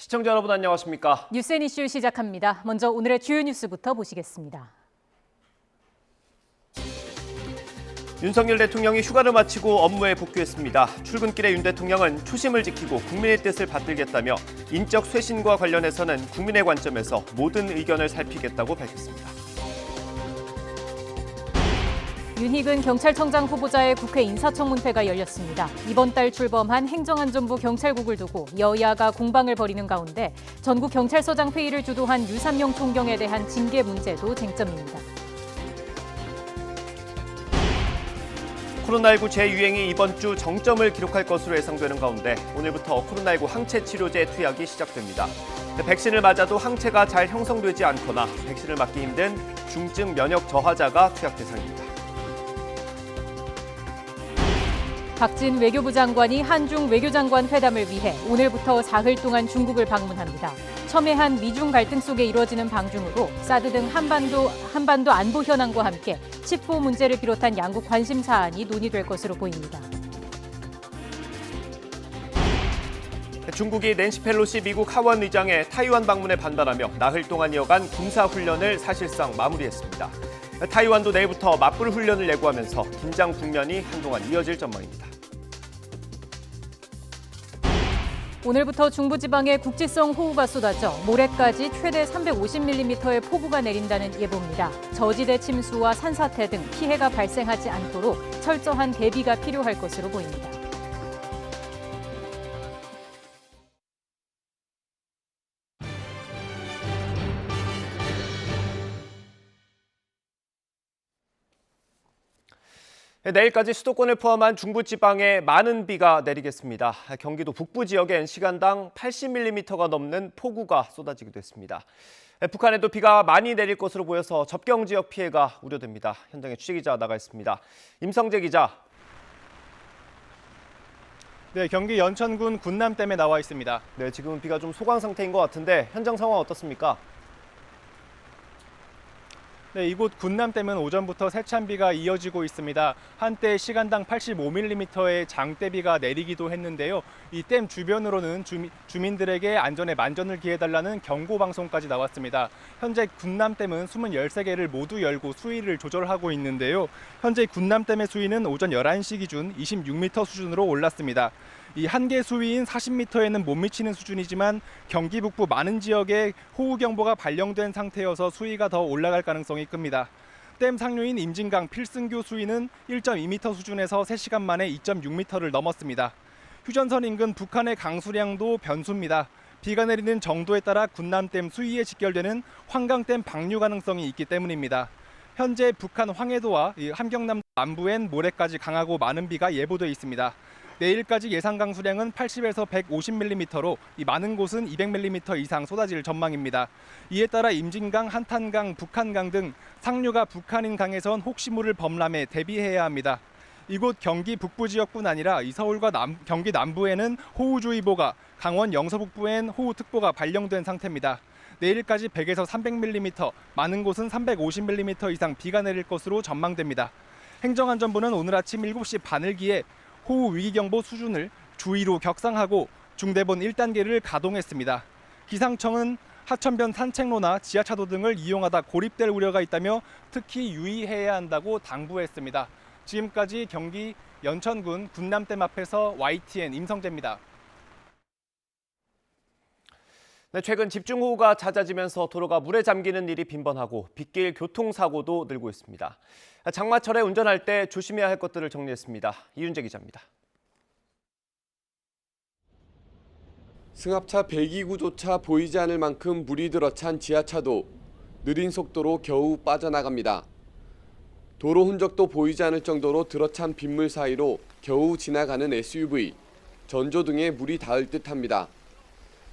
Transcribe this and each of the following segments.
시청자 여러분 안녕하십니까? 뉴스앤이슈 시작합니다. 먼저 오늘의 주요 뉴스부터 보시겠습니다. 윤석열 대통령이 휴가를 마치고 업무에 복귀했습니다. 출근길에 윤 대통령은 초심을 지키고 국민의 뜻을 받들겠다며 인적 쇄신과 관련해서는 국민의 관점에서 모든 의견을 살피겠다고 밝혔습니다. 윤희근 경찰청장 후보자의 국회 인사청문회가 열렸습니다. 이번 달 출범한 행정안전부 경찰국을 두고 여야가 공방을 벌이는 가운데 전국 경찰서장 회의를 주도한 유산명 총경에 대한 징계 문제도 쟁점입니다. 코로나19 재유행이 이번 주 정점을 기록할 것으로 예상되는 가운데 오늘부터 코로나19 항체 치료제 투약이 시작됩니다. 백신을 맞아도 항체가 잘 형성되지 않거나 백신을 맞기 힘든 중증 면역 저하자가 투약 대상입니다. 박진 외교부 장관이 한중 외교장관 회담을 위해 오늘부터 사흘 동안 중국을 방문합니다. 첨예한 미중 갈등 속에 이루어지는 방중으로 사드 등 한반도 안보 현안과 함께 칩보 문제를 비롯한 양국 관심 사안이 논의될 것으로 보입니다. 중국이 낸시 펠로시 미국 하원 의장의 타이완 방문에 반발하며 나흘 동안 이어간 군사훈련을 사실상 마무리했습니다. 타이완도 내일부터 맞불 훈련을 예고하면서 긴장 국면이 한동안 이어질 전망입니다. 오늘부터 중부지방에 국지성 호우가 쏟아져 모레까지 최대 350mm의 폭우가 내린다는 예보입니다. 저지대 침수와 산사태 등 피해가 발생하지 않도록 철저한 대비가 필요할 것으로 보입니다. 내일까지 수도권을 포함한 중부지방에 많은 비가 내리겠습니다. 경기도 북부 지역엔 시간당 80mm가 넘는 폭우가 쏟아지기도 했습니다. 북한에도 비가 많이 내릴 것으로 보여서 접경 지역 피해가 우려됩니다. 현장에 취재기자 나가 있습니다. 임성재 기자. 네, 경기 연천군 군남댐에 나와 있습니다. 네, 지금 비가 좀 소강 상태인 것 같은데 현장 상황 어떻습니까? 네, 이곳 군남댐은 오전부터 세찬 비가 이어지고 있습니다. 한때 시간당 85mm의 장대비가 내리기도 했는데요. 이 댐 주변으로는 주민들에게 안전에 만전을 기해달라는 경고 방송까지 나왔습니다. 현재 군남댐은 숨은 13개를 모두 열고 수위를 조절하고 있는데요. 현재 군남댐의 수위는 오전 11시 기준 26m 수준으로 올랐습니다. 이 한계 수위인 40m에는 못 미치는 수준이지만 경기 북부 많은 지역에 호우경보가 발령된 상태여서 수위가 더 올라갈 가능성이 큽니다. 댐 상류인 임진강 필승교 수위는 1.2m 수준에서 3시간 만에 2.6m를 넘었습니다. 휴전선 인근 북한의 강수량도 변수입니다. 비가 내리는 정도에 따라 군남댐 수위에 직결되는 환강댐 방류 가능성이 있기 때문입니다. 현재 북한 황해도와 함경남 남부엔 모레까지 강하고 많은 비가 예보돼 있습니다. 내일까지 예상 강수량은 80에서 150mm로 많은 곳은 200mm 이상 쏟아질 전망입니다. 이에 따라 임진강, 한탄강, 북한강 등 상류가 북한인 강에선 혹시물을 범람해 대비해야 합니다. 이곳 경기 북부 지역뿐 아니라 서울과 경기 남부에는 호우주의보가, 강원 영서 북부엔 호우특보가 발령된 상태입니다. 내일까지 100에서 300mm, 많은 곳은 350mm 이상 비가 내릴 것으로 전망됩니다. 행정안전부는 오늘 아침 7시 반을 기해 호우 위기경보 수준을 주의로 격상하고 중대본 1단계를 가동했습니다. 기상청은 하천변 산책로나 지하차도 등을 이용하다 고립될 우려가 있다며 특히 유의해야 한다고 당부했습니다. 지금까지 경기 연천군 군남댐 앞에서 YTN 임성재입니다. 네, 최근 집중호우가 잦아지면서 도로가 물에 잠기는 일이 빈번하고 빗길 교통사고도 늘고 있습니다. 장마철에 운전할 때 조심해야 할 것들을 정리했습니다. 이윤재 기자입니다. 승합차 배기구조차 보이지 않을 만큼 물이 들어찬 지하차도, 느린 속도로 겨우 빠져나갑니다. 도로 흔적도 보이지 않을 정도로 들어찬 빗물 사이로 겨우 지나가는 SUV, 전조등에 물이 닿을 듯합니다.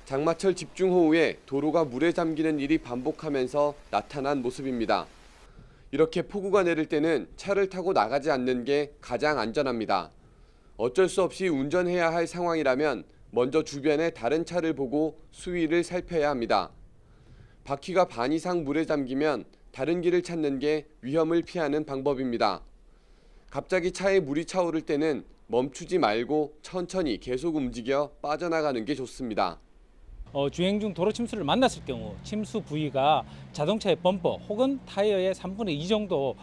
장마철 집중호우에 도로가 물에 잠기는 일이 반복하면서 나타난 모습입니다. 이렇게 폭우가 내릴 때는 차를 타고 나가지 않는 게 가장 안전합니다. 어쩔 수 없이 운전해야 할 상황이라면 먼저 주변에 다른 차를 보고 수위를 살펴야 합니다. 바퀴가 반 이상 물에 잠기면 다른 길을 찾는 게 위험을 피하는 방법입니다. 갑자기 차에 물이 차오를 때는 멈추지 말고 천천히 계속 움직여 빠져나가는 게 좋습니다. 주행 중 도로 침수를 만났을 경우 침수 부위가 자동차의 범퍼 혹은 타이어의 3분의 2 정도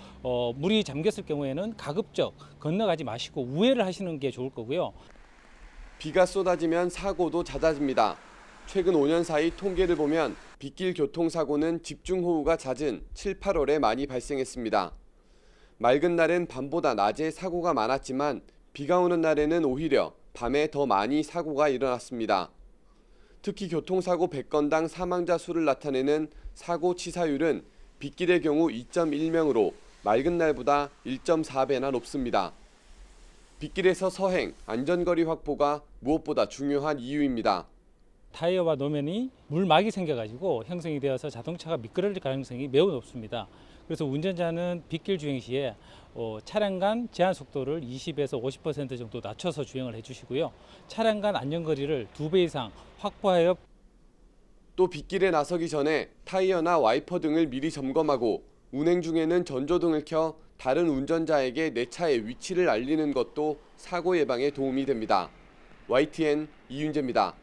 물이 잠겼을 경우에는 가급적 건너가지 마시고 우회를 하시는 게 좋을 거고요. 비가 쏟아지면 사고도 잦아집니다. 최근 5년 사이 통계를 보면 빗길 교통사고는 집중호우가 잦은 7, 8월에 많이 발생했습니다. 맑은 날엔 밤보다 낮에 사고가 많았지만 비가 오는 날에는 오히려 밤에 더 많이 사고가 일어났습니다. 특히 교통사고 100건당 사망자 수를 나타내는 사고 치사율은 빗길의 경우 2.1명으로 맑은 날보다 1.4배나 높습니다. 빗길에서 서행, 안전거리 확보가 무엇보다 중요한 이유입니다. 타이어와 노면이 물막이 생겨가지고 형성이 되어서 자동차가 미끄러질 가능성이 매우 높습니다. 그래서 운전자는 빗길 주행 시에 차량 간 제한 속도를 20에서 50% 정도 낮춰서 주행을 해주시고요. 차량 간 안전거리를 2배 이상 확보하여 또 빗길에 나서기 전에 타이어나 와이퍼 등을 미리 점검하고 운행 중에는 전조등을 켜 다른 운전자에게 내 차의 위치를 알리는 것도 사고 예방에 도움이 됩니다. YTN 이윤재입니다.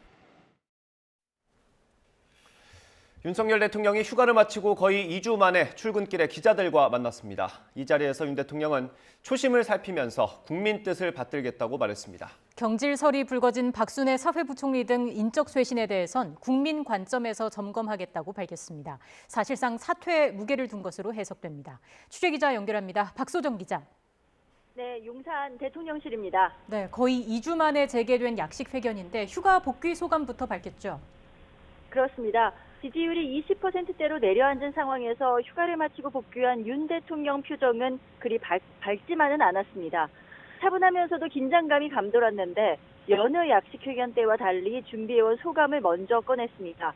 윤석열 대통령이 휴가를 마치고 거의 2주 만에 출근길에 기자들과 만났습니다. 이 자리에서 윤 대통령은 초심을 살피면서 국민 뜻을 받들겠다고 말했습니다. 경질설이 불거진 박순애 사회부총리 등 인적 쇄신에 대해선 국민 관점에서 점검하겠다고 밝혔습니다. 사실상 사퇴에 무게를 둔 것으로 해석됩니다. 취재기자 연결합니다. 박소정 기자. 네, 용산 대통령실입니다. 네, 거의 2주 만에 재개된 약식 회견인데 휴가 복귀 소감부터 밝혔죠. 그렇습니다. 지지율이 20%대로 내려앉은 상황에서 휴가를 마치고 복귀한 윤 대통령 표정은 그리 밝지만은 않았습니다. 차분하면서도 긴장감이 감돌았는데 여느 약식 회견 때와 달리 준비해온 소감을 먼저 꺼냈습니다.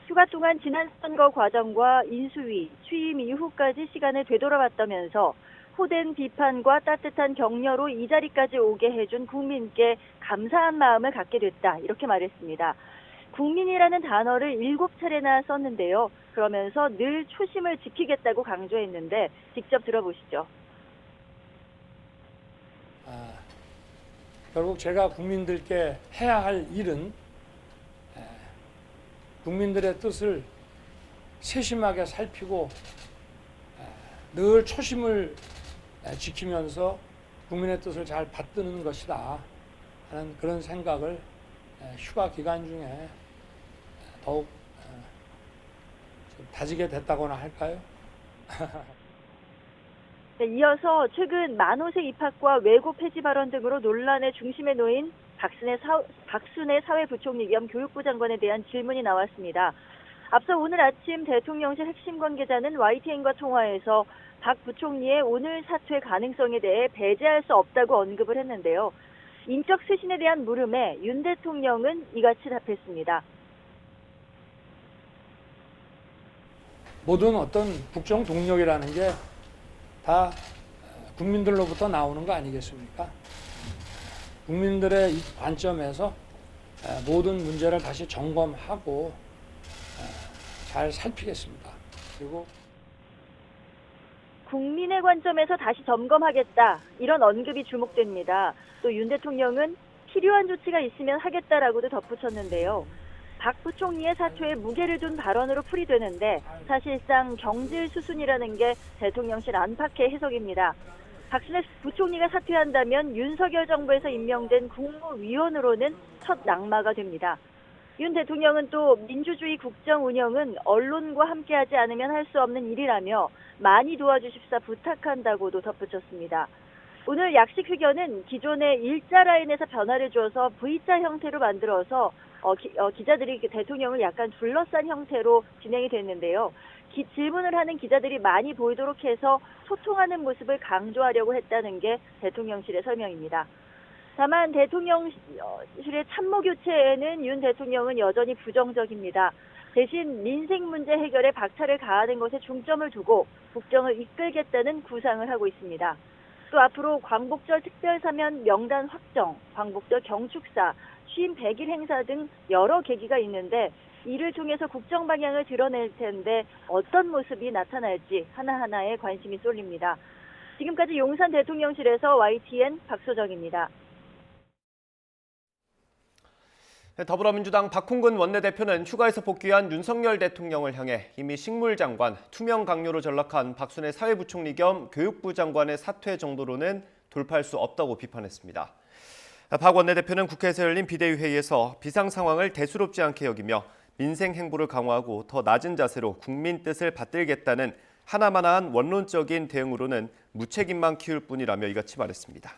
휴가 동안 지난 선거 과정과 인수위, 취임 이후까지 시간을 되돌아봤다면서 호된 비판과 따뜻한 격려로 이 자리까지 오게 해준 국민께 감사한 마음을 갖게 됐다. 이렇게 말했습니다. 국민이라는 단어를 7차례나 썼는데요. 그러면서 늘 초심을 지키겠다고 강조했는데 직접 들어보시죠. 결국 제가 국민들께 해야 할 일은 국민들의 뜻을 세심하게 살피고 늘 초심을 지키면서 국민의 뜻을 잘 받드는 것이다 하는 그런 생각을 휴가 기간 중에 더욱 좀 다지게 됐다고나 할까요? 네, 이어서 최근 만호세 입학과 외고 폐지 발언 등으로 논란의 중심에 놓인 박순애 사회부총리 겸 교육부 장관에 대한 질문이 나왔습니다. 앞서 오늘 아침 대통령실 핵심 관계자는 YTN과 통화에서 박 부총리의 오늘 사퇴 가능성에 대해 배제할 수 없다고 언급을 했는데요. 인적 쇄신에 대한 물음에 윤 대통령은 이같이 답했습니다. 모든 어떤 국정 동력이라는 게 다 국민들로부터 나오는 거 아니겠습니까? 국민들의 관점에서 모든 문제를 다시 점검하고 잘 살피겠습니다. 그리고 국민의 관점에서 다시 점검하겠다. 이런 언급이 주목됩니다. 또 윤 대통령은 필요한 조치가 있으면 하겠다라고도 덧붙였는데요. 박 부총리의 사퇴에 무게를 둔 발언으로 풀이되는데 사실상 경질 수순이라는 게 대통령실 안팎의 해석입니다. 박순애 부총리가 사퇴한다면 윤석열 정부에서 임명된 국무위원으로는 첫 낙마가 됩니다. 윤 대통령은 또 민주주의 국정 운영은 언론과 함께하지 않으면 할 수 없는 일이라며 많이 도와주십사 부탁한다고도 덧붙였습니다. 오늘 약식 회견은 기존의 일자 라인에서 변화를 줘서 V자 형태로 만들어서 기자들이 대통령을 약간 둘러싼 형태로 진행이 됐는데요. 질문을 하는 기자들이 많이 보이도록 해서 소통하는 모습을 강조하려고 했다는 게 대통령실의 설명입니다. 다만 대통령실의 참모 교체에는 윤 대통령은 여전히 부정적입니다. 대신 민생 문제 해결에 박차를 가하는 것에 중점을 두고 국정을 이끌겠다는 구상을 하고 있습니다. 또 앞으로 광복절 특별사면 명단 확정, 광복절 경축사, 취임 100일 행사 등 여러 계기가 있는데 이를 통해서 국정 방향을 드러낼 텐데 어떤 모습이 나타날지 하나하나에 관심이 쏠립니다. 지금까지 용산 대통령실에서 YTN 박소정입니다. 더불어민주당 박홍근 원내대표는 휴가에서 복귀한 윤석열 대통령을 향해 이미 식물장관, 투명 강요로 전락한 박순애 사회부총리 겸 교육부 장관의 사퇴 정도로는 돌파할 수 없다고 비판했습니다. 박 원내대표는 국회에서 열린 비대위 회의에서 비상 상황을 대수롭지 않게 여기며 민생 행보를 강화하고 더 낮은 자세로 국민 뜻을 받들겠다는 하나만한 원론적인 대응으로는 무책임만 키울 뿐이라며 이같이 말했습니다.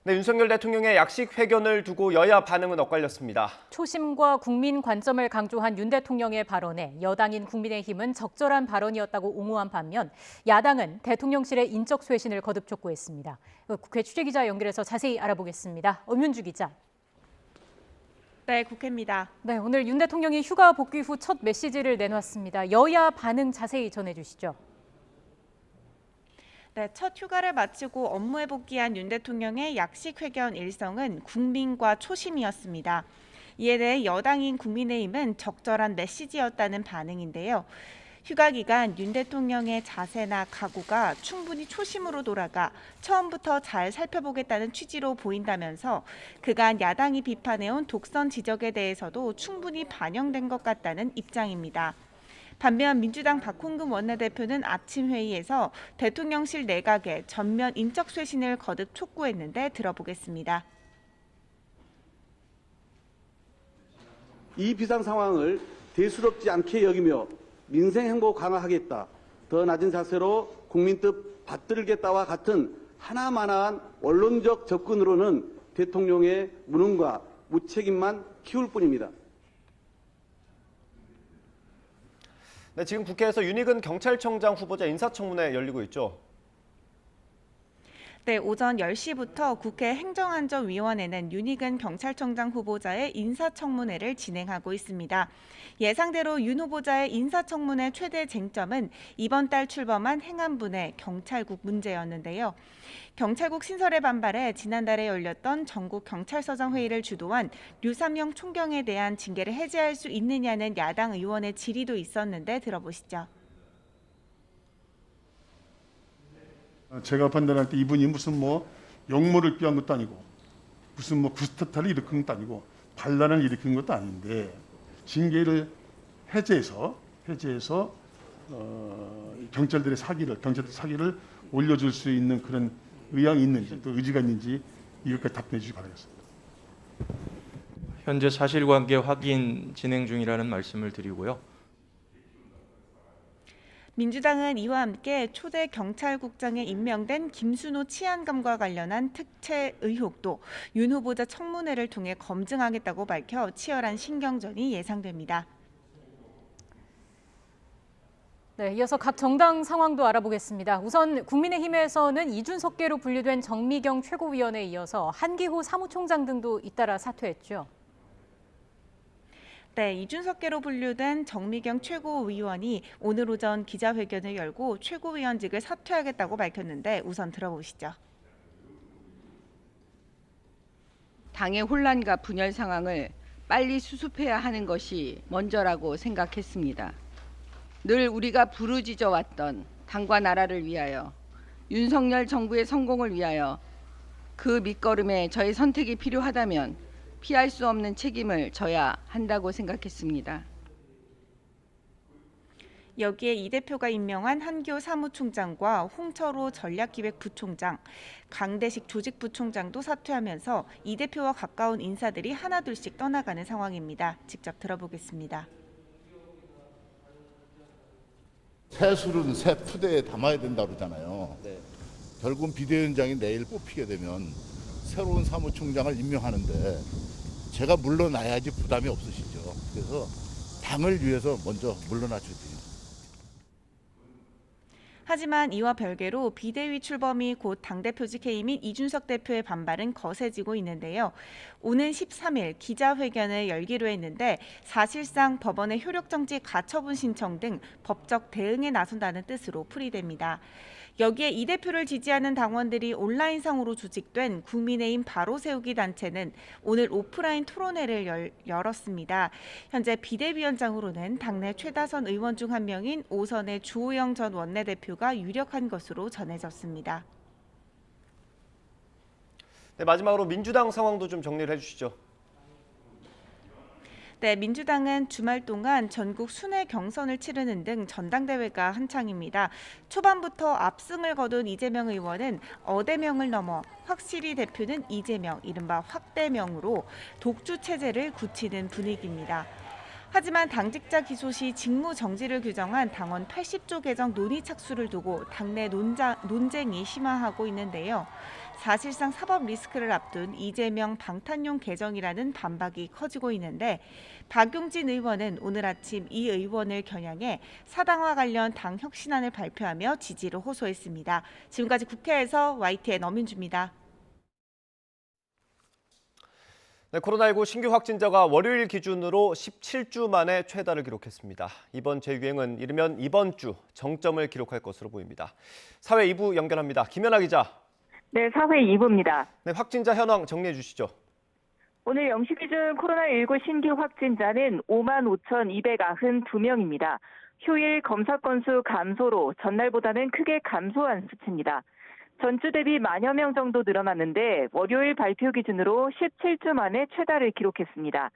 네, 윤석열 대통령의 약식 회견을 두고 여야 반응은 엇갈렸습니다. 초심과 국민 관점을 강조한 윤 대통령의 발언에 여당인 국민의힘은 적절한 발언이었다고 옹호한 반면 야당은 대통령실의 인적 쇄신을 거듭 촉구했습니다. 국회 취재기자 연결해서 자세히 알아보겠습니다. 엄윤주 기자. 네, 국회입니다. 네, 오늘 윤 대통령이 휴가 복귀 후 첫 메시지를 내놨습니다. 여야 반응 자세히 전해주시죠. 네, 첫 휴가를 마치고 업무에 복귀한 윤 대통령의 약식 회견 일성은 국민과 초심이었습니다. 이에 대해 여당인 국민의힘은 적절한 메시지였다는 반응인데요. 휴가 기간 윤 대통령의 자세나 각오가 충분히 초심으로 돌아가 처음부터 잘 살펴보겠다는 취지로 보인다면서 그간 야당이 비판해온 독선 지적에 대해서도 충분히 반영된 것 같다는 입장입니다. 반면 민주당 박홍근 원내대표는 아침 회의에서 대통령실 내각에 전면 인적 쇄신을 거듭 촉구했는데 들어보겠습니다. 이 비상 상황을 대수롭지 않게 여기며 민생 행보 강화하겠다. 더 낮은 자세로 국민 뜻 받들겠다와 같은 하나만한 원론적 접근으로는 대통령의 무능과 무책임만 키울 뿐입니다. 네, 지금 국회에서 윤희근 경찰청장 후보자 인사청문회 열리고 있죠. 네, 오전 10시부터 국회 행정안전위원회는 윤희근 경찰청장 후보자의 인사청문회를 진행하고 있습니다. 예상대로 윤 후보자의 인사청문회 최대 쟁점은 이번 달 출범한 행안부의 경찰국 문제였는데요. 경찰국 신설에 반발해 지난달에 열렸던 전국 경찰서장 회의를 주도한 류삼영 총경에 대한 징계를 해제할 수 있느냐는 야당 의원의 질의도 있었는데 들어보시죠. 제가 판단할 때 이분이 무슨 역모를 꾀한 것도 아니고 무슨 구스타타를 일으킨 것도 아니고 반란을 일으킨 것도 아닌데 징계를 해제해서 경찰들의 사기를 올려줄 수 있는 그런 의향이 있는지 또 의지가 있는지 이것까지 답변해 주시기 바라겠습니다. 현재 사실관계 확인 진행 중이라는 말씀을 드리고요. 민주당은 이와 함께 초대 경찰국장에 임명된 김순호 치안감과 관련한 특채 의혹도 윤 후보자 청문회를 통해 검증하겠다고 밝혀 치열한 신경전이 예상됩니다. 네, 이어서 각 정당 상황도 알아보겠습니다. 우선 국민의힘에서는 이준석계로 분류된 정미경 최고위원에 이어서 한기호 사무총장 등도 잇따라 사퇴했죠. 네, 이준석계로 분류된 정미경 최고위원이 오늘 오전 기자회견을 열고 최고위원직을 사퇴하겠다고 밝혔는데 우선 들어보시죠. 당의 혼란과 분열 상황을 빨리 수습해야 하는 것이 먼저라고 생각했습니다. 늘 우리가 부르짖어 왔던 당과 나라를 위하여 윤석열 정부의 성공을 위하여 그 밑거름에 저의 선택이 필요하다면 피할 수 없는 책임을 져야 한다고 생각했습니다. 여기에 이 대표가 임명한 한기호 사무총장과 홍철호 전략기획부총장, 강대식 조직부총장도 사퇴하면서 이 대표와 가까운 인사들이 하나둘씩 떠나가는 상황입니다. 직접 들어보겠습니다. 새 술은 새 푸대에 담아야 된다 그러잖아요. 네. 결국은 비대위원장이 내일 뽑히게 되면 새로운 사무총장을 임명하는데 제가 물러나야지 부담이 없으시죠. 그래서 당을 위해서 먼저 물러나 주세요. 하지만 이와 별개로 비대위 출범이 곧 당대표직 해임 및 이준석 대표의 반발은 거세지고 있는데요. 오는 13일 기자회견을 열기로 했는데 사실상 법원의 효력정지 가처분 신청 등 법적 대응에 나선다는 뜻으로 풀이됩니다. 여기에 이 대표를 지지하는 당원들이 온라인상으로 조직된 국민의힘 바로세우기 단체는 오늘 오프라인 토론회를 열었습니다. 현재 비대위원장으로는 당내 최다선 의원 중 한 명인 오선의 주호영 전 원내대표가 유력한 것으로 전해졌습니다. 네, 마지막으로 민주당 상황도 좀 정리를 해주시죠. 네, 민주당은 주말 동안 전국 순회 경선을 치르는 등 전당대회가 한창입니다. 초반부터 압승을 거둔 이재명 의원은 어대명을 넘어 확실히 대표는 이재명, 이른바 확대명으로 독주 체제를 굳히는 분위기입니다. 하지만 당직자 기소 시 직무 정지를 규정한 당원 80조 개정 논의 착수를 두고 당내 논쟁이 심화하고 있는데요. 사실상 사법 리스크를 앞둔 이재명 방탄용 개정이라는 반박이 커지고 있는데 박용진 의원은 오늘 아침 이 의원을 겨냥해 사당화 관련 당 혁신안을 발표하며 지지를 호소했습니다. 지금까지 국회에서 YTN 엄민주입니다. 네, 코로나19 신규 확진자가 월요일 기준으로 17주 만에 최다를 기록했습니다. 이번 재유행은 이르면 이번 주 정점을 기록할 것으로 보입니다. 사회 2부 연결합니다. 김연아 기자. 네, 사회 2부입니다. 네, 확진자 현황 정리해 주시죠. 오늘 0시 기준 코로나19 신규 확진자는 55,292명입니다. 휴일 검사 건수 감소로 전날보다는 크게 감소한 수치입니다. 전주 대비 만여 명 정도 늘어났는데 월요일 발표 기준으로 17주 만에 최다를 기록했습니다.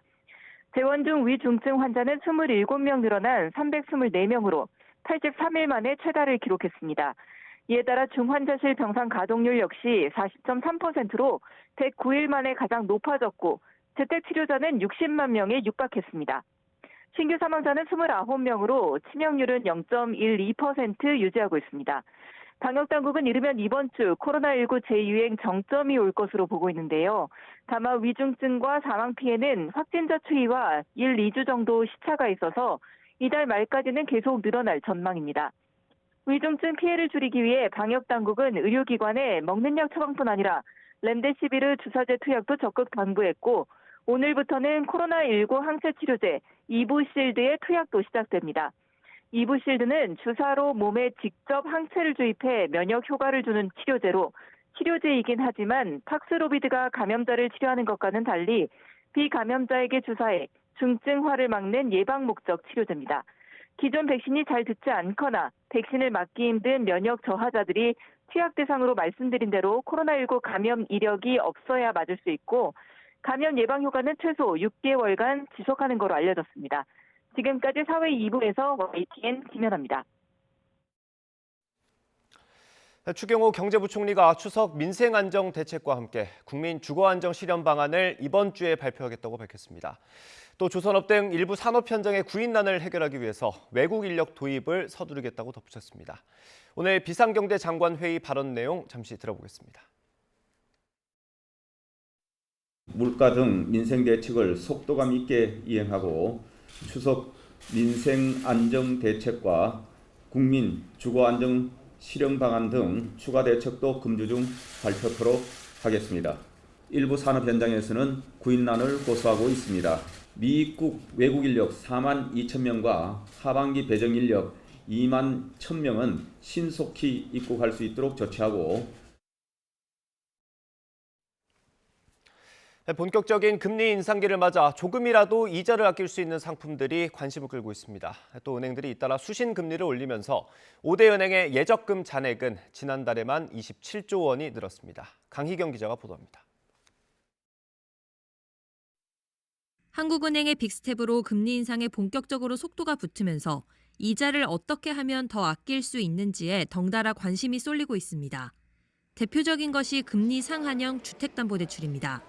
재원 중 위중증 환자는 27명 늘어난 324명으로 83일 만에 최다를 기록했습니다. 이에 따라 중환자실 병상 가동률 역시 40.3%로 109일 만에 가장 높아졌고 재택치료자는 60만 명에 육박했습니다. 신규 사망자는 29명으로 치명률은 0.12% 유지하고 있습니다. 방역당국은 이르면 이번 주 코로나19 재유행 정점이 올 것으로 보고 있는데요. 다만 위중증과 사망 피해는 확진자 추이와 1, 2주 정도 시차가 있어서 이달 말까지는 계속 늘어날 전망입니다. 위중증 피해를 줄이기 위해 방역당국은 의료기관에 먹는 약 처방뿐 아니라 렘데시비르 주사제 투약도 적극 당부했고 오늘부터는 코로나19 항체치료제 이부실드의 투약도 시작됩니다. 이부실드는 주사로 몸에 직접 항체를 주입해 면역 효과를 주는 치료제로 치료제이긴 하지만 팍스로비드가 감염자를 치료하는 것과는 달리 비감염자에게 주사해 중증화를 막는 예방 목적 치료제입니다. 기존 백신이 잘 듣지 않거나 백신을 맞기 힘든 면역 저하자들이 투약 대상으로 말씀드린 대로 코로나19 감염 이력이 없어야 맞을 수 있고 감염 예방 효과는 최소 6개월간 지속하는 것으로 알려졌습니다. 지금까지 사회 2부에서 YTN 김연아입니다. 추경호 경제부총리가 추석 민생안정대책과 함께 국민 주거안정 실현 방안을 이번 주에 발표하겠다고 밝혔습니다. 또 조선업 등 일부 산업 현장의 구인난을 해결하기 위해서 외국 인력 도입을 서두르겠다고 덧붙였습니다. 오늘 비상경제장관회의 발언 내용 잠시 들어보겠습니다. 물가 등 민생 대책을 속도감 있게 이행하고 추석 민생 안정 대책과 국민 주거 안정 실현 방안 등 추가 대책도 금주 중 발표토록 하겠습니다. 일부 산업 현장에서는 구인난을 고수하고 있습니다. 미입국 외국 인력 4만 2천 명과 하반기 배정 인력 2만 1천 명은 신속히 입국할 수 있도록 조치하고 본격적인 금리 인상기를 맞아 조금이라도 이자를 아낄 수 있는 상품들이 관심을 끌고 있습니다. 또 은행들이 잇따라 수신 금리를 올리면서 5대 은행의 예적금 잔액은 지난달에만 27조 원이 늘었습니다. 강희경 기자가 보도합니다. 한국은행의 빅스텝으로 금리 인상에 본격적으로 속도가 붙으면서 이자를 어떻게 하면 더 아낄 수 있는지에 덩달아 관심이 쏠리고 있습니다. 대표적인 것이 금리 상한형 주택담보대출입니다.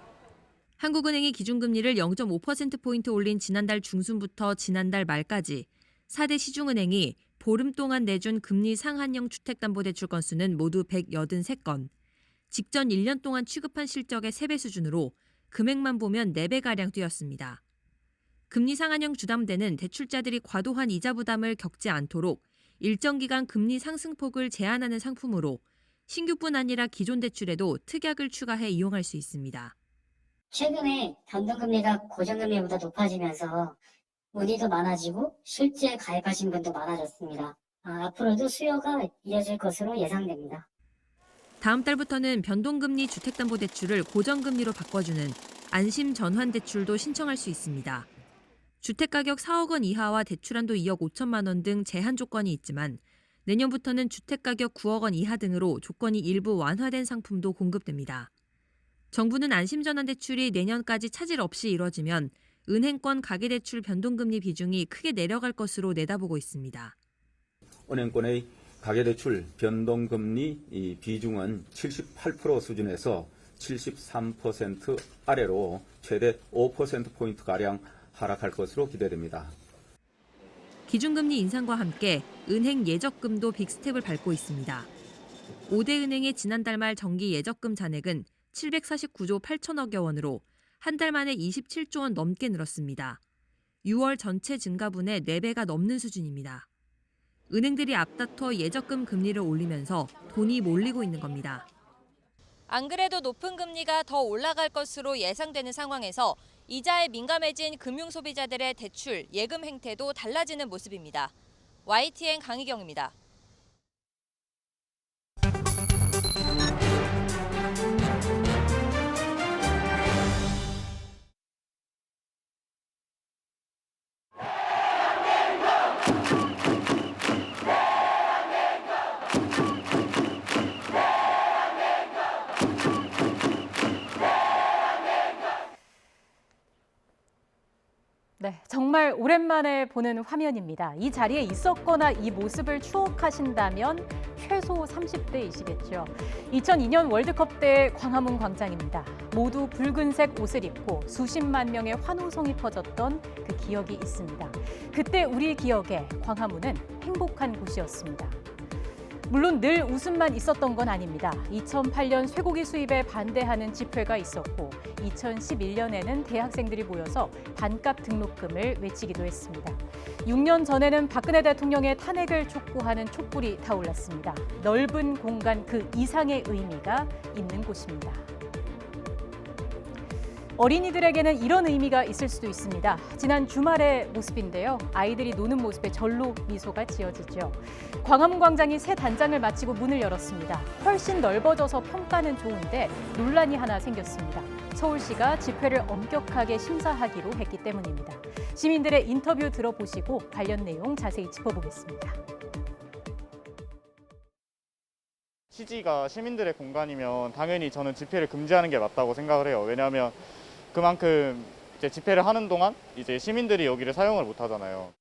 한국은행이 기준금리를 0.5%포인트 올린 지난달 중순부터 지난달 말까지 4대 시중은행이 보름 동안 내준 금리 상한형 주택담보대출 건수는 모두 183건, 직전 1년 동안 취급한 실적의 3배 수준으로 금액만 보면 4배가량 뛰었습니다. 금리 상한형 주담대는 대출자들이 과도한 이자 부담을 겪지 않도록 일정 기간 금리 상승폭을 제한하는 상품으로 신규뿐 아니라 기존 대출에도 특약을 추가해 이용할 수 있습니다. 최근에 변동금리가 고정금리보다 높아지면서 문의도 많아지고 실제 가입하신 분도 많아졌습니다. 앞으로도 수요가 이어질 것으로 예상됩니다. 다음 달부터는 변동금리 주택담보대출을 고정금리로 바꿔주는 안심 전환대출도 신청할 수 있습니다. 주택가격 4억 원 이하와 대출한도 2억 5천만 원 등 제한 조건이 있지만 내년부터는 주택가격 9억 원 이하 등으로 조건이 일부 완화된 상품도 공급됩니다. 정부는 안심전환 대출이 내년까지 차질 없이 이뤄지면 은행권 가계대출 변동금리 비중이 크게 내려갈 것으로 내다보고 있습니다. 은행권의 가계대출 변동금리 비중은 78% 수준에서 73% 아래로 최대 5%포인트가량 하락할 것으로 기대됩니다. 기준금리 인상과 함께 은행 예적금도 빅스텝을 밟고 있습니다. 5대 은행의 지난달 말 정기 예적금 잔액은 749조 8천억여 원으로 한 달 만에 27조 원 넘게 늘었습니다. 6월 전체 증가분의 4배가 넘는 수준입니다. 은행들이 앞다퉈 예적금 금리를 올리면서 돈이 몰리고 있는 겁니다. 안 그래도 높은 금리가 더 올라갈 것으로 예상되는 상황에서 이자에 민감해진 금융소비자들의 대출, 예금 행태도 달라지는 모습입니다. YTN 강희경입니다. 네, 정말 오랜만에 보는 화면입니다. 이 자리에 있었거나 이 모습을 추억하신다면 최소 30대이시겠죠. 2002년 월드컵 때 광화문 광장입니다. 모두 붉은색 옷을 입고 수십만 명의 환호성이 퍼졌던 그 기억이 있습니다. 그때 우리 기억에 광화문은 행복한 곳이었습니다. 물론 늘 웃음만 있었던 건 아닙니다. 2008년 쇠고기 수입에 반대하는 집회가 있었고 2011년에는 대학생들이 모여서 반값 등록금을 외치기도 했습니다. 6년 전에는 박근혜 대통령의 탄핵을 촉구하는 촛불이 타올랐습니다. 넓은 공간 그 이상의 의미가 있는 곳입니다. 어린이들에게는 이런 의미가 있을 수도 있습니다. 지난 주말의 모습인데요. 아이들이 노는 모습에 절로 미소가 지어지죠. 광화문 광장이 새 단장을 마치고 문을 열었습니다. 훨씬 넓어져서 평가는 좋은데 논란이 하나 생겼습니다. 서울시가 집회를 엄격하게 심사하기로 했기 때문입니다. 시민들의 인터뷰 들어보시고 관련 내용 자세히 짚어보겠습니다. 시지가 시민들의 공간이면 당연히 저는 집회를 금지하는 게 맞다고 생각을 해요. 왜냐하면 그만큼 이제 집회를 하는 동안 이제 시민들이 여기를 사용을 못 하잖아요.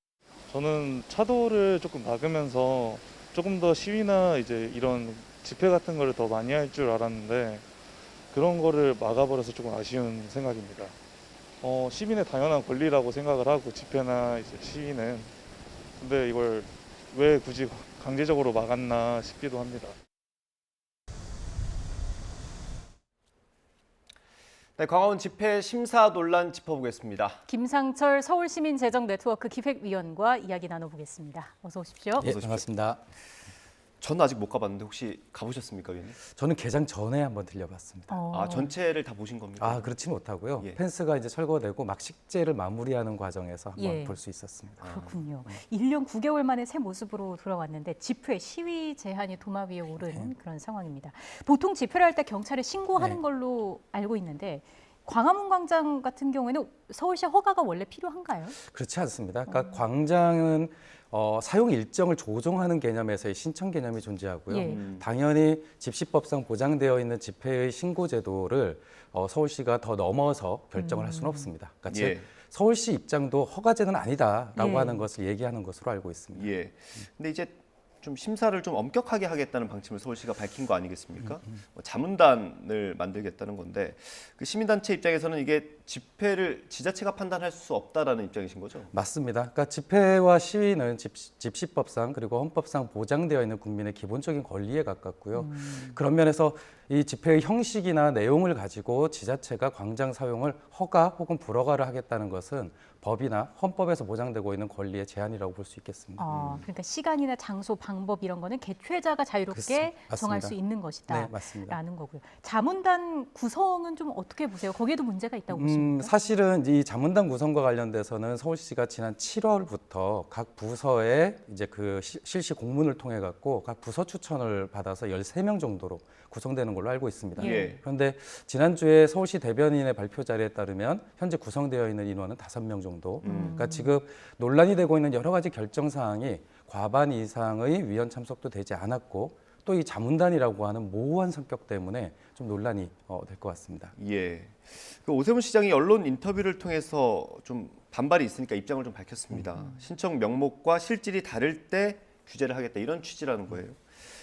저는 차도를 조금 막으면서 조금 더 시위나 이제 이런 집회 같은 거를 더 많이 할 줄 알았는데 그런 거를 막아버려서 조금 아쉬운 생각입니다. 시민의 당연한 권리라고 생각을 하고 집회나 이제 시위는 근데 이걸 왜 굳이 강제적으로 막았나 싶기도 합니다. 네, 광화문 집회 심사 논란 짚어보겠습니다. 김상철 서울시민재정네트워크 기획위원과 이야기 나눠보겠습니다. 어서 오십시오. 예, 반갑습니다. 저는 아직 못 가봤는데 혹시 가보셨습니까, 위원님? 저는 개장 전에 한번 들려봤습니다. 아, 전체를 다 보신 겁니까? 아, 그렇지 못하고요. 예. 펜스가 이제 철거되고 막 식재를 마무리하는 과정에서 한번 예. 볼 수 있었습니다. 그렇군요. 1년 9개월 만에 새 모습으로 돌아왔는데 집회, 시위 제한이 도마 위에 오른 그런 상황입니다. 보통 집회를 할 때 경찰에 신고하는 걸로 알고 있는데 광화문 광장 같은 경우에는 서울시 허가가 원래 필요한가요? 그렇지 않습니다. 그러니까 광장은 사용 일정을 조정하는 개념에서의 신청 개념이 존재하고요. 예. 당연히 집시법상 보장되어 있는 집회의 신고 제도를 서울시가 더 넘어서 결정을 할 수는 없습니다. 그러니까 예. 즉 서울시 입장도 허가제는 아니다라고 예. 하는 것을 얘기하는 것으로 알고 있습니다. 예. 근데 이제 좀 심사를 좀 엄격하게 하겠다는 방침을 서울시가 밝힌 거 아니겠습니까? 자문단을 만들겠다는 건데 그 시민단체 입장에서는 이게 집회를 지자체가 판단할 수 없다라는 입장이신 거죠? 맞습니다. 그러니까 집회와 시위는 집시법상 그리고 헌법상 보장되어 있는 국민의 기본적인 권리에 가깝고요. 그런 면에서 이 집회의 형식이나 내용을 가지고 지자체가 광장 사용을 허가 혹은 불허가를 하겠다는 것은 법이나 헌법에서 보장되고 있는 권리의 제한이라고 볼 수 있겠습니다. 그러니까 시간이나 장소, 방법 이런 거는 개최자가 자유롭게 정할 수 있는 것이다. 네, 맞습니다. 라는 거고요. 자문단 구성은 좀 어떻게 보세요? 거기에도 문제가 있다고 보십니까? 사실은 이 자문단 구성과 관련돼서는 서울시가 지난 7월부터 각 부서에 이제 그 실시 공문을 통해 갖고 각 부서 추천을 받아서 13명 정도로 구성되는 걸로 알고 있습니다. 예. 그런데 지난주에 서울시 대변인의 발표 자료에 따르면 현재 구성되어 있는 인원은 5명 정도. 그러니까 지금 논란이 되고 있는 여러 가지 결정 사항이 과반 이상의 위원 참석도 되지 않았고 또 이 자문단이라고 하는 모호한 성격 때문에 좀 논란이 될 것 같습니다. 예. 그 오세훈 시장이 언론 인터뷰를 통해서 좀 반발이 있으니까 입장을 좀 밝혔습니다. 신청 명목과 실질이 다를 때 규제를 하겠다 이런 취지라는 거예요.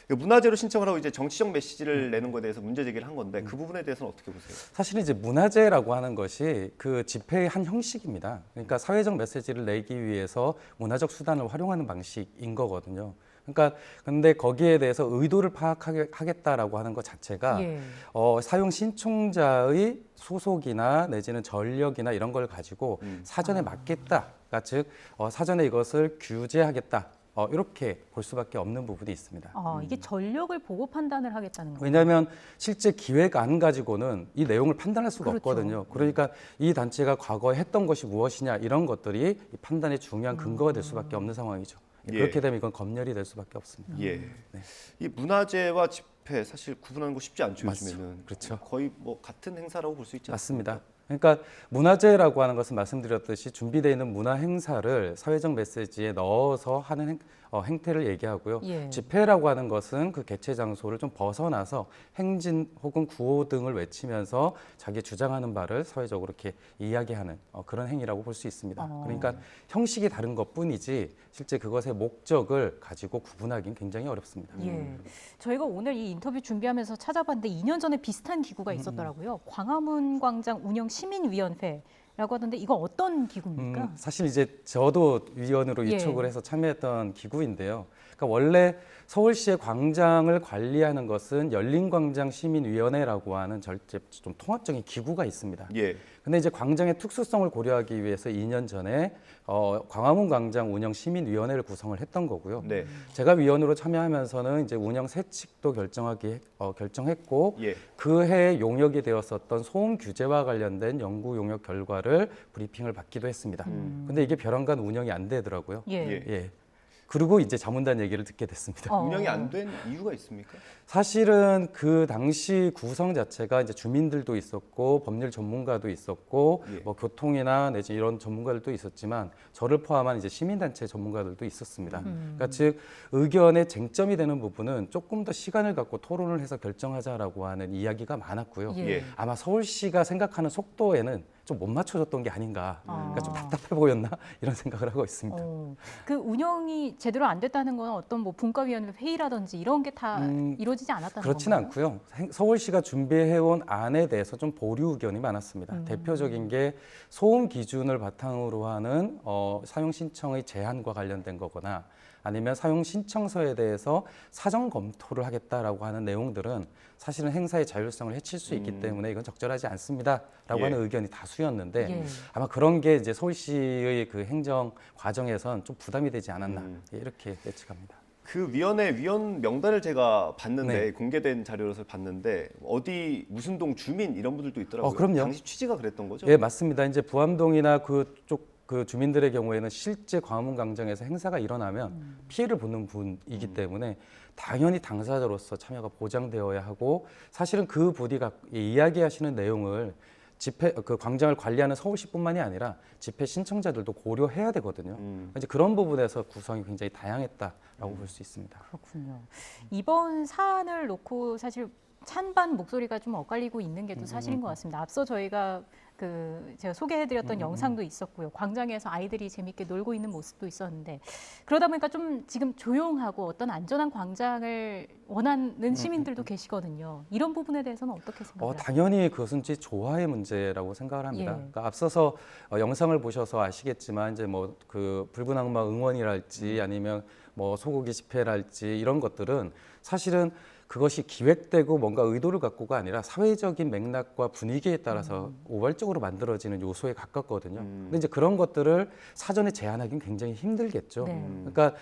문화재로 신청을 하고 이제 정치적 메시지를 내는 것에 대해서 문제 제기를 한 건데 그 부분에 대해서는 어떻게 보세요? 사실 이제 문화재라고 하는 것이 그 집회의 한 형식입니다. 그러니까 사회적 메시지를 내기 위해서 문화적 수단을 활용하는 방식인 거거든요. 그러니까 근데 거기에 대해서 의도를 파악하겠다라고 하는 것 자체가 예. 사용 신청자의 소속이나 내지는 전력이나 이런 걸 가지고 사전에 맡겠다가 즉 사전에 이것을 규제하겠다. 이렇게 볼 수밖에 없는 부분이 있습니다. 이게 전력을 보고 판단을 하겠다는 거예요. 왜냐하면 실제 기획안 가지고는 이 내용을 판단할 수가 그렇죠. 없거든요. 그러니까 이 단체가 과거에 했던 것이 무엇이냐 이런 것들이 이 판단의 중요한 근거가 될 수밖에 없는 상황이죠. 예. 그렇게 되면 이건 검열이 될 수밖에 없습니다. 예. 네. 이 문화재와 집회 사실 구분하는 거 쉽지 않죠. 맞죠. 요즘에는. 그렇죠. 거의 뭐 같은 행사라고 볼 수 있지 않습니까? 맞습니다. 그러니까 문화재라고 하는 것은 말씀드렸듯이 준비되어 있는 문화 행사를 사회적 메시지에 넣어서 하는 행태를 얘기하고요. 예. 집회라고 하는 것은 그 개최 장소를 좀 벗어나서 행진 혹은 구호 등을 외치면서 자기 주장하는 바를 사회적으로 이렇게 이야기하는 그런 행위라고 볼 수 있습니다. 그러니까 형식이 다른 것뿐이지 실제 그것의 목적을 가지고 구분하기는 굉장히 어렵습니다. 예. 저희가 오늘 이 인터뷰 준비하면서 찾아봤는데 2년 전에 비슷한 기구가 있었더라고요. 광화문 광장 운영 시민위원회라고 하던데 이거 어떤 기구입니까? 사실 이제 저도 위원으로 예. 위촉을 해서 참여했던 기구인데요. 그러니까 원래 서울시의 광장을 관리하는 것은 열린광장 시민위원회라고 하는 좀 통합적인 기구가 있습니다. 예. 근데 이제 광장의 특수성을 고려하기 위해서 2년 전에 광화문 광장 운영 시민위원회를 구성을 했던 거고요. 네. 제가 위원으로 참여하면서는 이제 운영 세칙도 결정했고 예. 그 해 용역이 되었었던 소음 규제와 관련된 연구 용역 결과를 브리핑을 받기도 했습니다. 근데 이게 벼랑간 운영이 안 되더라고요. 예. 예. 그리고 이제 자문단 얘기를 듣게 됐습니다. 운영이 안 된 이유가 있습니까? 사실은 그 당시 구성 자체가 이제 주민들도 있었고 법률 전문가도 있었고 예. 뭐 교통이나 내지 이런 전문가들도 있었지만 저를 포함한 이제 시민단체 전문가들도 있었습니다. 그러니까 즉 의견의 쟁점이 되는 부분은 조금 더 시간을 갖고 토론을 해서 결정하자라고 하는 이야기가 많았고요. 예. 아마 서울시가 생각하는 속도에는 좀 못 맞춰줬던 게 아닌가. 그러니까 좀 답답해 보였나 이런 생각을 하고 있습니다. 그 운영이 제대로 안 됐다는 건 어떤 뭐 분과위원회 회의라든지 이런 게 다 이루어지지 않았다는 그렇지는 건가요? 않고요. 서울시가 준비해온 안에 대해서 좀 보류 의견이 많았습니다. 대표적인 게 소음 기준을 바탕으로 하는 사용 신청의 제한과 관련된 거거나 아니면 사용 신청서에 대해서 사전 검토를 하겠다라고 하는 내용들은 사실은 행사의 자율성을 해칠 수 있기 때문에 이건 적절하지 않습니다라고 예. 하는 의견이 다수였는데 예. 아마 그런 게 이제 서울시의 그 행정 과정에선 좀 부담이 되지 않았나 이렇게 예측합니다. 그 위원회 위원 명단을 제가 봤는데 네. 공개된 자료에서 봤는데 어디 무슨 동 주민 이런 분들도 있더라고요. 그럼요. 당시 취지가 그랬던 거죠? 예, 맞습니다. 이제 부암동이나 그쪽 그 주민들의 경우에는 실제 광화문 광장에서 행사가 일어나면 피해를 보는 분이기 때문에 당연히 당사자로서 참여가 보장되어야 하고 사실은 그 부디가 이야기하시는 내용을 집회 그 광장을 관리하는 서울시뿐만이 아니라 집회 신청자들도 고려해야 되거든요. 이제 그런 부분에서 구성이 굉장히 다양했다라고 볼 수 있습니다. 그렇군요. 이번 사안을 놓고 사실 찬반 목소리가 좀 엇갈리고 있는 게 또 사실인 것 같습니다. 앞서 저희가 제가 소개해드렸던 영상도 있었고요. 광장에서 아이들이 재밌게 놀고 있는 모습도 있었는데 그러다 보니까 좀 지금 조용하고 어떤 안전한 광장을 원하는 시민들도 계시거든요. 이런 부분에 대해서는 어떻게 생각하세요? 당연히 그것은 제 조화의 문제라고 생각을 합니다. 예. 그러니까 앞서서 영상을 보셔서 아시겠지만 이제 뭐 그 붉은 악마 응원이랄지 아니면 뭐 소고기 집회랄지 이런 것들은 사실은 그것이 기획되고 뭔가 의도를 갖고가 아니라 사회적인 맥락과 분위기에 따라서 우발적으로 만들어지는 요소에 가깝거든요. 근데 이제 그런 것들을 사전에 제한하기는 굉장히 힘들겠죠. 네. 그러니까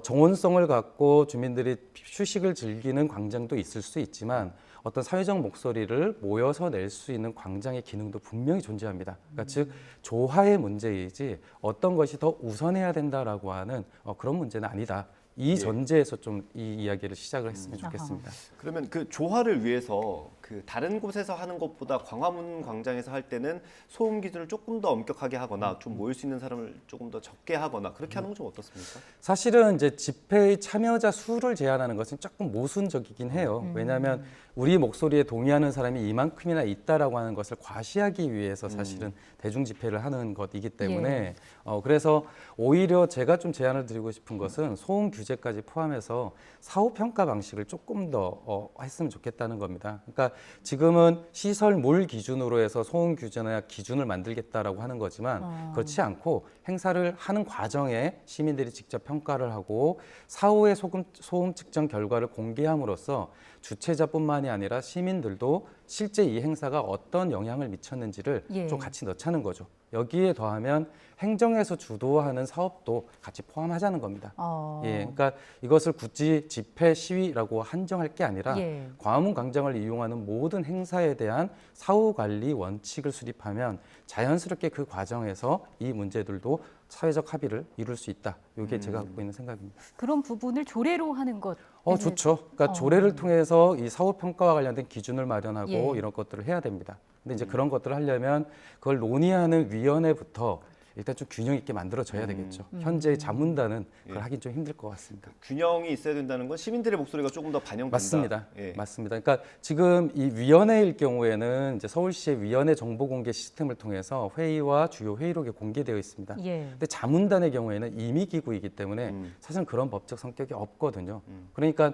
정원성을 갖고 주민들이 휴식을 즐기는 광장도 있을 수 있지만 어떤 사회적 목소리를 모여서 낼 수 있는 광장의 기능도 분명히 존재합니다. 그러니까 즉 조화의 문제이지 어떤 것이 더 우선해야 된다라고 하는 그런 문제는 아니다. 이 전제에서 좀 이 이야기를 시작을 했으면 좋겠습니다. 그러면 그 조화를 위해서 그 다른 곳에서 하는 것보다 광화문 광장에서 할 때는 소음 기준을 조금 더 엄격하게 하거나 좀 모일 수 있는 사람을 조금 더 적게 하거나 그렇게 하는 건 좀 어떻습니까? 사실은 이제 집회의 참여자 수를 제한하는 것은 조금 모순적이긴 해요. 왜냐하면 우리 목소리에 동의하는 사람이 이만큼이나 있다라고 하는 것을 과시하기 위해서 사실은 대중 집회를 하는 것이기 때문에 그래서 오히려 제가 좀 제안을 드리고 싶은 것은 소음 규제까지 포함해서 사후 평가 방식을 조금 더 했으면 좋겠다는 겁니다. 그러니까 지금은 시설물 기준으로 해서 소음 규제나 기준을 만들겠다라고 하는 거지만 그렇지 않고 행사를 하는 과정에 시민들이 직접 평가를 하고 사후에 소음 측정 결과를 공개함으로써 주최자뿐만이 아니라 시민들도 실제 이 행사가 어떤 영향을 미쳤는지를 좀 같이 넣자는 거죠. 여기에 더하면 행정에서 주도하는 사업도 같이 포함하자는 겁니다. 그러니까 이것을 굳이 집회 시위라고 한정할 게 아니라 광화문 광장을 이용하는 모든 행사에 대한 사후 관리 원칙을 수립하면 자연스럽게 그 과정에서 이 문제들도 사회적 합의를 이룰 수 있다. 이게 제가 갖고 있는 생각입니다. 그런 부분을 조례로 하는 것. 좋죠. 그러니까 조례를 통해서 이 사후 평가와 관련된 기준을 마련하고 이런 것들을 해야 됩니다. 근데 이제 그런 것들을 하려면 그걸 논의하는 위원회부터 일단 좀 균형 있게 만들어져야 되겠죠. 현재 자문단은 그걸 하긴 좀 힘들 것 같습니다. 균형이 있어야 된다는 건 시민들의 목소리가 조금 더 반영된다. 맞습니다. 맞습니다. 그러니까 지금 이 위원회일 경우에는 이제 서울시의 위원회 정보 공개 시스템을 통해서 회의와 주요 회의록이 공개되어 있습니다. 근데 자문단의 경우에는 임의 기구이기 때문에 사실은 그런 법적 성격이 없거든요. 그러니까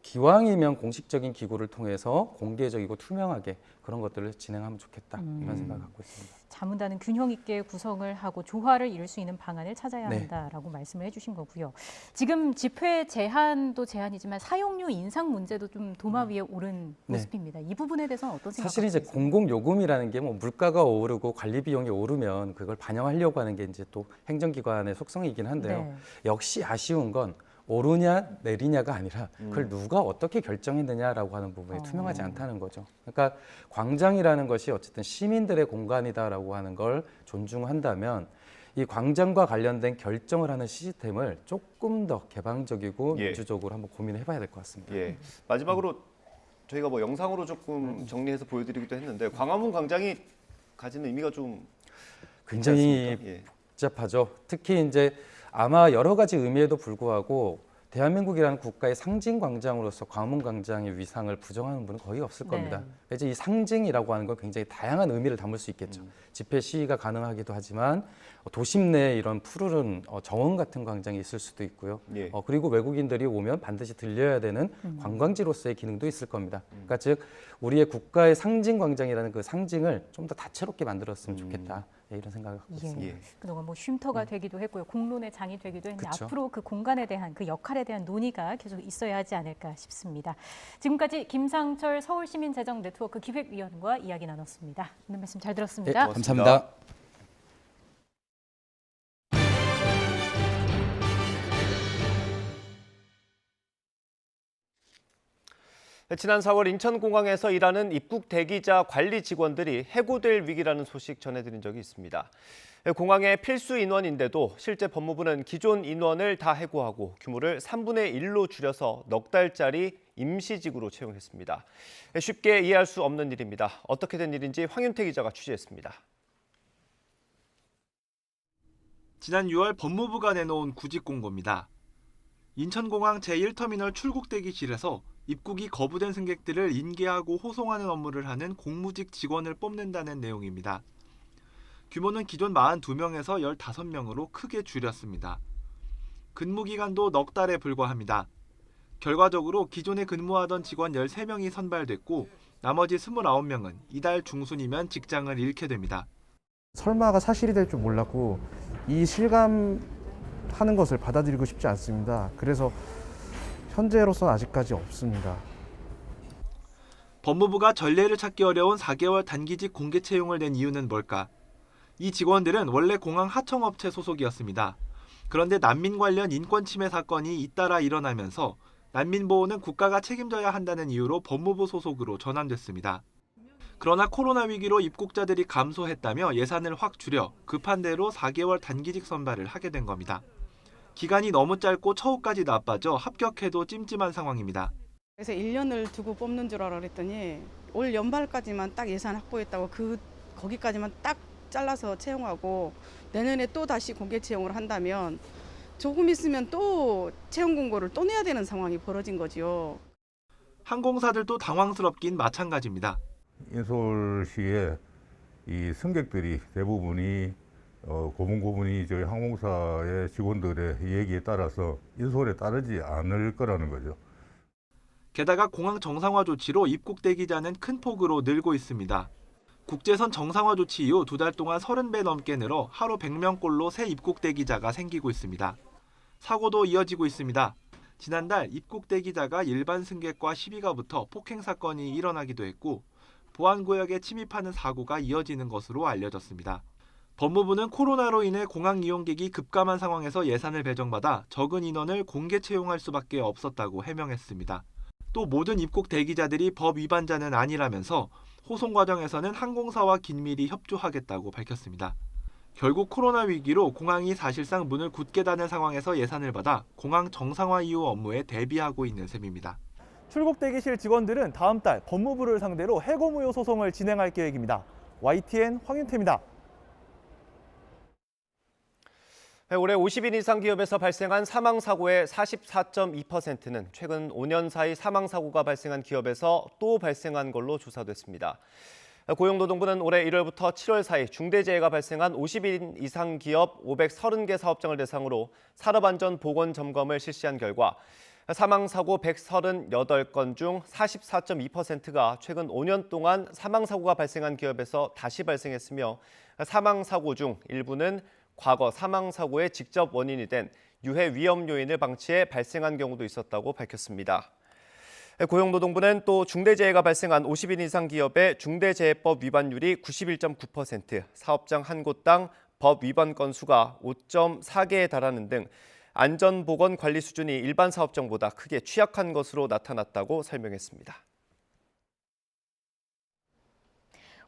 기왕이면 공식적인 기구를 통해서 공개적이고 투명하게 그런 것들을 진행하면 좋겠다 이런 생각을 갖고 있습니다. 자문단은 균형 있게 구성을 하고 조화를 이룰 수 있는 방안을 찾아야 한다라고 말씀을 해주신 거고요. 지금 집회 제한도 제한이지만 사용료 인상 문제도 좀 도마 위에 오른 모습입니다. 이 부분에 대해서는 어떤 생각이 사실 이제 공공요금이라는 게 뭐 물가가 오르고 관리 비용이 오르면 그걸 반영하려고 하는 게 이제 또 행정기관의 속성이긴 한데요. 역시 아쉬운 건 오르냐 내리냐가 아니라 그걸 누가 어떻게 결정했느냐라고 하는 부분이 투명하지 않다는 거죠. 그러니까 광장이라는 것이 어쨌든 시민들의 공간이다라고 하는 걸 존중한다면 이 광장과 관련된 결정을 하는 시스템을 조금 더 개방적이고 민주적으로 한번 고민해봐야 될 것 같습니다. 마지막으로 저희가 뭐 영상으로 조금 정리해서 보여드리기도 했는데 광화문 광장이 가지는 의미가 좀 굉장히 복잡하죠. 특히 이제 아마 여러 가지 의미에도 불구하고 대한민국이라는 국가의 상징 광장으로서 광화문 광장의 위상을 부정하는 분은 거의 없을 겁니다. 이제 이 상징이라고 하는 건 굉장히 다양한 의미를 담을 수 있겠죠. 집회 시위가 가능하기도 하지만 도심 내에 이런 푸르른 정원 같은 광장이 있을 수도 있고요. 그리고 외국인들이 오면 반드시 들려야 되는 관광지로서의 기능도 있을 겁니다. 그러니까 즉 우리의 국가의 상징 광장이라는 그 상징을 좀 더 다채롭게 만들었으면 좋겠다. 이런 생각을 갖고 있습니다. 그동안 뭐 쉼터가 되기도 했고요. 공론의 장이 되기도 했는데 그쵸. 앞으로 그 공간에 대한 그 역할에 대한 논의가 계속 있어야 하지 않을까 싶습니다. 지금까지 김상철 서울시민재정네트워크 기획위원과 이야기 나눴습니다. 오늘 말씀 잘 들었습니다. 감사합니다. 지난 4월 인천공항에서 일하는 입국 대기자 관리 직원들이 해고될 위기라는 소식 전해드린 적이 있습니다. 공항의 필수 인원인데도 실제 법무부는 기존 인원을 다 해고하고 규모를 3분의 1로 줄여서 넉 달짜리 임시직으로 채용했습니다. 쉽게 이해할 수 없는 일입니다. 어떻게 된 일인지 황윤태 기자가 취재했습니다. 지난 6월 법무부가 내놓은 구직 공고입니다. 인천공항 제1터미널 출국 대기실에서 입국이 거부된 승객들을 인계하고 호송하는 업무를 하는 공무직 직원을 뽑는다는 내용입니다. 규모는 기존 42명에서 15명으로 크게 줄였습니다. 근무 기간도 넉 달에 불과합니다. 결과적으로 기존에 근무하던 직원 13명이 선발됐고 나머지 29명은 이달 중순이면 직장을 잃게 됩니다. 설마가 사실이 될 줄 몰랐고 이 실감하는 것을 받아들이고 싶지 않습니다. 그래서 현재로서는 아직까지 없습니다. 법무부가 전례를 찾기 어려운 4개월 단기직 공개 채용을 낸 이유는 뭘까? 이 직원들은 원래 공항 하청업체 소속이었습니다. 그런데 난민 관련 인권 침해 사건이 잇따라 일어나면서 난민 보호는 국가가 책임져야 한다는 이유로 법무부 소속으로 전환됐습니다. 그러나 코로나 위기로 입국자들이 감소했다며 예산을 확 줄여 급한 대로 4개월 단기직 선발을 하게 된 겁니다. 기간이 너무 짧고 처우까지 나빠져 합격해도 찜찜한 상황입니다. 그래서 1년을 두고 뽑는 줄 알아 그랬더니 올 연말까지만 딱 예산 확보했다고 거기까지만 딱 잘라서 채용하고 내년에 또 다시 공개 채용을 한다면 조금 있으면 또 채용 공고를 또 내야 되는 상황이 벌어진 거지요. 항공사들도 당황스럽긴 마찬가지입니다. 인솔 시에 이 승객들이 대부분이 고분고분이 저희 항공사의 직원들의 얘기에 따라서 인솔에 따르지 않을 거라는 거죠. 게다가 공항 정상화 조치로 입국 대기자는 큰 폭으로 늘고 있습니다. 국제선 정상화 조치 이후 2달 동안 30배 넘게 늘어 하루 100명꼴로 새 입국 대기자가 생기고 있습니다. 사고도 이어지고 있습니다. 지난달 입국 대기자가 일반 승객과 시비가 붙어 폭행 사건이 일어나기도 했고 보안구역에 침입하는 사고가 이어지는 것으로 알려졌습니다. 법무부는 코로나로 인해 공항 이용객이 급감한 상황에서 예산을 배정받아 적은 인원을 공개 채용할 수밖에 없었다고 해명했습니다. 또 모든 입국 대기자들이 법 위반자는 아니라면서 호송 과정에서는 항공사와 긴밀히 협조하겠다고 밝혔습니다. 결국 코로나 위기로 공항이 사실상 문을 굳게 닫는 상황에서 예산을 받아 공항 정상화 이후 업무에 대비하고 있는 셈입니다. 출국 대기실 직원들은 다음 달 법무부를 상대로 해고무효 소송을 진행할 계획입니다. YTN 황윤태입니다. 올해 50인 이상 기업에서 발생한 사망사고의 44.2%는 최근 5년 사이 사망사고가 발생한 기업에서 또 발생한 걸로 조사됐습니다. 고용노동부는 올해 1월부터 7월 사이 중대재해가 발생한 50인 이상 기업 530개 사업장을 대상으로 산업안전보건점검을 실시한 결과 사망사고 138건 중 44.2%가 최근 5년 동안 사망사고가 발생한 기업에서 다시 발생했으며 사망사고 중 일부는 과거 사망사고의 직접 원인이 된 유해 위험 요인을 방치해 발생한 경우도 있었다고 밝혔습니다. 고용노동부는 또 중대재해가 발생한 50인 이상 기업의 중대재해법 위반율이 91.9%, 사업장 한 곳당 법 위반 건수가 5.4개에 달하는 등 안전보건 관리 수준이 일반 사업장보다 크게 취약한 것으로 나타났다고 설명했습니다.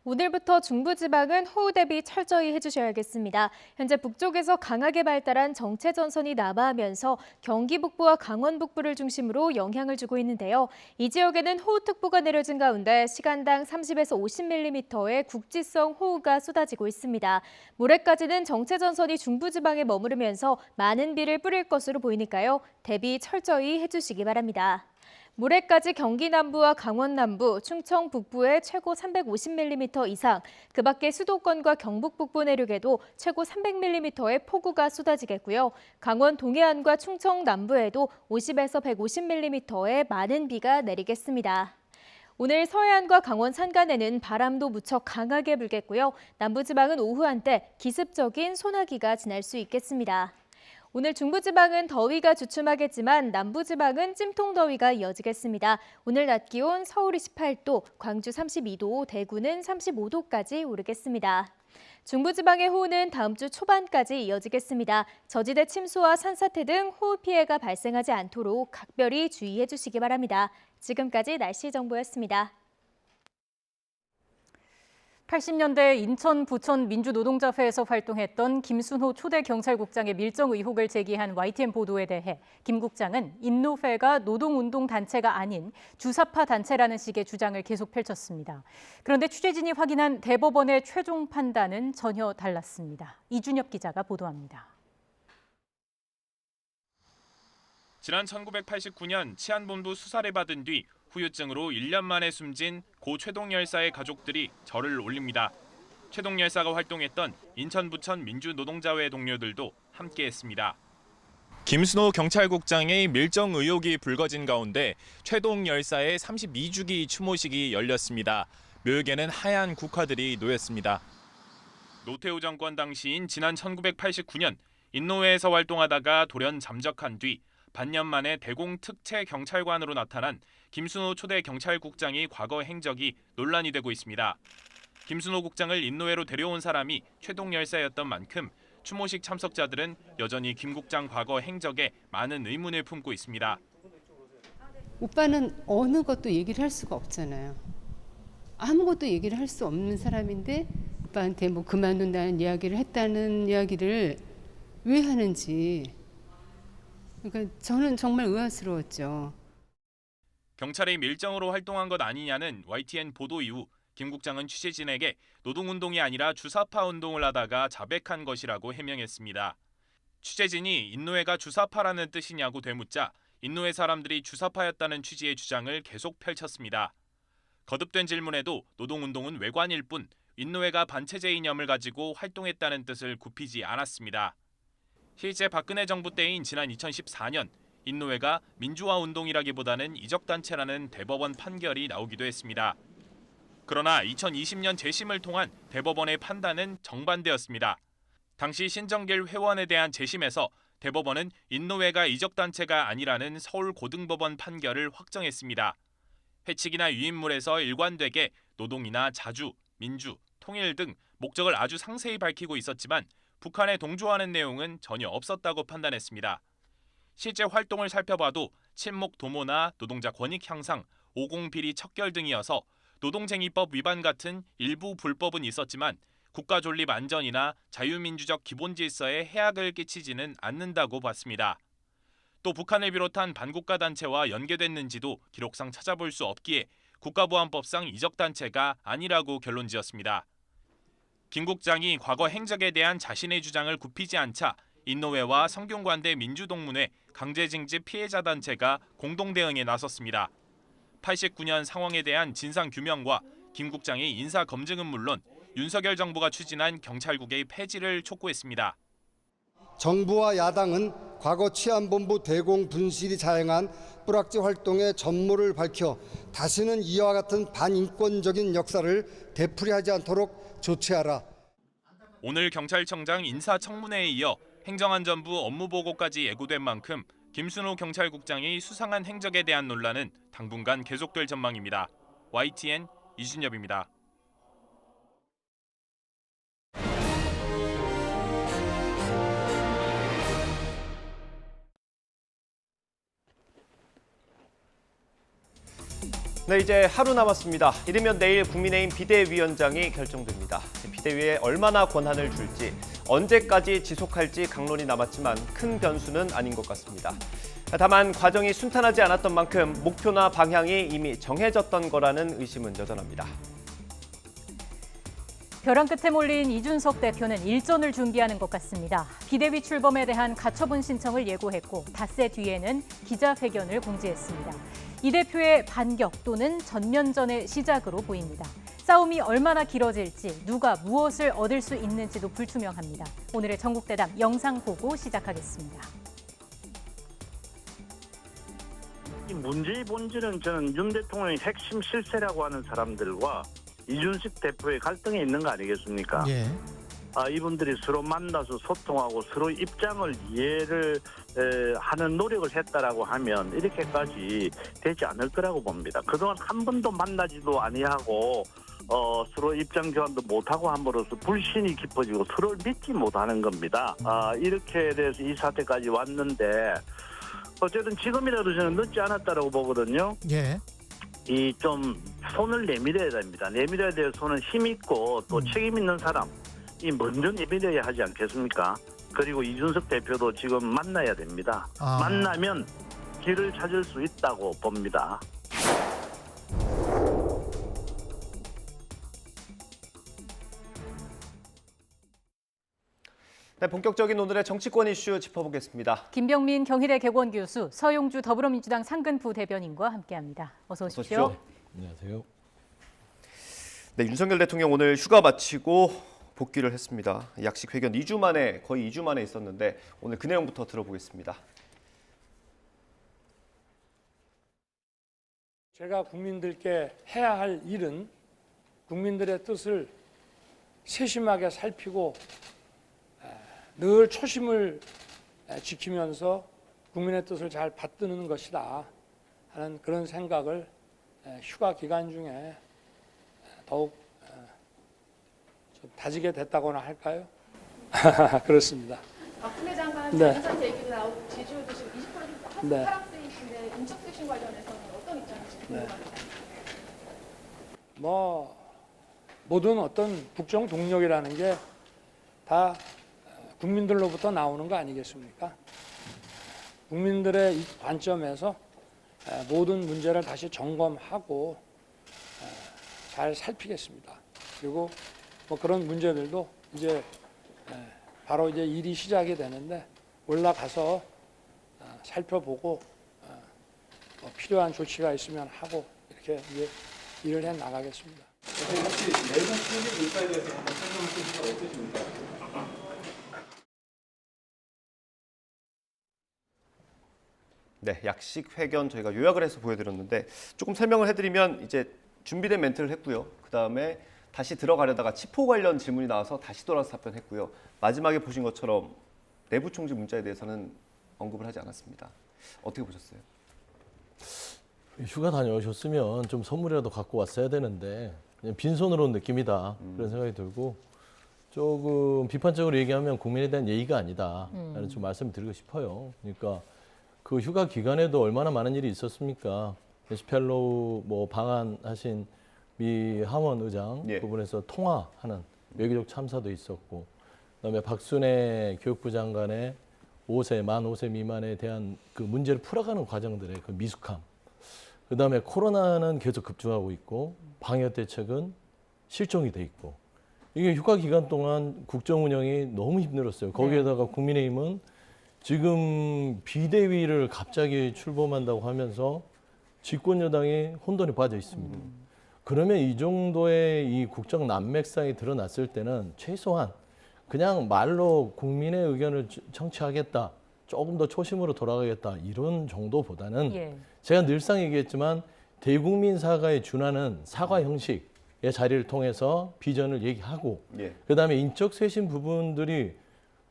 오늘부터 중부지방은 호우 대비 철저히 해주셔야겠습니다. 현재 북쪽에서 강하게 발달한 정체전선이 남하하면서 경기 북부와 강원 북부를 중심으로 영향을 주고 있는데요. 이 지역에는 호우특보가 내려진 가운데 시간당 30에서 50mm의 국지성 호우가 쏟아지고 있습니다. 모레까지는 정체전선이 중부지방에 머무르면서 많은 비를 뿌릴 것으로 보이니까요. 대비 철저히 해주시기 바랍니다. 모레까지 경기 남부와 강원 남부, 충청 북부에 최고 350mm 이상, 그 밖에 수도권과 경북 북부 내륙에도 최고 300mm의 폭우가 쏟아지겠고요. 강원 동해안과 충청 남부에도 50에서 150mm의 많은 비가 내리겠습니다. 오늘 서해안과 강원 산간에는 바람도 무척 강하게 불겠고요. 남부지방은 오후 한때 기습적인 소나기가 지날 수 있겠습니다. 오늘 중부지방은 더위가 주춤하겠지만 남부지방은 찜통더위가 이어지겠습니다. 오늘 낮 기온 서울이 18도, 광주 32도, 대구는 35도까지 오르겠습니다. 중부지방의 호우는 다음 주 초반까지 이어지겠습니다. 저지대 침수와 산사태 등 호우 피해가 발생하지 않도록 각별히 주의해 주시기 바랍니다. 지금까지 날씨 정보였습니다. 80년대 인천, 부천 민주노동자회에서 활동했던 김순호 초대 경찰국장의 밀정 의혹을 제기한 YTN 보도에 대해 김 국장은 인노회가 노동운동 단체가 아닌 주사파 단체라는 식의 주장을 계속 펼쳤습니다. 그런데 취재진이 확인한 대법원의 최종 판단은 전혀 달랐습니다. 이준엽 기자가 보도합니다. 지난 1989년 치안본부 수사를 받은 뒤 후유증으로 1년 만에 숨진 고 최동 열사의 가족들이 절을 올립니다. 최동 열사가 활동했던 인천 부천 민주노동자회 동료들도 함께했습니다. 김순호 경찰국장의 밀정 의혹이 불거진 가운데 최동 열사의 32주기 추모식이 열렸습니다. 묘역에는 하얀 국화들이 놓였습니다. 노태우 정권 당시인 지난 1989년 인노회에서 활동하다가 돌연 잠적한 뒤 반년 만에 대공 특채 경찰관으로 나타난 김순호 초대 경찰국장의 과거 행적이 논란이 되고 있습니다. 김순호 국장을 인노회로 데려온 사람이 최동 열사였던 만큼 추모식 참석자들은 여전히 김 국장 과거 행적에 많은 의문을 품고 있습니다. 오빠는 어느 것도 얘기를 할 수가 없잖아요. 아무것도 얘기를 할 수 없는 사람인데 오빠한테 뭐 그만둔다는 이야기를 했다는 이야기를 왜 하는지. 그러니까 저는 정말 의아스러웠죠. 경찰이 밀정으로 활동한 것 아니냐는 YTN 보도 이후 김 국장은 취재진에게 노동운동이 아니라 주사파 운동을 하다가 자백한 것이라고 해명했습니다. 취재진이 인노회가 주사파라는 뜻이냐고 되묻자 인노회 사람들이 주사파였다는 취지의 주장을 계속 펼쳤습니다. 거듭된 질문에도 노동운동은 외관일 뿐 인노회가 반체제 이념을 가지고 활동했다는 뜻을 굽히지 않았습니다. 실제 박근혜 정부 때인 지난 2014년 인노회가 민주화 운동이라기보다는 이적단체라는 대법원 판결이 나오기도 했습니다. 그러나 2020년 재심을 통한 대법원의 판단은 정반대였습니다. 당시 신정길 회원에 대한 재심에서 대법원은 인노회가 이적단체가 아니라는 서울고등법원 판결을 확정했습니다. 회칙이나 유인물에서 일관되게 노동이나 자주, 민주, 통일 등 목적을 아주 상세히 밝히고 있었지만 북한에 동조하는 내용은 전혀 없었다고 판단했습니다. 실제 활동을 살펴봐도 친목 도모나 노동자 권익 향상, 오공비리 척결 등이어서 노동쟁의법 위반 같은 일부 불법은 있었지만 국가 존립 안전이나 자유민주적 기본 질서에 해악을 끼치지는 않는다고 봤습니다. 또 북한을 비롯한 반국가 단체와 연계됐는지도 기록상 찾아볼 수 없기에 국가보안법상 이적단체가 아니라고 결론지었습니다. 김 국장이 과거 행적에 대한 자신의 주장을 굽히지 않자 인노회와 성균관대 민주동문회, 강제징집 피해자 단체가 공동 대응에 나섰습니다. 89년 상황에 대한 진상규명과 김 국장의 인사 검증은 물론 윤석열 정부가 추진한 경찰국의 폐지를 촉구했습니다. 정부와 야당은 과거 치안본부 대공 분실이 자행한 뿌락지 활동의 전모를 밝혀 다시는 이와 같은 반인권적인 역사를 되풀이하지 않도록 조치하라. 오늘 경찰청장 인사청문회에 이어 행정안전부 업무보고까지 예고된 만큼 김순호 경찰국장의 수상한 행적에 대한 논란은 당분간 계속될 전망입니다. YTN 이준엽입니다. 네, 이제 하루 남았습니다. 이르면 내일 국민의힘 비대위원장이 결정됩니다. 비대위에 얼마나 권한을 줄지, 언제까지 지속할지 강론이 남았지만 큰 변수는 아닌 것 같습니다. 다만 과정이 순탄하지 않았던 만큼 목표나 방향이 이미 정해졌던 거라는 의심은 여전합니다. 벼랑 끝에 몰린 이준석 대표는 일전을 준비하는 것 같습니다. 비대위 출범에 대한 가처분 신청을 예고했고 닷새 뒤에는 기자회견을 공지했습니다. 이 대표의 반격 또는 전면전의 시작으로 보입니다. 싸움이 얼마나 길어질지, 누가 무엇을 얻을 수 있는지도 불투명합니다. 오늘의 전국대담 영상 보고 시작하겠습니다. 이 문제의 본질은 저는 윤 대통령의 핵심 실세라고 하는 사람들과 이준석 대표의 갈등에 있는 거 아니겠습니까? 예. 이분들이 서로 만나서 소통하고 서로 입장을 이해를 하는 노력을 했다라고 하면 이렇게까지 되지 않을 거라고 봅니다. 그동안 한 번도 만나지도 아니하고 서로 입장 교환도 못하고 함으로써 불신이 깊어지고 서로를 믿지 못하는 겁니다. 이렇게 돼서 이 사태까지 왔는데 어쨌든 지금이라도 저는 늦지 않았다라고 보거든요. 예. 이 좀 손을 내밀어야 됩니다. 내밀어야 될 손은 힘 있고 또 책임 있는 사람 이 먼저 내밀어야 하지 않겠습니까? 그리고 이준석 대표도 지금 만나야 됩니다. 만나면 길을 찾을 수 있다고 봅니다. 네, 본격적인 오늘의 정치권 이슈 짚어보겠습니다. 김병민 경희대 개원 교수, 서용주 더불어민주당 상근 부대변인과 함께합니다. 어서 오십시오. 안녕하세요. 네, 윤석열 대통령 오늘 휴가 마치고 복귀를 했습니다. 약식 회견 2주 만에, 거의 2주 만에 있었는데 오늘 그 내용부터 들어보겠습니다. 제가 국민들께 해야 할 일은 국민들의 뜻을 세심하게 살피고 늘 초심을 지키면서 국민의 뜻을 잘 받드는 것이다 하는 그런 생각을 휴가 기간 중에 더욱 좀 다지게 됐다고나 할까요? 그렇습니다. 박근혜 장관 네. 재산 얘기도 나오고 제주도 지금 20% 네. 하락세이신데 인적 쇄신 관련해서는 어떤 입장이신지 궁금합니다. 모든 어떤 국정 동력이라는 게 다 국민들로부터 나오는 거 아니겠습니까? 국민들의 관점에서 모든 문제를 다시 점검하고 잘 살피겠습니다. 그리고 뭐 그런 문제들도 이제 바로 이제 일이 시작이 되는데 올라가서 살펴보고 뭐 필요한 조치가 있으면 하고 이렇게 이제 일을 해 나가겠습니다. 혹시 내부 총리 인사에 대해서 한번 설명을 해주시면 어떠십니까? 네, 약식 회견 저희가 요약을 해서 보여드렸는데 조금 설명을 해드리면 이제 준비된 멘트를 했고요. 그 다음에 다시 들어가려다가 치포 관련 질문이 나와서 다시 돌아서 답변했고요. 마지막에 보신 것처럼 내부 총지 문자에 대해서는 언급을 하지 않았습니다. 어떻게 보셨어요? 휴가 다녀오셨으면 좀 선물이라도 갖고 왔어야 되는데 그냥 빈손으로 온 느낌이다. 그런 생각이 들고 조금 비판적으로 얘기하면 국민에 대한 예의가 아니다. 라는 좀 말씀을 드리고 싶어요. 그러니까 그 휴가 기간에도 얼마나 많은 일이 있었습니까? 에스펠로우 뭐 방한하신 미 하원 의장 부분에서 통화하는 외교적 참사도 있었고, 그다음에 박순애 교육부 장관의 만 5세 미만에 대한 그 문제를 풀어가는 과정들의 그 미숙함. 그다음에 코로나는 계속 급증하고 있고 방역 대책은 실종이 돼 있고 이게 휴가 기간 동안 국정 운영이 너무 힘들었어요. 거기에다가 국민의힘은 지금 비대위를 갑자기 출범한다고 하면서 집권 여당이 혼돈에 빠져 있습니다. 그러면 이 정도의 이 국정 난맥상이 드러났을 때는 최소한 그냥 말로 국민의 의견을 청취하겠다, 조금 더 초심으로 돌아가겠다 이런 정도보다는 제가 늘상 얘기했지만 대국민 사과에 준하는 사과 형식의 자리를 통해서 비전을 얘기하고 그다음에 인적 쇄신 부분들이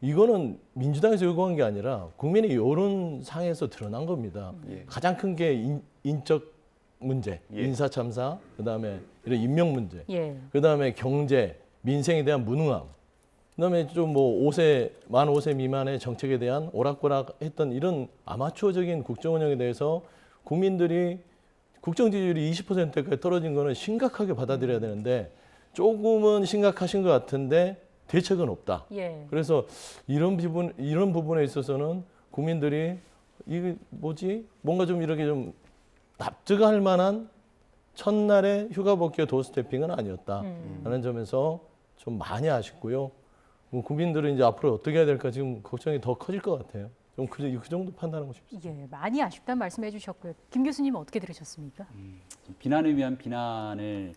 이거는 민주당에서 요구한 게 아니라 국민의 여론상에서 드러난 겁니다. 가장 큰 게 인적 문제, 인사 참사, 그다음에 이런 인명 문제, 그다음에 경제, 민생에 대한 무능함, 그다음에 좀 뭐 만 5세 미만의 정책에 대한 오락가락했던 이런 아마추어적인 국정 운영에 대해서 국민들이 국정 지지율이 20%까지 떨어진 거는 심각하게 받아들여야 되는데 조금은 심각하신 것 같은데 대책은 없다. 그래서 이런 부분에 있어서는 국민들이 이게 뭐지? 뭔가 좀 이렇게 좀 납득할 만한 첫날의 휴가 복귀와 도어스태핑은 아니었다라는 점에서 좀 많이 아쉽고요. 국민들은 이제 앞으로 어떻게 해야 될까 지금 걱정이 더 커질 것 같아요. 좀 그 정도 판단하고 싶습니다. 많이 아쉽다는 말씀해 주셨고요. 김 교수님은 어떻게 들으셨습니까? 비난을 위한 비난을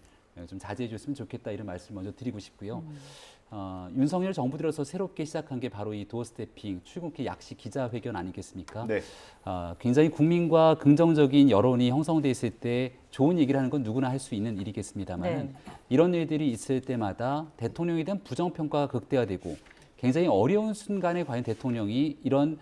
좀 자제해 줬으면 좋겠다 이런 말씀 먼저 드리고 싶고요. 윤석열 정부 들어서 새롭게 시작한 게 바로 이 도어스태핑, 출국기 약식 기자회견 아니겠습니까? 굉장히 국민과 긍정적인 여론이 형성돼 있을 때 좋은 얘기를 하는 건 누구나 할 수 있는 일이겠습니다만 이런 일들이 있을 때마다 대통령에 대한 부정평가가 극대화되고 굉장히 어려운 순간에 과연 대통령이 이런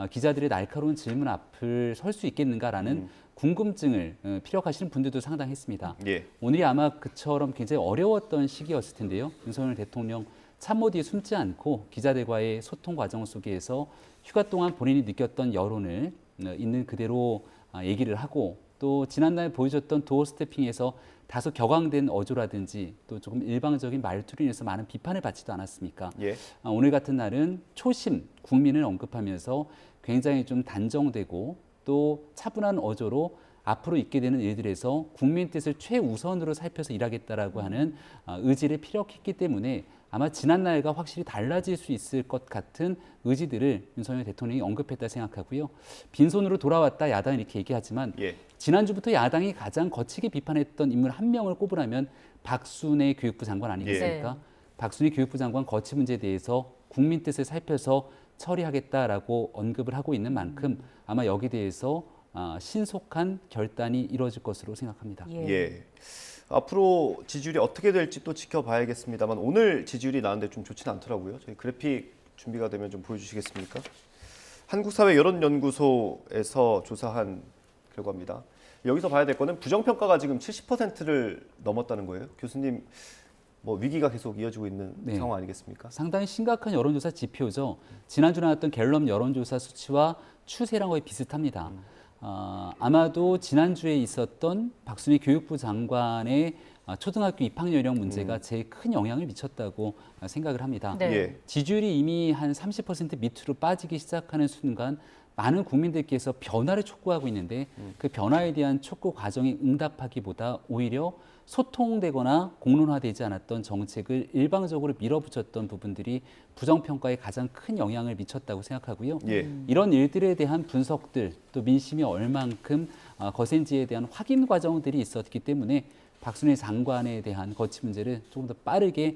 기자들의 날카로운 질문 앞을 설 수 있겠는가라는 궁금증을 피력하시는 분들도 상당했습니다. 오늘이 아마 그처럼 굉장히 어려웠던 시기였을 텐데요. 윤석열 대통령 참모 뒤에 숨지 않고 기자들과의 소통 과정 속에서 휴가 동안 본인이 느꼈던 여론을 있는 그대로 얘기를 하고 또 지난날 보여줬던 도어스태핑에서 다소 격앙된 어조라든지 또 조금 일방적인 말투로 인해서 많은 비판을 받지도 않았습니까? 오늘 같은 날은 초심, 국민을 언급하면서 굉장히 좀 단정되고 또 차분한 어조로 앞으로 있게 되는 일들에서 국민 뜻을 최우선으로 살펴서 일하겠다라고 하는 의지를 피력했기 때문에 아마 지난날과 확실히 달라질 수 있을 것 같은 의지들을 윤석열 대통령이 언급했다 생각하고요. 빈손으로 돌아왔다 야당이 이렇게 얘기하지만 지난주부터 야당이 가장 거치게 비판했던 인물 한 명을 꼽으라면 박순애 교육부 장관 아니겠습니까? 박순애 교육부 장관 거치 문제에 대해서 국민 뜻을 살펴서 처리하겠다라고 언급을 하고 있는 만큼 아마 여기에 대해서 신속한 결단이 이루어질 것으로 생각합니다. 앞으로 지지율이 어떻게 될지 또 지켜봐야겠습니다만 오늘 지지율이 나왔는데 좀 좋지는 않더라고요. 저희 그래픽 준비가 되면 좀 보여주시겠습니까? 한국사회여론연구소에서 조사한 결과입니다. 여기서 봐야 될 거는 부정평가가 지금 70%를 넘었다는 거예요. 교수님, 뭐 위기가 계속 이어지고 있는 상황 아니겠습니까? 상당히 심각한 여론조사 지표죠. 지난주 나왔던 갤럽 여론조사 수치와 추세랑 거의 비슷합니다. 아마도 지난주에 있었던 박순애 교육부 장관의 초등학교 입학 연령 문제가 제일 큰 영향을 미쳤다고 생각을 합니다. 지지율이 이미 한 30% 밑으로 빠지기 시작하는 순간 많은 국민들께서 변화를 촉구하고 있는데 그 변화에 대한 촉구 과정에 응답하기보다 오히려 소통되거나 공론화되지 않았던 정책을 일방적으로 밀어붙였던 부분들이 부정평가에 가장 큰 영향을 미쳤다고 생각하고요. 이런 일들에 대한 분석들, 또 민심이 얼만큼 거센지에 대한 확인 과정들이 있었기 때문에 박순애 장관에 대한 거치 문제를 조금 더 빠르게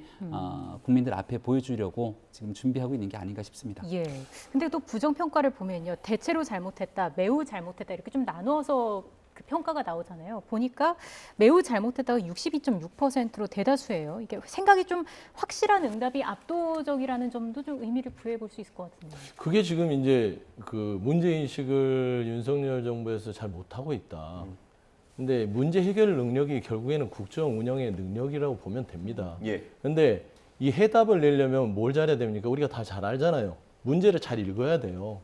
국민들 앞에 보여주려고 지금 준비하고 있는 게 아닌가 싶습니다. 예. 근데 또 부정평가를 보면요. 대체로 잘못했다, 매우 잘못했다 이렇게 좀 나누어서 그 평가가 나오잖아요. 보니까 매우 잘못했다가 62.6%로 대다수예요. 이게 생각이 좀 확실한 응답이 압도적이라는 점도 좀 의미를 부여해 볼 수 있을 것 같은데. 그게 지금 이제 그 문제인식을 윤석열 정부에서 잘 못하고 있다. 근데 문제 해결 능력이 결국에는 국정 운영의 능력이라고 보면 됩니다. 근데 이 해답을 내려면 뭘 잘해야 됩니까? 우리가 다 잘 알잖아요. 문제를 잘 읽어야 돼요.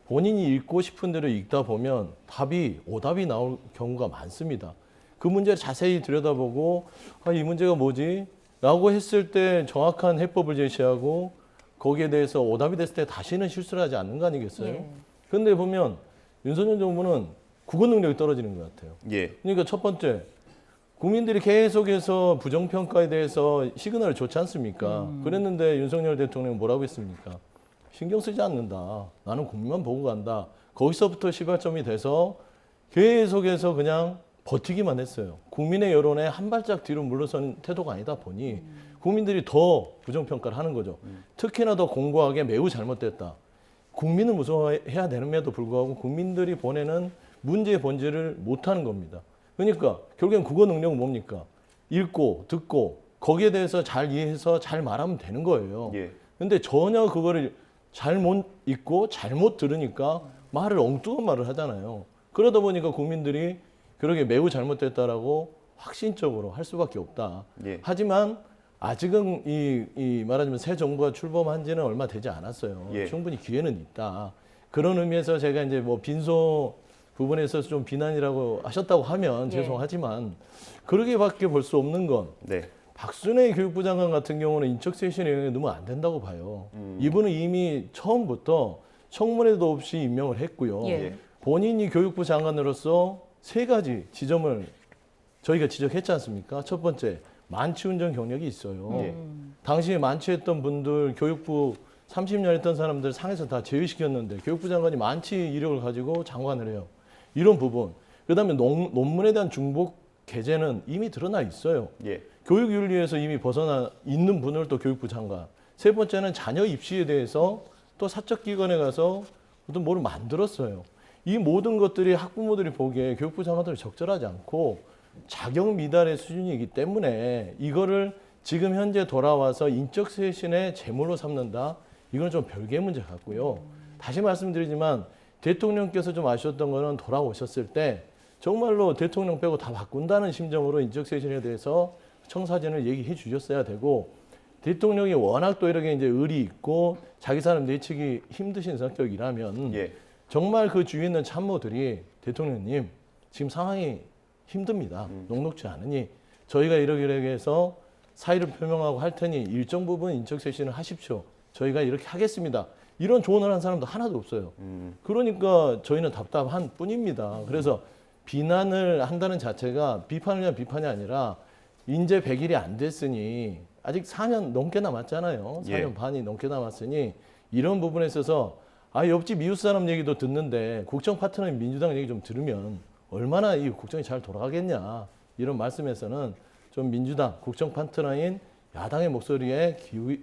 본인이 읽고 싶은 대로 읽다 보면 답이 오답이 나올 경우가 많습니다. 그 문제를 자세히 들여다보고 이 문제가 뭐지? 라고 했을 때 정확한 해법을 제시하고 거기에 대해서 오답이 됐을 때 다시는 실수를 하지 않는 거 아니겠어요? 그런데 보면 윤석열 정부는 국어 능력이 떨어지는 것 같아요. 그러니까 첫 번째, 국민들이 계속해서 부정평가에 대해서 시그널을 줬지 않습니까? 그랬는데 윤석열 대통령은 뭐라고 했습니까? 신경 쓰지 않는다. 나는 국민만 보고 간다. 거기서부터 시발점이 돼서 계속해서 그냥 버티기만 했어요. 국민의 여론에 한 발짝 뒤로 물러선 태도가 아니다 보니 국민들이 더 부정평가를 하는 거죠. 특히나 더 공고하게 매우 잘못됐다. 국민을 무서워해야 되는데도 불구하고 국민들이 보내는 문제의 본질을 못하는 겁니다. 그러니까 결국엔 국어 능력은 뭡니까? 읽고 듣고 거기에 대해서 잘 이해해서 잘 말하면 되는 거예요. 근데 전혀 그거를 잘못 읽고 잘못 들으니까 말을 엉뚱한 말을 하잖아요. 그러다 보니까 국민들이 그러게 매우 잘못됐다라고 확신적으로 할 수밖에 없다. 하지만 아직은 이 말하자면 새 정부가 출범한 지는 얼마 되지 않았어요. 충분히 기회는 있다. 그런 의미에서 제가 이제 뭐 빈소 부분에 있어서 좀 비난이라고 하셨다고 하면 죄송하지만 그러게밖에 볼 수 없는 건 박순애 교육부 장관 같은 경우는 인적쇄신 영역에 넣으면 안 된다고 봐요. 이분은 이미 처음부터 청문회도 없이 임명을 했고요. 본인이 교육부 장관으로서 3가지 지점을 저희가 지적했지 않습니까? 첫 번째, 만취운전 경력이 있어요. 당시에 만취했던 분들 교육부 30년 했던 사람들 상에서 다 제외시켰는데 교육부 장관이 만취 이력을 가지고 장관을 해요. 이런 부분. 그다음에 논문에 대한 중복 게재는 이미 드러나 있어요. 교육윤리에서 이미 벗어나 있는 분을 또 교육부 장관. 세 번째는 자녀 입시에 대해서 또 사적기관에 가서 어떤 뭐를 만들었어요. 이 모든 것들이 학부모들이 보기에 교육부 장관들이 적절하지 않고 자격 미달의 수준이기 때문에 이거를 지금 현재 돌아와서 인적쇄신의 제물로 삼는다. 이건 좀 별개의 문제 같고요. 다시 말씀드리지만 대통령께서 좀 아쉬웠던 거는 돌아오셨을 때 정말로 대통령 빼고 다 바꾼다는 심정으로 인적쇄신에 대해서 청사진을 얘기해 주셨어야 되고 대통령이 워낙 또 이렇게 이제 의리 있고 자기 사람 내치기 힘드신 성격이라면 정말 그 주위에 있는 참모들이 대통령님 지금 상황이 힘듭니다. 녹록지 않으니 저희가 이렇게 해서 사의를 표명하고 할 테니 일정 부분 인적쇄신을 하십시오. 저희가 이렇게 하겠습니다. 이런 조언을 한 사람도 하나도 없어요. 그러니까 저희는 답답한 뿐입니다. 그래서 비난을 한다는 자체가 비판을 위한 비판이 아니라 인재 100일이 안 됐으니 아직 4년 넘게 남았잖아요. 4년 반이 넘게 남았으니 이런 부분에 있어서 옆집 이웃 사람 얘기도 듣는데 국정 파트너인 민주당 얘기 좀 들으면 얼마나 이 국정이 잘 돌아가겠냐. 이런 말씀에서는 좀 민주당 국정 파트너인 야당의 목소리에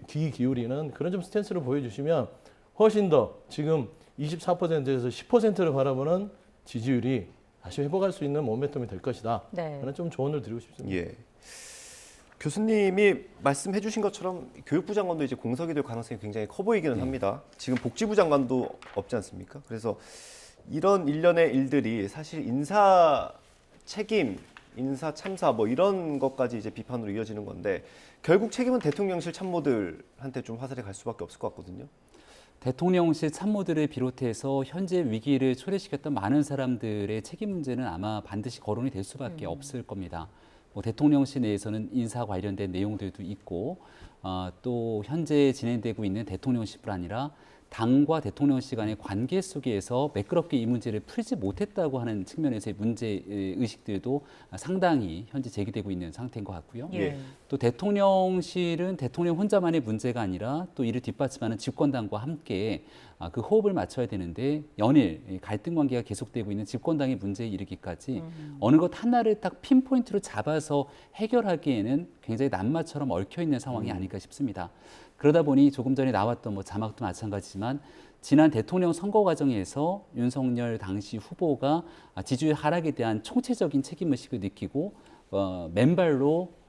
귀 기울이는 그런 좀 스탠스를 보여주시면 훨씬 더 지금 24%에서 10%를 바라보는 지지율이 다시 회복할 수 있는 모멘텀이 될 것이다. 저는 좀 조언을 드리고 싶습니다. 교수님이 말씀해 주신 것처럼 교육부 장관도 이제 공석이 될 가능성이 굉장히 커 보이기는 합니다. 지금 복지부 장관도 없지 않습니까? 그래서 이런 일련의 일들이 사실 인사 책임, 인사 참사 뭐 이런 것까지 이제 비판으로 이어지는 건데 결국 책임은 대통령실 참모들한테 좀 화살이 갈 수밖에 없을 것 같거든요. 대통령실 참모들을 비롯해서 현재 위기를 초래시켰던 많은 사람들의 책임 문제는 아마 반드시 거론이 될 수밖에 없을 겁니다. 뭐 대통령실 내에서는 인사 관련된 내용들도 있고 또 현재 진행되고 있는 대통령실뿐 아니라 당과 대통령실 간의 관계 속에서 매끄럽게 이 문제를 풀지 못했다고 하는 측면에서의 문제 의식들도 상당히 현재 제기되고 있는 상태인 것 같고요. 예. 또 대통령실은 대통령 혼자만의 문제가 아니라 또 이를 뒷받침하는 집권당과 함께 그 호흡을 맞춰야 되는데 연일 갈등 관계가 계속되고 있는 집권당의 문제에 이르기까지 어느 것 하나를 딱 핀포인트로 잡아서 해결하기에는 굉장히 낱마처럼 얽혀있는 상황이 아닐까 싶습니다. 그러다 보니 조금 전에 나왔던 뭐 자막도 마찬가지지만 지난 대통령 선거 과정에서 윤석열 당시 후보가 지지율 하락에 대한 총체적인 책임의식을 느끼고 맨발로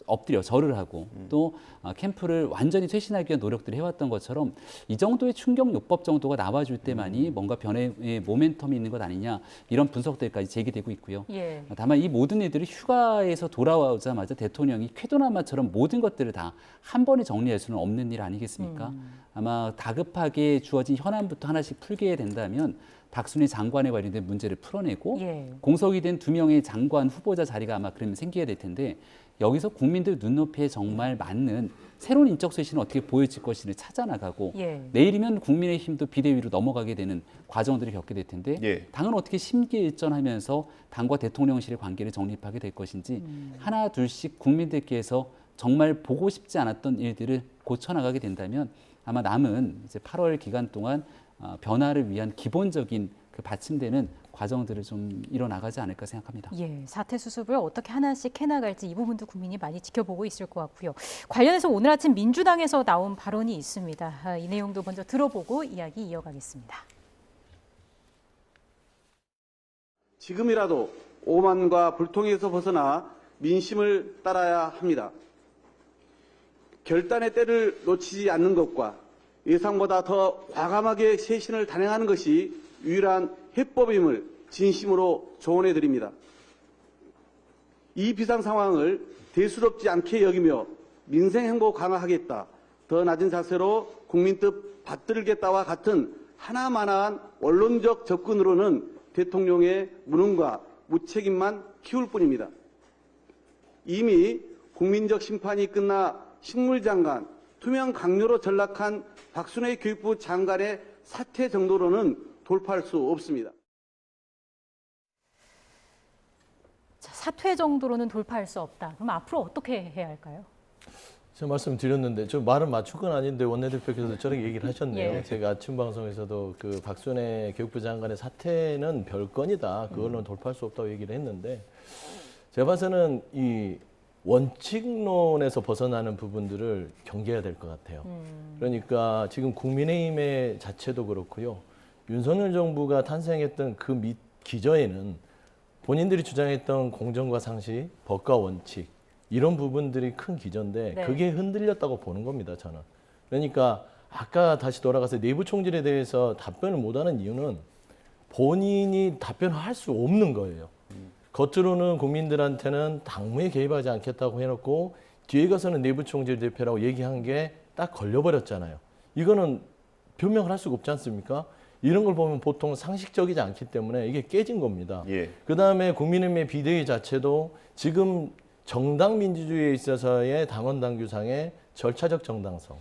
엎드려 절을 하고 또 캠프를 완전히 퇴신하기 위한 노력들을 해왔던 것처럼 이 정도의 충격요법 정도가 나와줄 때만이 뭔가 변화의 모멘텀이 있는 것 아니냐 이런 분석들까지 제기되고 있고요. 예. 다만 이 모든 일들이 휴가에서 돌아오자마자 대통령이 쾌도난마처럼 모든 것들을 다 한 번에 정리할 수는 없는 일 아니겠습니까? 아마 다급하게 주어진 현안부터 하나씩 풀게 된다면 박순애 장관에 관련된 문제를 풀어내고 예. 공석이 된 2명의 장관 후보자 자리가 아마 그러면 생겨야 될 텐데 여기서 국민들 눈높이에 정말 맞는 새로운 인적 쇄신을 어떻게 보여질 것인지를 찾아나가고 예. 내일이면 국민의힘도 비대위로 넘어가게 되는 과정들을 겪게 될 텐데 예. 당은 어떻게 심기일전하면서 당과 대통령실의 관계를 정립하게 될 것인지 하나 둘씩 국민들께서 정말 보고 싶지 않았던 일들을 고쳐나가게 된다면 아마 남은 이제 8월 기간 동안 변화를 위한 기본적인 그 받침되는 과정들을 좀 일어나가지 않을까 생각합니다. 예, 사태 수습을 어떻게 하나씩 해나갈지 이 부분도 국민이 많이 지켜보고 있을 것 같고요. 관련해서 오늘 아침 민주당에서 나온 발언이 있습니다. 이 내용도 먼저 들어보고 이야기 이어가겠습니다. 지금이라도 오만과 불통에서 벗어나 민심을 따라야 합니다. 결단의 때를 놓치지 않는 것과 예상보다 더 과감하게 쇄신을 단행하는 것이 유일한 해법임을 진심으로 조언해 드립니다. 이 비상 상황을 대수롭지 않게 여기며 민생 행보 강화하겠다, 더 낮은 자세로 국민 뜻 받들겠다와 같은 하나만한 원론적 접근으로는 대통령의 무능과 무책임만 키울 뿐입니다. 이미 국민적 심판이 끝나 식물장관, 투명 강요로 전락한 박순애 교육부 장관의 사퇴 정도로는 돌파할 수 없습니다. 자, 사퇴 정도로는 돌파할 수 없다. 그럼 앞으로 어떻게 해야 할까요? 제가 말씀드렸는데 저 말은 맞출 건 아닌데 원내대표께서 저렇게 얘기를 하셨네요. 예. 제가 아침 방송에서도 그 박순애 교육부 장관의 사퇴는 별건이다. 그걸로는 돌파할 수 없다고 얘기를 했는데 제가 봐서는 이 원칙론에서 벗어나는 부분들을 경계해야 될 것 같아요. 그러니까 지금 국민의힘의 자체도 그렇고요. 윤석열 정부가 탄생했던 그 기저에는 본인들이 주장했던 공정과 상식, 법과 원칙 이런 부분들이 큰 기저인데 네. 그게 흔들렸다고 보는 겁니다, 저는. 그러니까 아까 다시 돌아가서 내부 총질에 대해서 답변을 못하는 이유는 본인이 답변을 할 수 없는 거예요. 겉으로는 국민들한테는 당무에 개입하지 않겠다고 해놓고 뒤에 가서는 내부 총질 대표라고 얘기한 게 딱 걸려버렸잖아요. 이거는 변명을 할 수가 없지 않습니까? 이런 걸 보면 보통 상식적이지 않기 때문에 이게 깨진 겁니다. 예. 그다음에 국민의힘의 비대위 자체도 지금 정당 민주주의에 있어서의 당원 당규상의 절차적 정당성,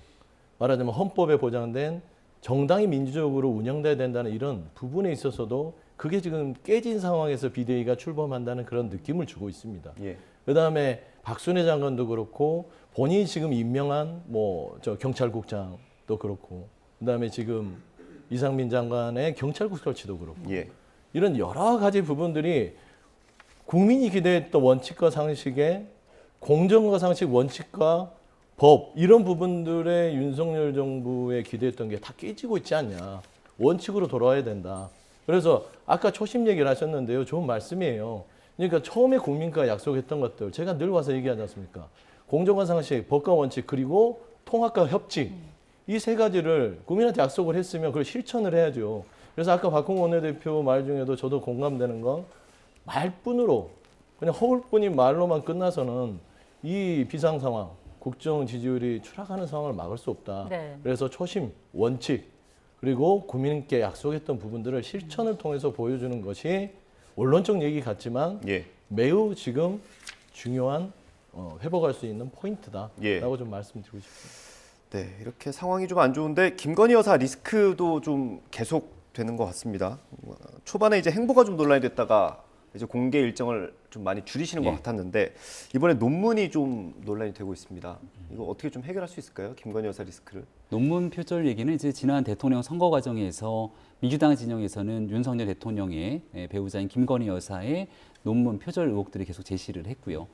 말하자면 헌법에 보장된 정당이 민주적으로 운영돼야 된다는 이런 부분에 있어서도 그게 지금 깨진 상황에서 비대위가 출범한다는 그런 느낌을 주고 있습니다. 예. 그다음에 박순애 장관도 그렇고 본인이 지금 임명한 저 경찰국장도 그렇고 그다음에 지금 이상민 장관의 경찰국 설치도 그렇고 예. 이런 여러 가지 부분들이 국민이 기대했던 원칙과 상식의 공정과 상식, 원칙과 법 이런 부분들의 윤석열 정부에 기대했던 게 다 깨지고 있지 않냐. 원칙으로 돌아와야 된다. 그래서 아까 초심 얘기를 하셨는데요. 좋은 말씀이에요. 그러니까 처음에 국민과 약속했던 것들 제가 늘 와서 얘기하지 않습니까? 공정과 상식, 법과 원칙 그리고 통합과 협치 이 세 가지를 국민한테 약속을 했으면 그걸 실천을 해야죠. 그래서 아까 박홍 원내대표 말 중에도 저도 공감되는 건 말뿐으로 그냥 허울뿐인 말로만 끝나서는 이 비상 상황, 국정 지지율이 추락하는 상황을 막을 수 없다. 네. 그래서 초심, 원칙 그리고 국민께 약속했던 부분들을 실천을 통해서 보여주는 것이 원론적 얘기 같지만 예. 매우 지금 중요한 회복할 수 있는 포인트다라고 예. 좀 말씀드리고 싶습니다. 네, 이렇게 상황이 좀 안 좋은데 김건희 여사 리스크도 좀 계속되는 것 같습니다. 초반에 이제 행보가 좀 논란이 됐다가 이제 공개 일정을 좀 많이 줄이시는 것 같았는데 이번에 논문이 좀 논란이 되고 있습니다. 이거 어떻게 좀 해결할 수 있을까요? 김건희 여사 리스크를. 논문 표절 얘기는 이제 지난 대통령 선거 과정에서 민주당 진영에서는 윤석열 대통령의 배우자인 김건희 여사의 논문 표절 의혹들을 계속 제시를 했고요.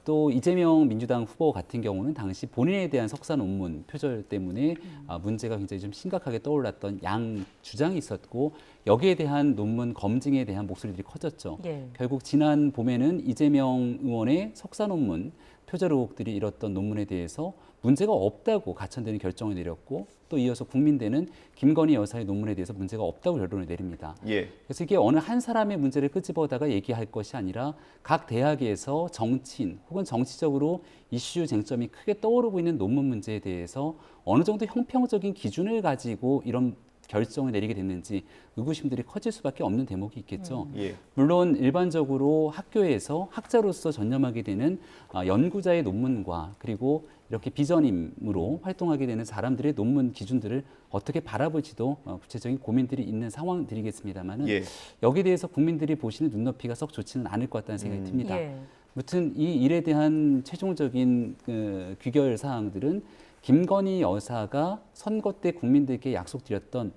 또 이재명 민주당 후보 같은 경우는 당시 본인에 대한 석사 논문 표절 때문에 문제가 굉장히 좀 심각하게 떠올랐던 양 주장이 있었고 여기에 대한 논문 검증에 대한 목소리들이 커졌죠. 예. 결국 지난 봄에는 이재명 의원의 석사 논문 표절 의혹들이 일었던 논문에 대해서 문제가 없다고 가천되는 결정을 내렸고 또 이어서 국민대는 김건희 여사의 논문에 대해서 문제가 없다고 결론을 내립니다. 예. 그래서 이게 어느 한 사람의 문제를 끄집어다가 얘기할 것이 아니라 각 대학에서 정치인 혹은 정치적으로 이슈 쟁점이 크게 떠오르고 있는 논문 문제에 대해서 어느 정도 형평적인 기준을 가지고 이런 결정을 내리게 됐는지 의구심들이 커질 수밖에 없는 대목이 있겠죠. 예. 물론 일반적으로 학교에서 학자로서 전념하게 되는 연구자의 논문과 그리고 이렇게 비전임으로 활동하게 되는 사람들의 논문 기준들을 어떻게 바라볼지도 구체적인 고민들이 있는 상황들이겠습니다만은 예. 여기에 대해서 국민들이 보시는 눈높이가 썩 좋지는 않을 것 같다는 생각이 듭니다. 예. 아무튼 이 일에 대한 최종적인 귀결 사항들은 김건희 여사가 선거 때 국민들께 약속드렸던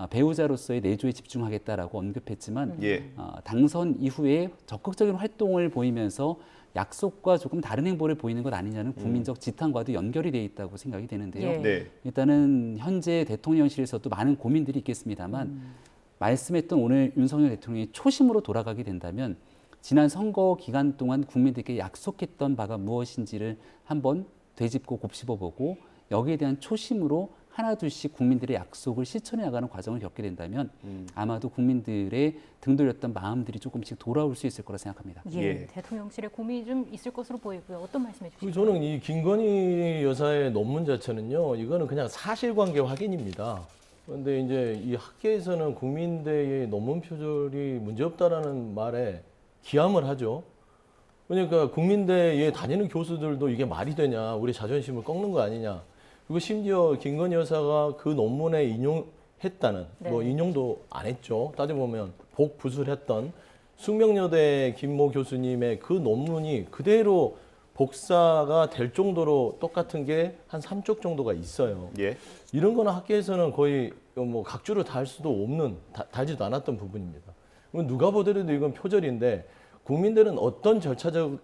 배우자로서의 내조에 집중하겠다라고 언급했지만 예. 당선 이후에 적극적인 활동을 보이면서 약속과 조금 다른 행보를 보이는 것 아니냐는 국민적 지탄과도 연결이 돼 있다고 생각이 되는데요. 예. 네. 일단은 현재 대통령실에서도 많은 고민들이 있겠습니다만 말씀했던 오늘 윤석열 대통령이 초심으로 돌아가게 된다면 지난 선거 기간 동안 국민들께 약속했던 바가 무엇인지를 한번 되짚고 곱씹어보고 여기에 대한 초심으로 하나둘씩 국민들의 약속을 실천해 나가는 과정을 겪게 된다면 아마도 국민들의 등 돌렸던 마음들이 조금씩 돌아올 수 있을 거라 생각합니다. 예. 대통령실에 고민이 좀 있을 것으로 보이고요. 어떤 말씀해 주시죠? 저는 이 김건희 여사의 논문 자체는요, 이거는 그냥 사실관계 확인입니다. 그런데 이제 이 학계에서는 국민대의 논문 표절이 문제없다라는 말에 기함을 하죠. 그러니까 국민대에 다니는 교수들도 이게 말이 되냐, 우리 자존심을 꺾는 거 아니냐. 그리고 심지어 김건희 여사가 그 논문에 인용했다는, 뭐 인용도 안 했죠. 따져보면 복부술했던 숙명여대 김모 교수님의 그 논문이 그대로 복사가 될 정도로 똑같은 게 한 3쪽 정도가 있어요. 예. 이런 거는 학계에서는 거의 뭐 각주를 달 수도 없는, 달지도 않았던 부분입니다. 누가 보더라도 이건 표절인데 국민들은 어떤 절차적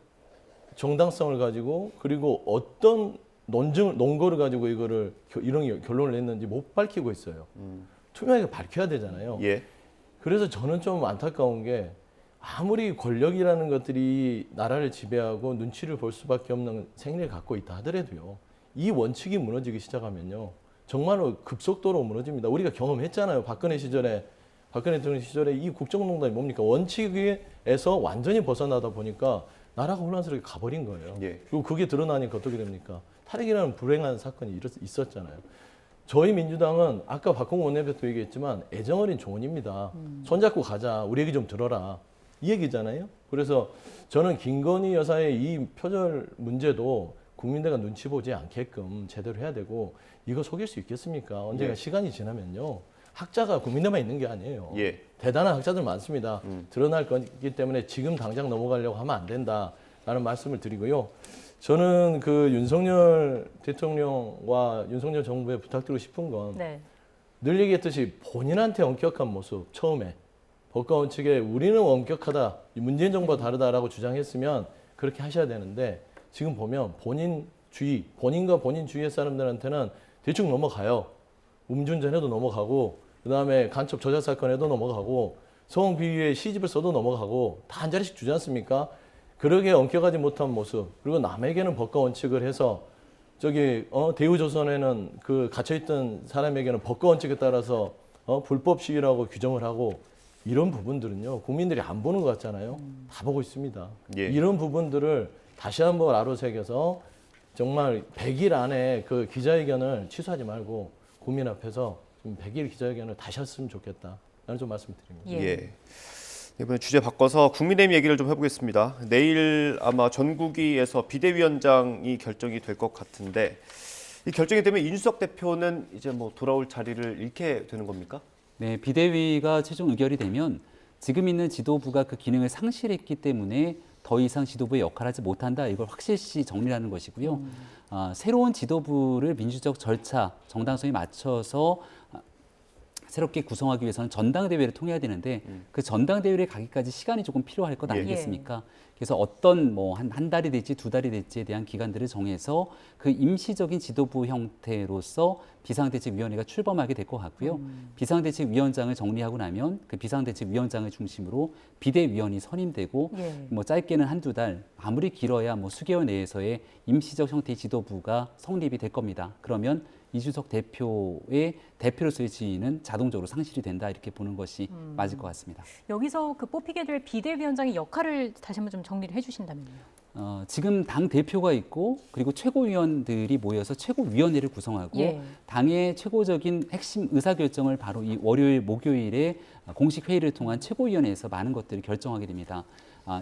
정당성을 가지고 그리고 어떤 논거를 가지고 이런 결론을 냈는지 못 밝히고 있어요. 투명하게 밝혀야 되잖아요. 예. 그래서 저는 좀 안타까운 게 아무리 권력이라는 것들이 나라를 지배하고 눈치를 볼 수밖에 없는 생리를 갖고 있다 하더라도요. 이 원칙이 무너지기 시작하면요. 정말로 급속도로 무너집니다. 우리가 경험했잖아요. 박근혜 대통령 시절에 이 국정농단이 뭡니까? 원칙에서 완전히 벗어나다 보니까 나라가 혼란스럽게 가버린 거예요. 예. 그리고 그게 드러나니까 어떻게 됩니까? 탈핵이라는 불행한 사건이 있었잖아요. 저희 민주당은 아까 박홍근 원내대표도 얘기했지만 애정어린 조언입니다. 손잡고 가자. 우리 얘기 좀 들어라. 이 얘기잖아요. 그래서 저는 김건희 여사의 이 표절 문제도 국민대가 눈치 보지 않게끔 제대로 해야 되고 이거 속일 수 있겠습니까? 언젠가 시간이 지나면요. 학자가 국민대만 있는 게 아니에요. 예. 대단한 학자들 많습니다. 드러날 거기 때문에 지금 당장 넘어가려고 하면 안 된다라는 말씀을 드리고요. 저는 그 윤석열 대통령과 윤석열 정부에 부탁드리고 싶은 건 늘 얘기했듯이 본인한테 엄격한 모습 처음에 법과 원칙에 우리는 엄격하다, 문재인 정부와 다르다라고 주장했으면 그렇게 하셔야 되는데 지금 보면 본인과 본인 주위의 사람들한테는 대충 넘어가요. 음주운전해도 넘어가고 그다음에 간첩 조작 사건에도 넘어가고 성비위에 시집을 써도 넘어가고 다 한 자리씩 주지 않습니까? 그러게 엄격하지 못한 모습 그리고 남에게는 법과 원칙을 해서 대우조선에는 그 갇혀있던 사람에게는 법과 원칙에 따라서 불법 시위라고 규정을 하고 이런 부분들은요 국민들이 안 보는 것 같잖아요. 다 보고 있습니다. 예. 이런 부분들을 다시 한번 아로새겨서 정말 100일 안에 그 기자회견을 취소하지 말고 국민 앞에서 좀 100일 기자회견을 다시 했으면 좋겠다. 라는 좀 말씀드립니다. 예. 이번에 주제 바꿔서 국민의힘 얘기를 좀 해보겠습니다. 내일 아마 전국위에서 비대위원장이 결정이 될 것 같은데 이 결정이 되면 이준석 대표는 이제 뭐 돌아올 자리를 잃게 되는 겁니까? 네, 비대위가 최종 의결이 되면 지금 있는 지도부가 그 기능을 상실했기 때문에 더 이상 지도부의 역할을 하지 못한다. 이걸 확실시 정리하는 것이고요. 새로운 지도부를 민주적 절차, 정당성에 맞춰서 새롭게 구성하기 위해서는 전당대회를 통해야 되는데 그 전당대회를 가기까지 시간이 조금 필요할 것 아니겠습니까? 그래서 어떤 뭐 한 달이 될지 2달이 될지에 대한 기간들을 정해서 그 임시적인 지도부 형태로서 비상대책위원회가 출범하게 될 것 같고요. 비상대책위원장을 정리하고 나면 그 비상대책위원장을 중심으로 비대위원이 선임되고 뭐 짧게는 1-2달, 아무리 길어야 뭐 수개월 내에서의 임시적 형태의 지도부가 성립이 될 겁니다. 그러면 이준석 대표의 대표로서의 지위는 자동적으로 상실이 된다 이렇게 보는 것이 맞을 것 같습니다. 여기서 그 뽑히게 될 비대위원장의 역할을 다시 한번 좀 정리를 해주신다면요. 지금 당 대표가 있고 그리고 최고위원들이 모여서 최고위원회를 구성하고 당의 최고적인 핵심 의사결정을 바로 이 월요일, 목요일에 공식 회의를 통한 최고위원회에서 많은 것들을 결정하게 됩니다.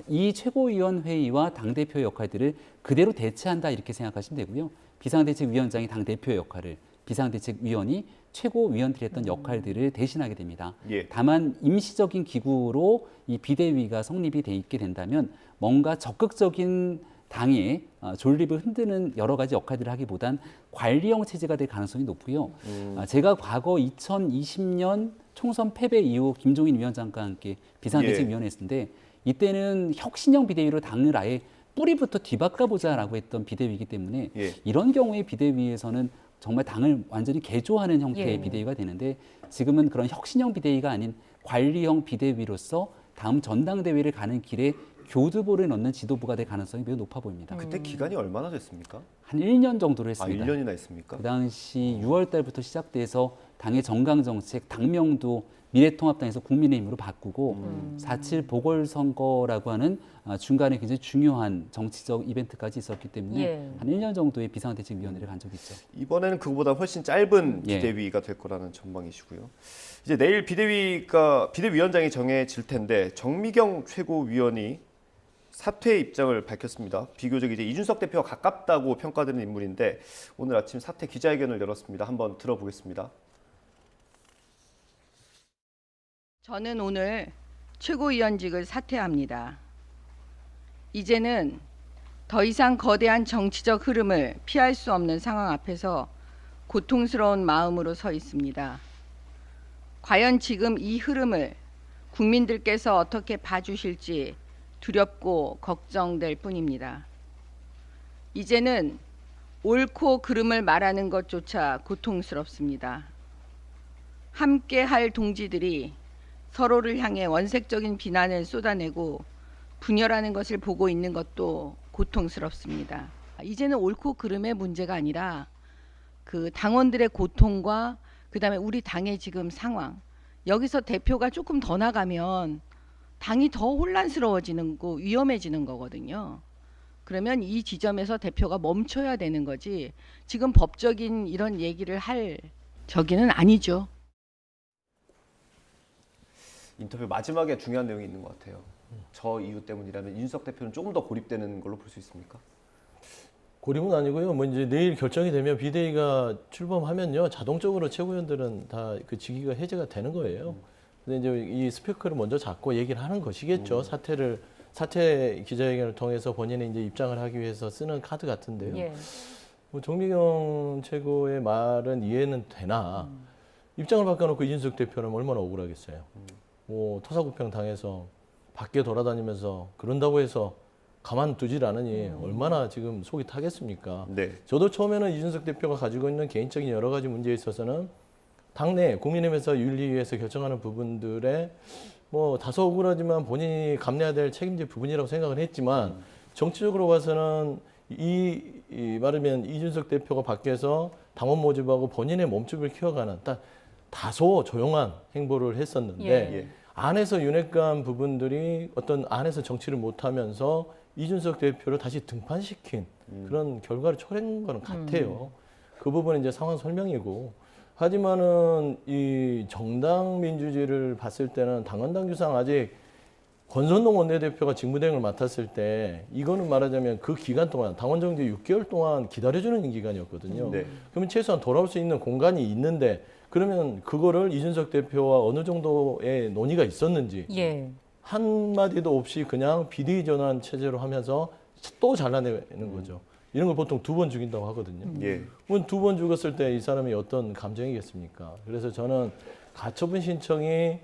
이 최고위원 회의와 당 대표의 역할들을 그대로 대체한다 이렇게 생각하시면 되고요. 비상대책위원장이 당 대표의 역할을, 비상대책위원이 최고위원들이 했던 역할들을 대신하게 됩니다. 다만 임시적인 기구로 이 비대위가 성립이 돼 있게 된다면 뭔가 적극적인 당의 존립을 흔드는 여러 가지 역할들을 하기보단 관리형 체제가 될 가능성이 높고요. 제가 과거 2020년 총선 패배 이후 김종인 위원장과 함께 비상대책위원회 했는데 이때는 혁신형 비대위로 당을 아예 뿌리부터 뒤바꿔보자라고 했던 비대위이기 때문에 이런 경우에 비대위에서는 정말 당을 완전히 개조하는 형태의 비대위가 되는데 지금은 그런 혁신형 비대위가 아닌 관리형 비대위로서 다음 전당대회를 가는 길에 교두보를 넣는 지도부가 될 가능성이 매우 높아 보입니다. 그때 기간이 얼마나 됐습니까? 한 1년 정도로 했습니다. 1년이나 했습니까? 그 당시 6월 달부터 시작돼서 당의 정강정책, 당명도 미래통합당에서 국민의힘으로 바꾸고 4.7 보궐선거라고 하는 중간에 굉장히 중요한 정치적 이벤트까지 있었기 때문에 한 1년 정도의 비상대책위원회를 간 적이 있죠. 이번에는 그보다 훨씬 짧은 비대위가 될 거라는 전망이시고요. 이제 내일 비대위원장이 정해질 텐데 정미경 최고위원이 사퇴 입장을 밝혔습니다. 비교적 이제 이준석 대표와 가깝다고 평가되는 인물인데 오늘 아침 사퇴 기자회견을 열었습니다. 한번 들어보겠습니다. 저는 오늘 최고위원직을 사퇴합니다. 이제는 더 이상 거대한 정치적 흐름을 피할 수 없는 상황 앞에서 고통스러운 마음으로 서 있습니다. 과연 지금 이 흐름을 국민들께서 어떻게 봐주실지 두렵고 걱정될 뿐입니다. 이제는 옳고 그름을 말하는 것조차 고통스럽습니다. 함께 할 동지들이 서로를 향해 원색적인 비난을 쏟아내고 분열하는 것을 보고 있는 것도 고통스럽습니다. 이제는 옳고 그름의 문제가 아니라 그 당원들의 고통과 그다음에 우리 당의 지금 상황, 여기서 대표가 조금 더 나가면 당이 더 혼란스러워지는 거, 위험해지는 거거든요. 그러면 이 지점에서 대표가 멈춰야 되는 거지 지금 법적인 이런 얘기를 할 저기는 아니죠. 인터뷰 마지막에 중요한 내용이 있는 것 같아요. 저 이유 때문이라면 이준석 대표는 조금 더 고립되는 걸로 볼 수 있습니까? 고립은 아니고요. 뭐 이제 내일 결정이 되면 비대위가 출범하면요, 자동적으로 최고위원들은 다 그 직위가 해제가 되는 거예요. 근데 이제 이 스피커를 먼저 잡고 얘기를 하는 것이겠죠. 사퇴 기자회견을 통해서 본인의 이제 입장을 하기 위해서 쓰는 카드 같은데요. 뭐 정미경 최고의 말은 이해는 되나 입장을 바꿔놓고 이준석 대표는 얼마나 억울하겠어요. 뭐 토사구팽 당해서 밖에 돌아다니면서 그런다고 해서 가만두질 않으니 얼마나 지금 속이 타겠습니까? 저도 처음에는 이준석 대표가 가지고 있는 개인적인 여러 가지 문제에 있어서는 당내 국민의힘에서 윤리위에서 결정하는 부분들에 뭐 다소 억울하지만 본인이 감내해야 될 책임질 부분이라고 생각을 했지만 정치적으로 봐서는 말하면 이준석 대표가 밖에서 당원 모집하고 본인의 몸집을 키워가는 다소 조용한 행보를 했었는데 안에서 윤핵관 부분들이 어떤 안에서 정치를 못하면서 이준석 대표를 다시 등판시킨 그런 결과를 초래한 거는 같아요. 그 부분은 이제 상황 설명이고 하지만은 이 정당 민주주의를 봤을 때는 당헌당 규상 아직 권선동 원내대표가 직무대행을 맡았을 때 이거는 말하자면 그 기간 동안 당원 정지 6개월 동안 기다려주는 기간이었거든요. 네. 그러면 최소한 돌아올 수 있는 공간이 있는데 그러면 그거를 이준석 대표와 어느 정도의 논의가 있었는지 예. 한마디도 없이 그냥 비대위 전환 체제로 하면서 또 잘라내는 거죠. 이런 걸 보통 2번 죽인다고 하거든요. 예. 그럼 2번 죽었을 때 이 사람이 어떤 감정이겠습니까? 그래서 저는 가처분 신청이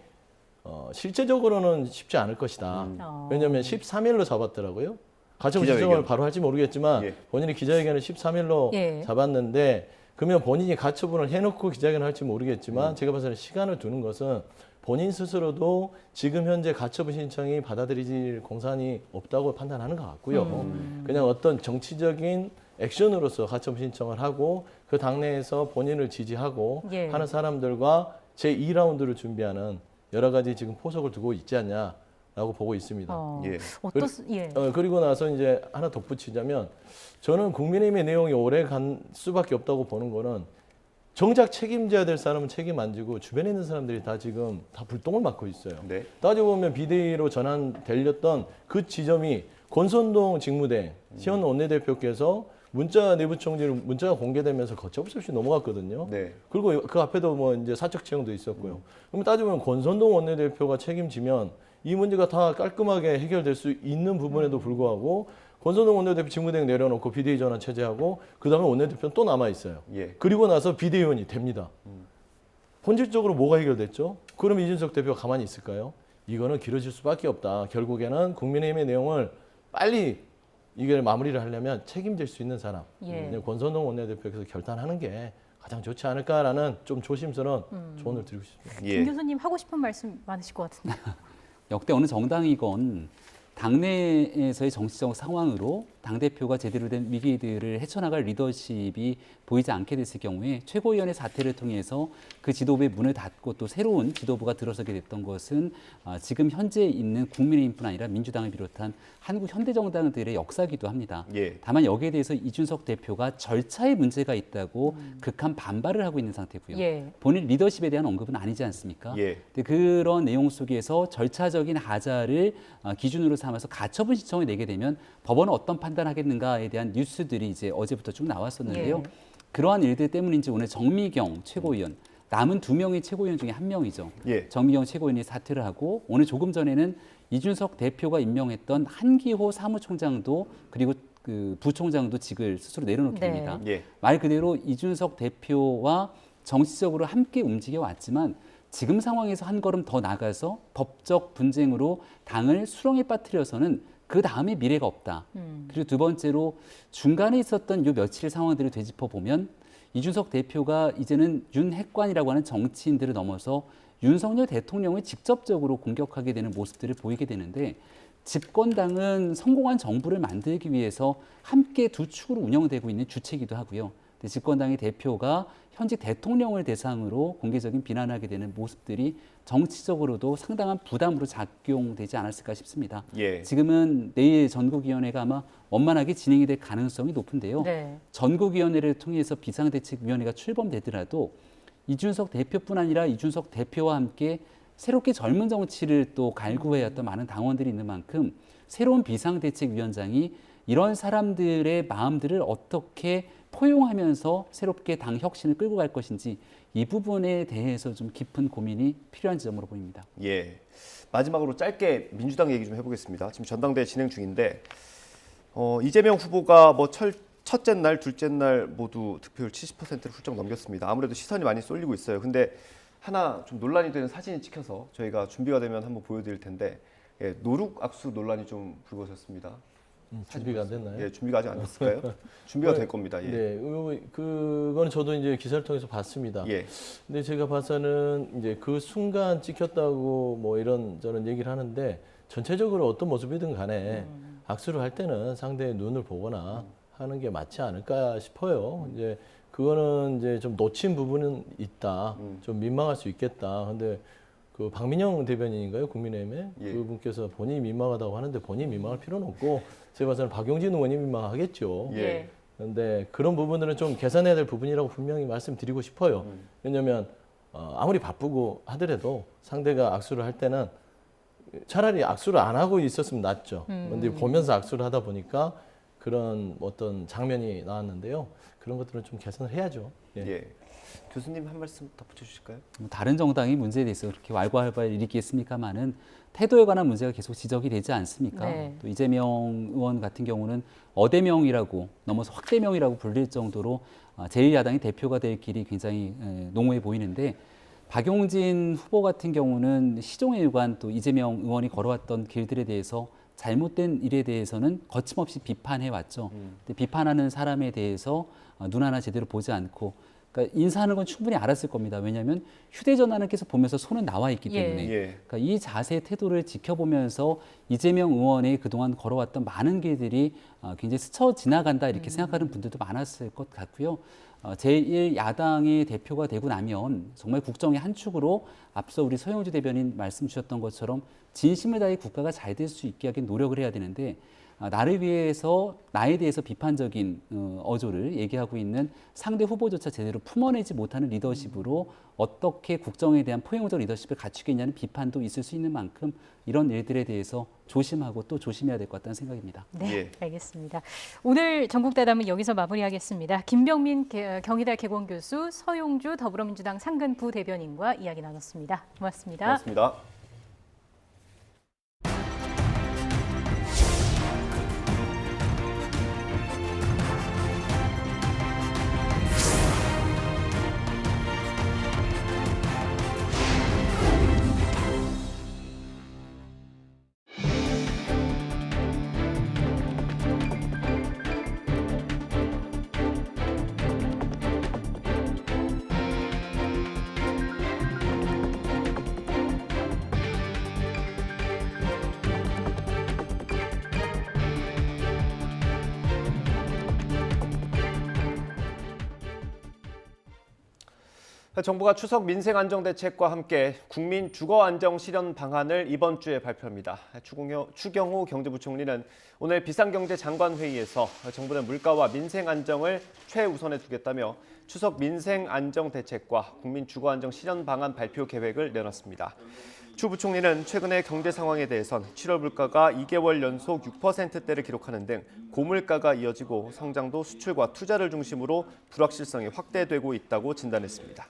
실제적으로는 쉽지 않을 것이다. 왜냐하면 13일로 잡았더라고요. 가처분 신청을 바로 할지 모르겠지만 본인이 기자회견을 13일로 잡았는데 그러면 본인이 가처분을 해놓고 기자회견을 할지 모르겠지만 제가 봐서는 시간을 두는 것은 본인 스스로도 지금 현재 가처분 신청이 받아들여질 공산이 없다고 판단하는 것 같고요. 그냥 어떤 정치적인 액션으로서 가처분 신청을 하고 그 당내에서 본인을 지지하고 하는 사람들과 제2라운드를 준비하는 여러 가지 지금 포석을 두고 있지 않냐라고 보고 있습니다. 그리고 나서 이제 하나 덧붙이자면 저는 국민의힘의 내용이 오래 간 수밖에 없다고 보는 거는 정작 책임져야 될 사람은 책임 안 지고 주변에 있는 사람들이 다 지금 다 불똥을 맞고 있어요. 따지고 보면 비대위로 전환되었던 그 지점이 권선동 직무대행 현 원내대표께서 문자 내부 총질 문자가 공개되면서 걷잡을 없이 넘어갔거든요. 그리고 그 앞에도 뭐 이제 사적 채용도 있었고요. 그럼 따지면 권선동 원내대표가 책임지면 이 문제가 다 깔끔하게 해결될 수 있는 부분에도 불구하고 권선동 원내대표 직무대행 내려놓고 비대위 전환 체제하고 그다음에 원내대표는 또 남아 있어요. 그리고 나서 비대위원이 됩니다. 본질적으로 뭐가 해결됐죠? 그럼 이준석 대표가 가만히 있을까요? 이거는 길어질 수밖에 없다. 결국에는 국민의힘의 내용을 빨리 이걸 마무리를 하려면 책임질 수 있는 사람, 권선동 원내대표께서 결단하는 게 가장 좋지 않을까라는 좀 조심스러운 조언을 드리고 싶습니다. 김 교수님 하고 싶은 말씀 많으실 것 같은데. 역대 어느 정당이건 당내에서의 정치적 상황으로 당대표가 제대로 된 위기들을 헤쳐나갈 리더십이 보이지 않게 됐을 경우에 최고위원회 사태를 통해서 그 지도부의 문을 닫고 또 새로운 지도부가 들어서게 됐던 것은 지금 현재 있는 국민의힘뿐 아니라 민주당을 비롯한 한국 현대정당들의 역사이기도 합니다. 다만 여기에 대해서 이준석 대표가 절차에 문제가 있다고 극한 반발을 하고 있는 상태고요. 본인 리더십에 대한 언급은 아니지 않습니까? 근데 그런 내용 속에서 절차적인 하자를 기준으로 삼아서 가처분 신청을 내게 되면 법원은 어떤 판단하겠는가에 대한 뉴스들이 이제 어제부터 쭉 나왔었는데요. 그러한 일들 때문인지 오늘 정미경 최고위원, 남은 2명의 최고위원 중에 1명이죠. 정미경 최고위원이 사퇴를 하고 오늘 조금 전에는 이준석 대표가 임명했던 한기호 사무총장도 그리고 그 부총장도 직을 스스로 내려놓게 됩니다. 말 그대로 이준석 대표와 정치적으로 함께 움직여 왔지만 지금 상황에서 한 걸음 더 나가서 법적 분쟁으로 당을 수렁에 빠뜨려서는 그 다음에 미래가 없다. 그리고 두 번째로 중간에 있었던 요 며칠 상황들을 되짚어 보면 이준석 대표가 이제는 윤핵관이라고 하는 정치인들을 넘어서 윤석열 대통령을 직접적으로 공격하게 되는 모습들을 보이게 되는데 집권당은 성공한 정부를 만들기 위해서 함께 두 축으로 운영되고 있는 주체이기도 하고요. 집권당의 대표가 현직 대통령을 대상으로 공개적인 비난하게 되는 모습들이 정치적으로도 상당한 부담으로 작용되지 않았을까 싶습니다. 지금은 내일 전국위원회가 아마 원만하게 진행이 될 가능성이 높은데요. 전국위원회를 통해서 비상대책위원회가 출범되더라도 이준석 대표뿐 아니라 이준석 대표와 함께 새롭게 젊은 정치를 또 갈구해야 했던 많은 당원들이 있는 만큼 새로운 비상대책위원장이 이런 사람들의 마음들을 어떻게 포용하면서 새롭게 당 혁신을 끌고 갈 것인지 이 부분에 대해서 좀 깊은 고민이 필요한 지점으로 보입니다. 마지막으로 짧게 민주당 얘기 좀 해보겠습니다. 지금 전당대회 진행 중인데 이재명 후보가 뭐 첫째 날, 둘째 날 모두 득표율 70%를 훌쩍 넘겼습니다. 아무래도 시선이 많이 쏠리고 있어요. 근데 하나 좀 논란이 되는 사진이 찍혀서 저희가 준비가 되면 한번 보여드릴 텐데 노룩 악수 논란이 좀 불거졌습니다. 준비가 안 됐나요? 준비가 아직 안 됐을까요? 준비가 될 겁니다. 그건 저도 이제 기사를 통해서 봤습니다. 근데 제가 봐서는 이제 그 순간 찍혔다고 뭐 이런 저런 얘기를 하는데 전체적으로 어떤 모습이든 간에 악수를 할 때는 상대의 눈을 보거나 하는 게 맞지 않을까 싶어요. 이제 그거는 이제 좀 놓친 부분은 있다. 좀 민망할 수 있겠다. 근데 그 박민영 대변인인가요? 국민의힘에 그분께서 본인이 민망하다고 하는데 본인이 민망할 필요는 없고 제가 봐서는 박용진 의원이 민망하겠죠. 그런데 그런 부분들은 좀 개선해야 될 부분이라고 분명히 말씀드리고 싶어요. 왜냐하면 아무리 바쁘고 하더라도 상대가 악수를 할 때는 차라리 악수를 안 하고 있었으면 낫죠. 그런데 보면서 악수를 하다 보니까 그런 어떤 장면이 나왔는데요. 그런 것들은 좀 개선을 해야죠. 예. 교수님 한 말씀 덧붙여 주실까요? 다른 정당이 문제에 대해서 그렇게 왈가왈부를 일으키겠습니까마는 태도에 관한 문제가 계속 지적이 되지 않습니까? 네. 또 이재명 의원 같은 경우는 어대명이라고 넘어서 확대명이라고 불릴 정도로 제1야당의 대표가 될 길이 굉장히 농후해 보이는데 박용진 후보 같은 경우는 시종의 일관 또 이재명 의원이 걸어왔던 길들에 대해서 잘못된 일에 대해서는 거침없이 비판해 왔죠. 근데 비판하는 사람에 대해서 눈 하나 제대로 보지 않고 그러니까 인사하는 건 충분히 알았을 겁니다. 왜냐하면 휴대전화는 계속 보면서 손은 나와 있기 때문에 그러니까 이 자세 태도를 지켜보면서 이재명 의원이 그동안 걸어왔던 많은 길들이 굉장히 스쳐 지나간다 이렇게 생각하는 분들도 많았을 것 같고요. 제1야당의 대표가 되고 나면 정말 국정의 한 축으로 앞서 우리 서영주 대변인 말씀 주셨던 것처럼 진심을 다해 국가가 잘 될 수 있게 하기 노력을 해야 되는데 나를 위해서 나에 대해서 비판적인 어조를 얘기하고 있는 상대 후보조차 제대로 품어내지 못하는 리더십으로 어떻게 국정에 대한 포용적 리더십을 갖추겠냐는 비판도 있을 수 있는 만큼 이런 일들에 대해서 조심하고 또 조심해야 될 것 같다는 생각입니다. 네, 알겠습니다. 오늘 전국대담은 여기서 마무리하겠습니다. 김병민 경희대 개공교수, 서용주 더불어민주당 상근 부대변인과 이야기 나눴습니다. 고맙습니다. 고맙습니다. 정부가 추석 민생 안정 대책과 함께 국민 주거 안정 실현 방안을 이번 주에 발표합니다. 추경호 경제부총리는 오늘 비상경제 장관 회의에서 정부는 물가와 민생 안정을 최우선에 두겠다며 추석 민생 안정 대책과 국민 주거 안정 실현 방안 발표 계획을 내놨습니다. 추 부총리는 최근의 경제 상황에 대해선 7월 물가가 2개월 연속 6%대를 기록하는 등 고물가가 이어지고 성장도 수출과 투자를 중심으로 불확실성이 확대되고 있다고 진단했습니다.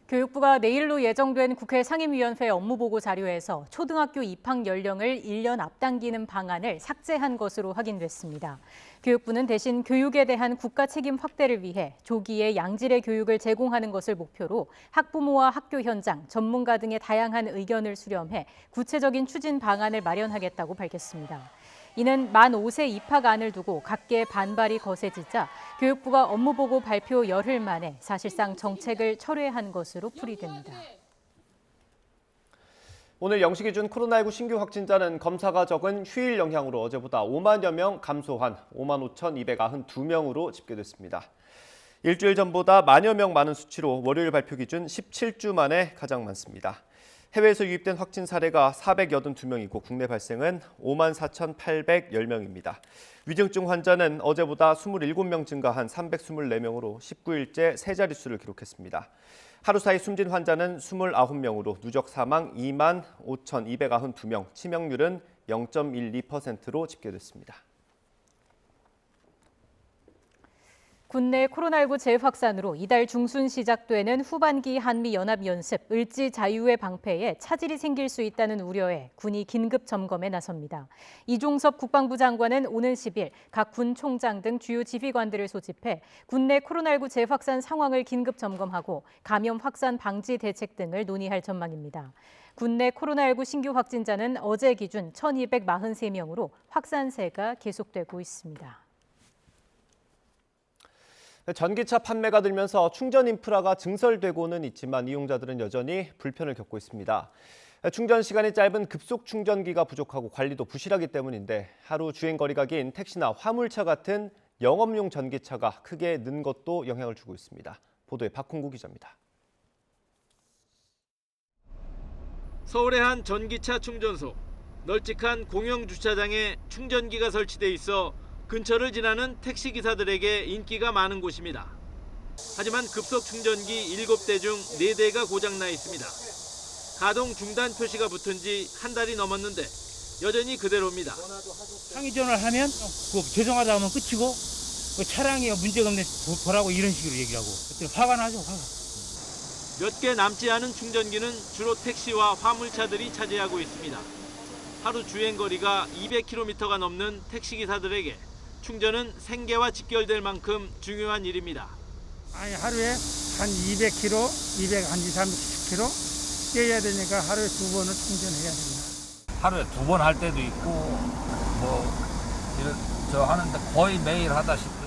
교육부가 내일로 예정된 국회 상임위원회 업무보고 자료에서 초등학교 입학 연령을 1년 앞당기는 방안을 삭제한 것으로 확인됐습니다. 교육부는 대신 교육에 대한 국가 책임 확대를 위해 조기에 양질의 교육을 제공하는 것을 목표로 학부모와 학교 현장, 전문가 등의 다양한 의견을 수렴해 구체적인 추진 방안을 마련하겠다고 밝혔습니다. 이는 만 5세 입학안을 두고 각계의 반발이 거세지자 교육부가 업무보고 발표 열흘 만에 사실상 정책을 철회한 것으로 풀이됩니다. 오늘 0시 기준 코로나19 신규 확진자는 검사가 적은 휴일 영향으로 어제보다 5만여 명 감소한 55,292명으로 집계됐습니다. 일주일 전보다 만여 명 많은 수치로 월요일 발표 기준 17주 만에 가장 많습니다. 해외에서 유입된 확진 사례가 482명이고 국내 발생은 54,810명입니다. 위중증 환자는 어제보다 27명 증가한 324명으로 19일째 세 자릿수를 기록했습니다. 하루 사이 숨진 환자는 29명으로 누적 사망 25,292명, 치명률은 0.12%로 집계됐습니다. 국내 코로나19 재확산으로 이달 중순 시작되는 후반기 한미연합연습 을지 자유의 방패에 차질이 생길 수 있다는 우려에 군이 긴급 점검에 나섭니다. 이종섭 국방부 장관은 오는 10일 각 군 총장 등 주요 지휘관들을 소집해 국내 코로나19 재확산 상황을 긴급 점검하고 감염 확산 방지 대책 등을 논의할 전망입니다. 국내 코로나19 신규 확진자는 어제 기준 1,243명으로 확산세가 계속되고 있습니다. 전기차 판매가 늘면서 충전 인프라가 증설되고는 있지만 이용자들은 여전히 불편을 겪고 있습니다. 충전 시간이 짧은 급속 충전기가 부족하고 관리도 부실하기 때문인데 하루 주행 거리가 긴 택시나 화물차 같은 영업용 전기차가 크게 는 것도 영향을 주고 있습니다. 보도에 박홍구 기자입니다. 서울의 한 전기차 충전소. 널찍한 공영 주차장에 충전기가 설치돼 있어 근처를 지나는 택시기사들에게 인기가 많은 곳입니다. 하지만 급속 충전기 7대 중 4대가 고장나 있습니다. 가동 중단 표시가 붙은 지 한 달이 넘었는데 여전히 그대로입니다. 항의 전화를 하면 죄송하다 하면 끝이고 차량이 문제가 없네 보라고 이런 식으로 얘기를 하고 화가 나죠, 화가. 몇 개 남지 않은 충전기는 주로 택시와 화물차들이 차지하고 있습니다. 하루 주행거리가 200km가 넘는 택시기사들에게 충전은 생계와 직결될 만큼 중요한 일입니다. 아니 하루에 한 200km, 230km 뛰어야 되니까 하루에 2번을 충전해야 됩니다. 하루에 2번 할 때도 있고 저 하는데 거의 매일 하다시피.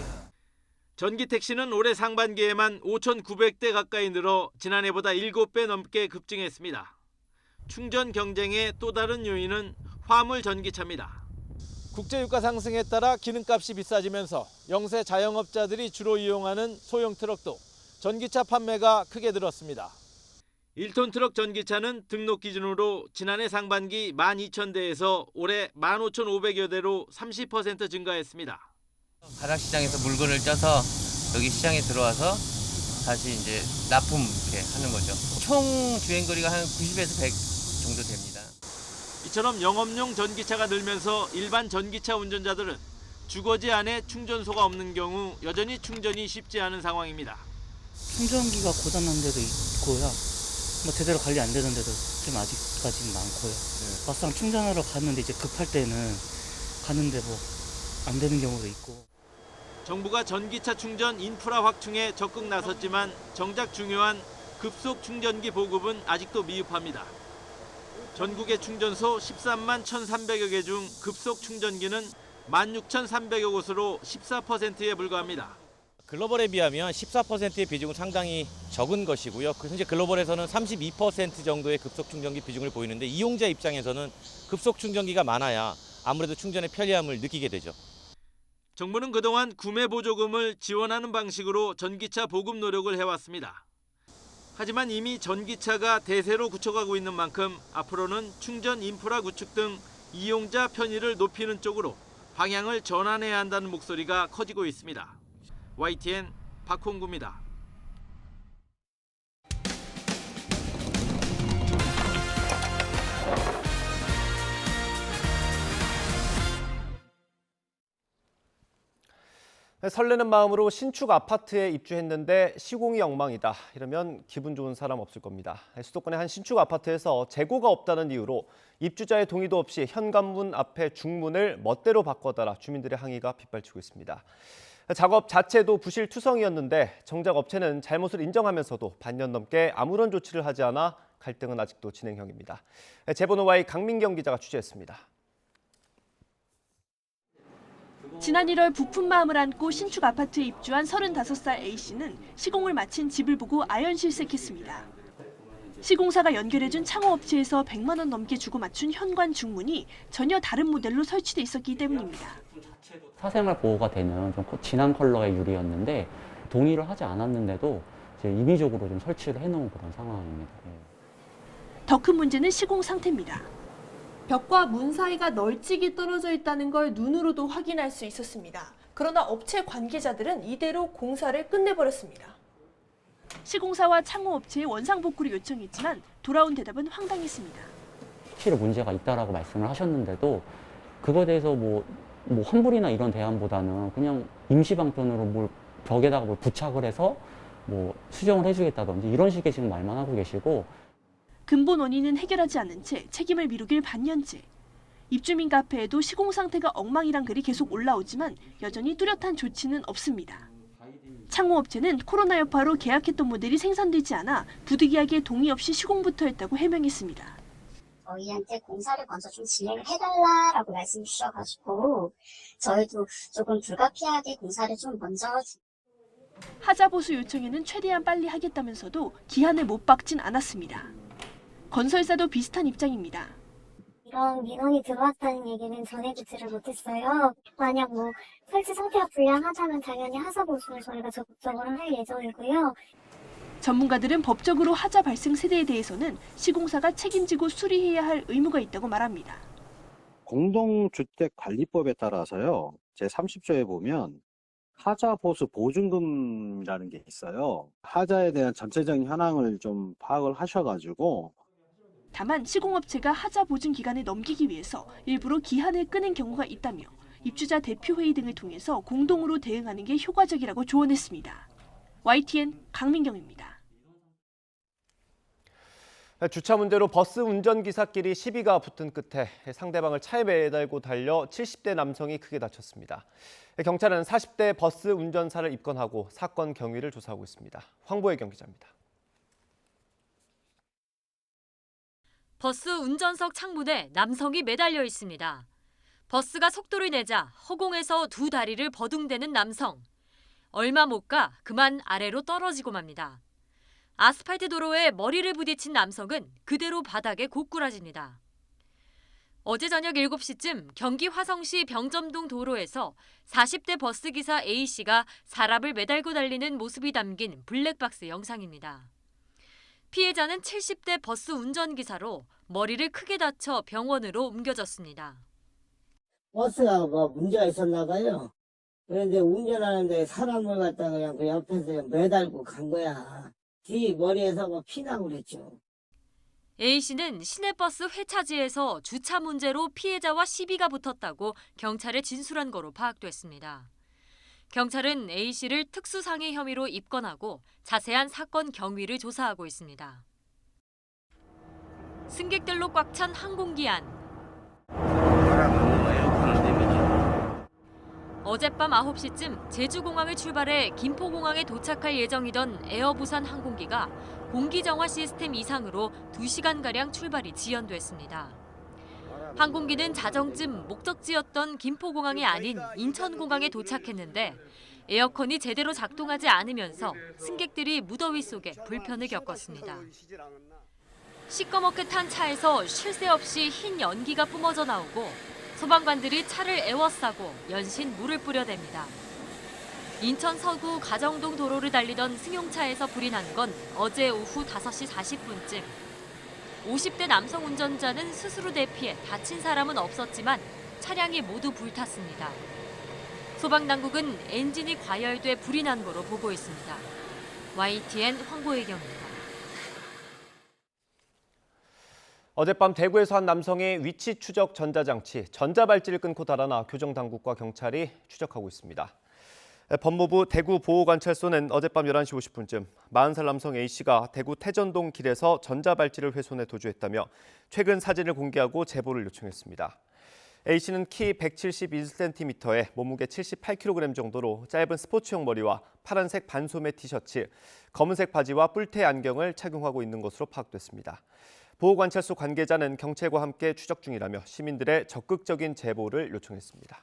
전기 택시는 올해 상반기에만 5,900대 가까이 늘어 지난해보다 7배 넘게 급증했습니다. 충전 경쟁의 또 다른 요인은 화물 전기차입니다. 국제유가 상승에 따라 기름값이 비싸지면서 영세 자영업자들이 주로 이용하는 소형 트럭도 전기차 판매가 크게 늘었습니다. 1톤 트럭 전기차는 등록 기준으로 지난해 상반기 12,000대에서 올해 15,500여 대로 30% 증가했습니다. 가락시장에서 물건을 쪄서 여기 시장에 들어와서 다시 이제 납품 이렇게 하는 거죠. 총 주행거리가 한 90에서 100 정도 됩니다. 이처럼 영업용 전기차가 늘면서 일반 전기차 운전자들은 주거지 안에 충전소가 없는 경우 여전히 충전이 쉽지 않은 상황입니다. 충전기가 고장난 데도 있고요. 제대로 관리 안 되는 데도 좀 아직까지는 많고요. 막상 충전하러 갔는데 이제 급할 때는 가는데 안 되는 경우도 있고. 정부가 전기차 충전 인프라 확충에 적극 나섰지만 정작 중요한 급속 충전기 보급은 아직도 미흡합니다. 전국의 충전소 13만 1,300여 개 중 급속 충전기는 16,300여 곳으로 14%에 불과합니다. 글로벌에 비하면 14%의 비중은 상당히 적은 것이고요. 현재 글로벌에서는 32% 정도의 급속 충전기 비중을 보이는데 이용자 입장에서는 급속 충전기가 많아야 아무래도 충전의 편리함을 느끼게 되죠. 정부는 그동안 구매 보조금을 지원하는 방식으로 전기차 보급 노력을 해왔습니다. 하지만 이미 전기차가 대세로 굳혀가고 있는 만큼 앞으로는 충전 인프라 구축 등 이용자 편의를 높이는 쪽으로 방향을 전환해야 한다는 목소리가 커지고 있습니다. YTN 박홍구입니다. 설레는 마음으로 신축 아파트에 입주했는데 시공이 엉망이다. 이러면 기분 좋은 사람 없을 겁니다. 수도권의 한 신축 아파트에서 재고가 없다는 이유로 입주자의 동의도 없이 현관문 앞에 중문을 멋대로 바꿔달아 주민들의 항의가 빗발치고 있습니다. 작업 자체도 부실투성이었는데 정작 업체는 잘못을 인정하면서도 반년 넘게 아무런 조치를 하지 않아 갈등은 아직도 진행형입니다. 제보는 Y 강민경 기자가 취재했습니다. 지난 1월 부푼 마음을 안고 신축 아파트에 입주한 35살 A씨는 시공을 마친 집을 보고 아연실색했습니다. 시공사가 연결해준 창호업체에서 100만 원 넘게 주고 맞춘 현관 중문이 전혀 다른 모델로 설치돼 있었기 때문입니다. 사생활 보호가 되는 좀 진한 컬러의 유리였는데 동의를 하지 않았는데도 이제 임의적으로 좀 설치를 해놓은 그런 상황입니다. 더 큰 문제는 시공 상태입니다. 벽과 문 사이가 널찍이 떨어져 있다는 걸 눈으로도 확인할 수 있었습니다. 그러나 업체 관계자들은 이대로 공사를 끝내버렸습니다. 시공사와 창호업체에 원상복구를 요청했지만 돌아온 대답은 황당했습니다. 실제 문제가 있다라고 말씀을 하셨는데도 그거에 대해서 뭐 환불이나 이런 대안보다는 그냥 임시방편으로 뭘 벽에다가 뭘 부착을 해서 뭐 수정을 해주겠다든지 이런 식의 지금 말만 하고 계시고, 근본 원인은 해결하지 않은 채 책임을 미루길 반년째. 입주민 카페에도 시공 상태가 엉망이란 글이 계속 올라오지만 여전히 뚜렷한 조치는 없습니다. 창호업체는 코로나 여파로 계약했던 모델이 생산되지 않아 부득이하게 동의 없이 시공부터 했다고 해명했습니다. 저희한테 공사를 먼저 좀 진행을 해달라라고 말씀 주셔가지고 저희도 조금 불가피하게 공사를 좀 먼저. 하자 보수 요청에는 최대한 빨리 하겠다면서도 기한을 못 박진 않았습니다. 건설사도 비슷한 입장입니다. 이런 민원이 들어왔다는 얘기는 전해주지를 못했어요. 만약 설치 상태가 불량하다면 당연히 하자 보수를 저희가 적극적으로 할 예정이고요. 전문가들은 법적으로 하자 발생 세대에 대해서는 시공사가 책임지고 수리해야 할 의무가 있다고 말합니다. 공동주택관리법에 따라서요. 제30조에 보면 하자 보수 보증금이라는 게 있어요. 하자에 대한 전체적인 현황을 좀 파악을 하셔가지고 다만 시공업체가 하자 보증 기간을 넘기기 위해서 일부러 기한을 끄는 경우가 있다며 입주자 대표회의 등을 통해서 공동으로 대응하는 게 효과적이라고 조언했습니다. YTN 강민경입니다. 주차 문제로 버스 운전기사끼리 시비가 붙은 끝에 상대방을 차에 매달고 달려 70대 남성이 크게 다쳤습니다. 경찰은 40대 버스 운전사를 입건하고 사건 경위를 조사하고 있습니다. 황보혜경 기자입니다. 버스 운전석 창문에 남성이 매달려 있습니다. 버스가 속도를 내자 허공에서 두 다리를 버둥대는 남성. 얼마 못 가 그만 아래로 떨어지고 맙니다. 아스팔트 도로에 머리를 부딪힌 남성은 그대로 바닥에 고꾸라집니다. 어제 저녁 7시쯤 경기 화성시 병점동 도로에서 40대 버스기사 A씨가 사람을 매달고 달리는 모습이 담긴 블랙박스 영상입니다. 피해자는 70대 버스 운전기사로 머리를 크게 다쳐 병원으로 옮겨졌습니다. 버스가 문제가 있었나 봐요. 그런데 운전하는데 사람을 갖다가 그냥 그 옆에서 매달고 간 거야. 뒤 머리에서 피나고 그랬죠. A씨는 시내버스 회차지에서 주차 문제로 피해자와 시비가 붙었다고 경찰에 진술한 거로 파악됐습니다. 경찰은 A씨를 특수상해 혐의로 입건하고 자세한 사건 경위를 조사하고 있습니다. 승객들로 꽉 찬 항공기 안. 어젯밤 9시쯤 제주공항을 출발해 김포공항에 도착할 예정이던 에어부산 항공기가 공기정화 시스템 이상으로 2시간가량 출발이 지연됐습니다. 항공기는 자정쯤 목적지였던 김포공항이 아닌 인천공항에 도착했는데 에어컨이 제대로 작동하지 않으면서 승객들이 무더위 속에 불편을 겪었습니다. 시꺼멓게 탄 차에서 쉴 새 없이 흰 연기가 뿜어져 나오고 소방관들이 차를 에워싸고 연신 물을 뿌려댑니다. 인천 서구 가정동 도로를 달리던 승용차에서 불이 난 건 어제 오후 5시 40분쯤. 50대 남성 운전자는 스스로 대피해 다친 사람은 없었지만 차량이 모두 불탔습니다. 소방당국은 엔진이 과열돼 불이 난 거로 보고 있습니다. YTN 황보혜경입니다. 어젯밤 대구에서 한 남성의 위치 추적 전자장치, 전자발찌를 끊고 달아나 교정당국과 경찰이 추적하고 있습니다. 법무부 대구보호관찰소는 어젯밤 11시 50분쯤 40살 남성 A씨가 대구 태전동 길에서 전자발찌를 훼손해 도주했다며 최근 사진을 공개하고 제보를 요청했습니다. A씨는 키 171cm에 몸무게 78kg 정도로 짧은 스포츠용 머리와 파란색 반소매 티셔츠, 검은색 바지와 뿔테 안경을 착용하고 있는 것으로 파악됐습니다. 보호관찰소 관계자는 경찰과 함께 추적 중이라며 시민들의 적극적인 제보를 요청했습니다.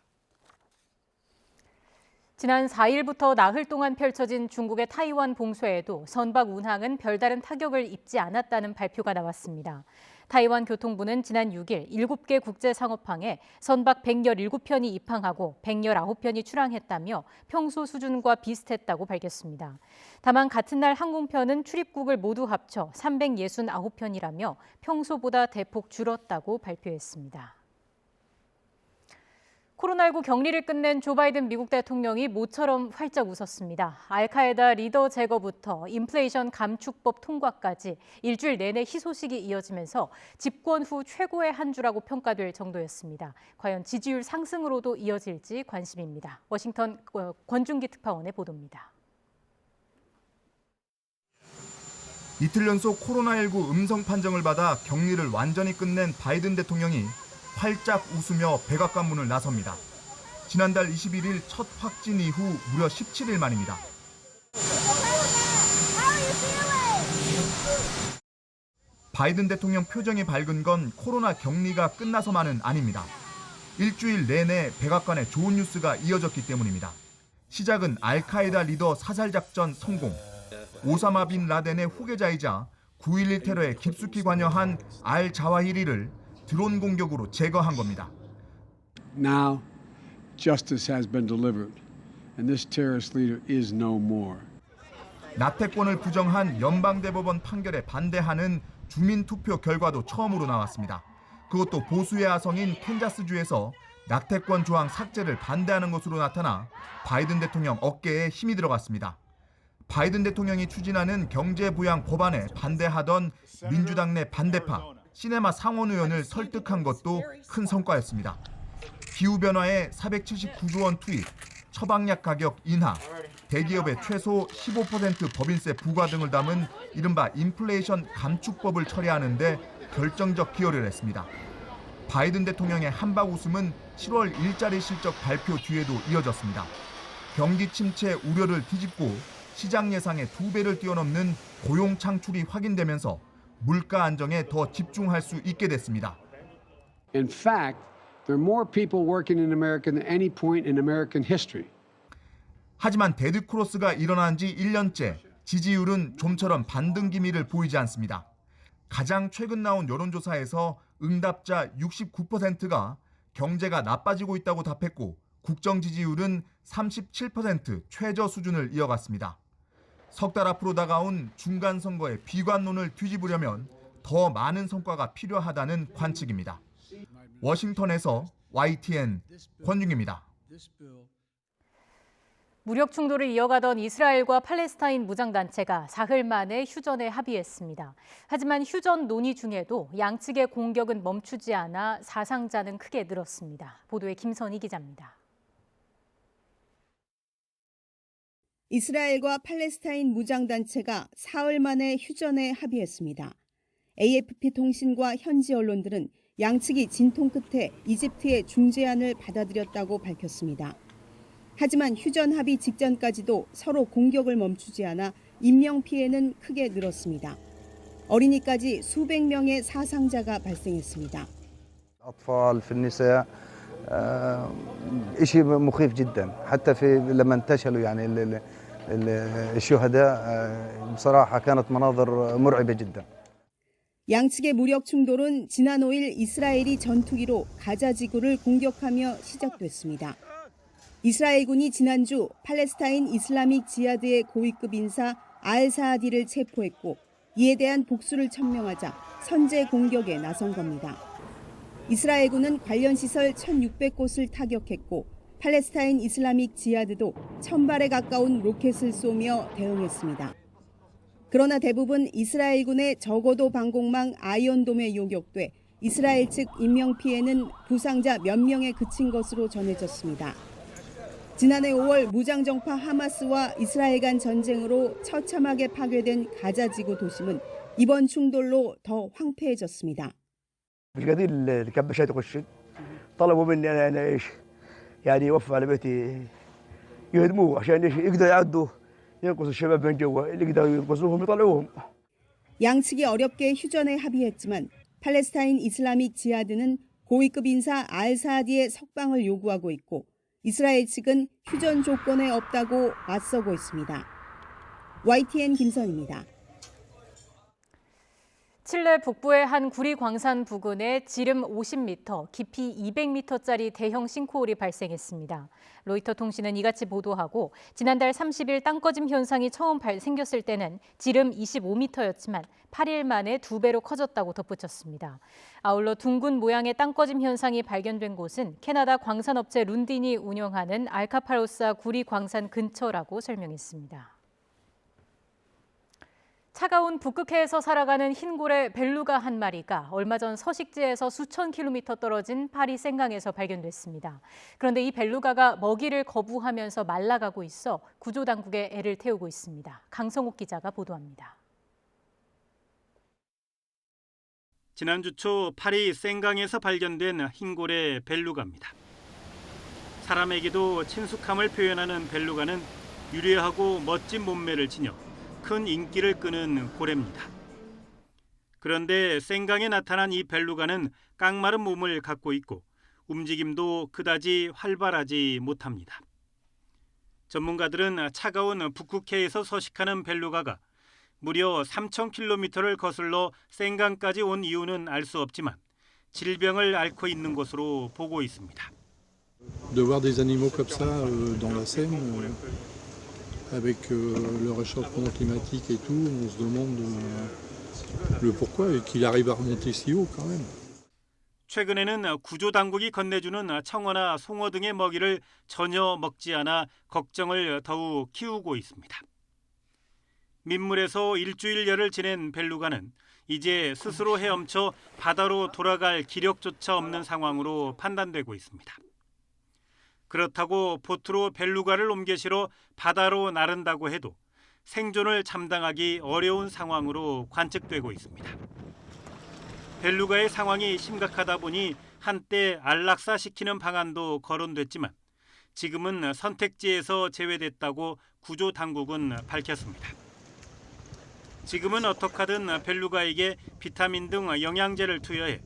지난 4일부터 나흘 동안 펼쳐진 중국의 타이완 봉쇄에도 선박 운항은 별다른 타격을 입지 않았다는 발표가 나왔습니다. 타이완 교통부는 지난 6일 7개 국제상업항에 선박 117편이 입항하고 119편이 출항했다며 평소 수준과 비슷했다고 밝혔습니다. 다만 같은 날 항공편은 출입국을 모두 합쳐 369편이라며 평소보다 대폭 줄었다고 발표했습니다. 코로나19 격리를 끝낸 조 바이든 미국 대통령이 모처럼 활짝 웃었습니다. 알카에다 리더 제거부터 인플레이션 감축법 통과까지 일주일 내내 희소식이 이어지면서 집권 후 최고의 한 주라고 평가될 정도였습니다. 과연 지지율 상승으로도 이어질지 관심입니다. 워싱턴 권준기 특파원의 보도입니다. 이틀 연속 코로나19 음성 판정을 받아 격리를 완전히 끝낸 바이든 대통령이 활짝 웃으며 백악관문을 나섭니다. 지난달 21일 첫 확진 이후 무려 17일 만입니다. 바이든 대통령 표정이 밝은 건 코로나 격리가 끝나서만은 아닙니다. 일주일 내내 백악관에 좋은 뉴스가 이어졌기 때문입니다. 시작은 알카에다 리더 사살 작전 성공, 오사마 빈 라덴의 후계자이자 9.11 테러에 깊숙이 관여한 알 자와히리를 드론 공격으로 제거한 겁니다. Now, justice has been delivered, and this terrorist leader is no more. 낙태권을 부정한 연방대법원 판결에 반대하는 주민투표 결과도 처음으로 나왔습니다. 그것도 보수의 아성인 캔자스주에서 낙태권 조항 삭제를 반대하는 것으로 나타나 바이든 대통령 어깨에 힘이 들어갔습니다. 바이든 대통령이 추진하는 경제부양 법안에 반대하던 민주당 내 반대파, 시네마 상원 의원을 설득한 것도 큰 성과였습니다. 기후변화에 479조 원 투입, 처방약 가격 인하, 대기업의 최소 15% 법인세 부과 등을 담은 이른바 인플레이션 감축법을 처리하는 데 결정적 기여를 했습니다. 바이든 대통령의 한박 웃음은 7월 일자리 실적 발표 뒤에도 이어졌습니다. 경기 침체 우려를 뒤집고 시장 예상의 2배를 뛰어넘는 고용 창출이 확인되면서 물가 안정에 더 집중할 수 있게 됐습니다. In fact, there are more people working in America than any point in American history. 하지만 데드크로스가 일어난 지 1년째 지지율은 좀처럼 반등 기미를 보이지 않습니다. 가장 최근 나온 여론조사에서 응답자 69%가 경제가 나빠지고 있다고 답했고 국정 지지율은 37% 최저 수준을 이어갔습니다. 석 달 앞으로 다가온 중간 선거의 비관론을 뒤집으려면 더 많은 성과가 필요하다는 관측입니다. 워싱턴에서 YTN 권중입니다. 무력 충돌을 이어가던 이스라엘과 팔레스타인 무장단체가 사흘 만에 휴전에 합의했습니다. 하지만 휴전 논의 중에도 양측의 공격은 멈추지 않아 사상자는 크게 늘었습니다. 보도에 김선희 기자입니다. 이스라엘과 팔레스타인 무장단체가 사흘 만에 휴전에 합의했습니다. AFP 통신과 현지 언론들은 양측이 진통 끝에 이집트의 중재안을 받아들였다고 밝혔습니다. 하지만 휴전 합의 직전까지도 서로 공격을 멈추지 않아 인명 피해는 크게 늘었습니다. 어린이까지 수백 명의 사상자가 발생했습니다. الأطفال في النساء شيء مخيف جدا حتى في لما انتشلوا يعني الشهداء بصراحة كانت مناظر مرعبة جدا. 양측의 무력 충돌은 지난 5일 이스라엘이 전투기로 가자 지구를 공격하며 시작됐습니다. 이스라엘군이 지난주 팔레스타인 이슬라믹 지하드의 고위급 인사 알사아디를 체포했고 이에 대한 복수를 천명하자 선제 공격에 나선 겁니다. 이스라엘군은 관련 시설 1,600곳을 타격했고 팔레스타인 이슬라믹 지하드도 1,000발에 가까운 로켓을 쏘며 대응했습니다. 그러나 대부분 이스라엘군의 적어도 방공망 아이언돔에 요격돼 이스라엘 측 인명피해는 부상자 몇 명에 그친 것으로 전해졌습니다. 지난해 5월 무장정파 하마스와 이스라엘 간 전쟁으로 처참하게 파괴된 가자지구 도심은 이번 충돌로 더 황폐해졌습니다. مش قادرين الكباشات يخش طلبوا مني انا ايش يعني يوفوا على بيتي يهدموه عشان ايش يقدروا يعدوا ينقصوا الشباب من جوا اللي يقدروا ينقصوهم يطلعوهم. 양측이 어렵게 휴전에 합의했지만 팔레스타인 이슬라믹 지하드는 고위급 인사 알사아디의 석방을 요구하고 있고 이스라엘 측은 휴전 조건에 없다고 맞서고 있습니다. YTN 김선입니다. 칠레 북부의 한 구리 광산 부근에 지름 50m, 깊이 200m짜리 대형 싱크홀이 발생했습니다. 로이터 통신은 이같이 보도하고 지난달 30일 땅 꺼짐 현상이 처음 생겼을 때는 지름 25m였지만 8일 만에 2배로 커졌다고 덧붙였습니다. 아울러 둥근 모양의 땅 꺼짐 현상이 발견된 곳은 캐나다 광산업체 룬딘이 운영하는 알카파로사 구리 광산 근처라고 설명했습니다. 차가운 북극해에서 살아가는 흰고래 벨루가 한 마리가 얼마 전 서식지에서 수천 킬로미터 떨어진 파리 생강에서 발견됐습니다. 그런데 이 벨루가가 먹이를 거부하면서 말라가고 있어 구조당국에 애를 태우고 있습니다. 강성욱 기자가 보도합니다. 지난주 초 파리 생강에서 발견된 흰고래 벨루가입니다. 사람에게도 친숙함을 표현하는 벨루가는 유려하고 멋진 몸매를 지녀 큰 인기를 끄는 고래입니다. 그런데 생강에 나타난 이 벨루가는 깡마른 몸을 갖고 있고 움직임도 그다지 활발하지 못합니다. 전문가들은 차가운 북극해에서 서식하는 벨루가가 무려 3,000km를 거슬러 생강까지 온 이유는 알 수 없지만 질병을 앓고 있는 것으로 보고 있습니다. De voir des animaux comme ça dans la Seine, avec le réchauffement climatique et tout, on se demande le pourquoi et qu'il arrive à remonter si haut quand même. 최근에는 구조 당국이 건네주는 청어나 송어 등의 먹이를 전혀 먹지 않아 걱정을 더욱 키우고 있습니다. 민물에서 일주일여를 지낸 벨루가는 이제 스스로 헤엄쳐 바다로 돌아갈 기력조차 없는 상황으로 판단되고 있습니다. 그렇다고 보트로 벨루가를 옮겨 실어 바다로 나른다고 해도 생존을 감당하기 어려운 상황으로 관측되고 있습니다. 벨루가의 상황이 심각하다 보니 한때 안락사시키는 방안도 거론됐지만 지금은 선택지에서 제외됐다고 구조당국은 밝혔습니다. 지금은 어떻게 하든 벨루가에게 비타민 등 영양제를 투여해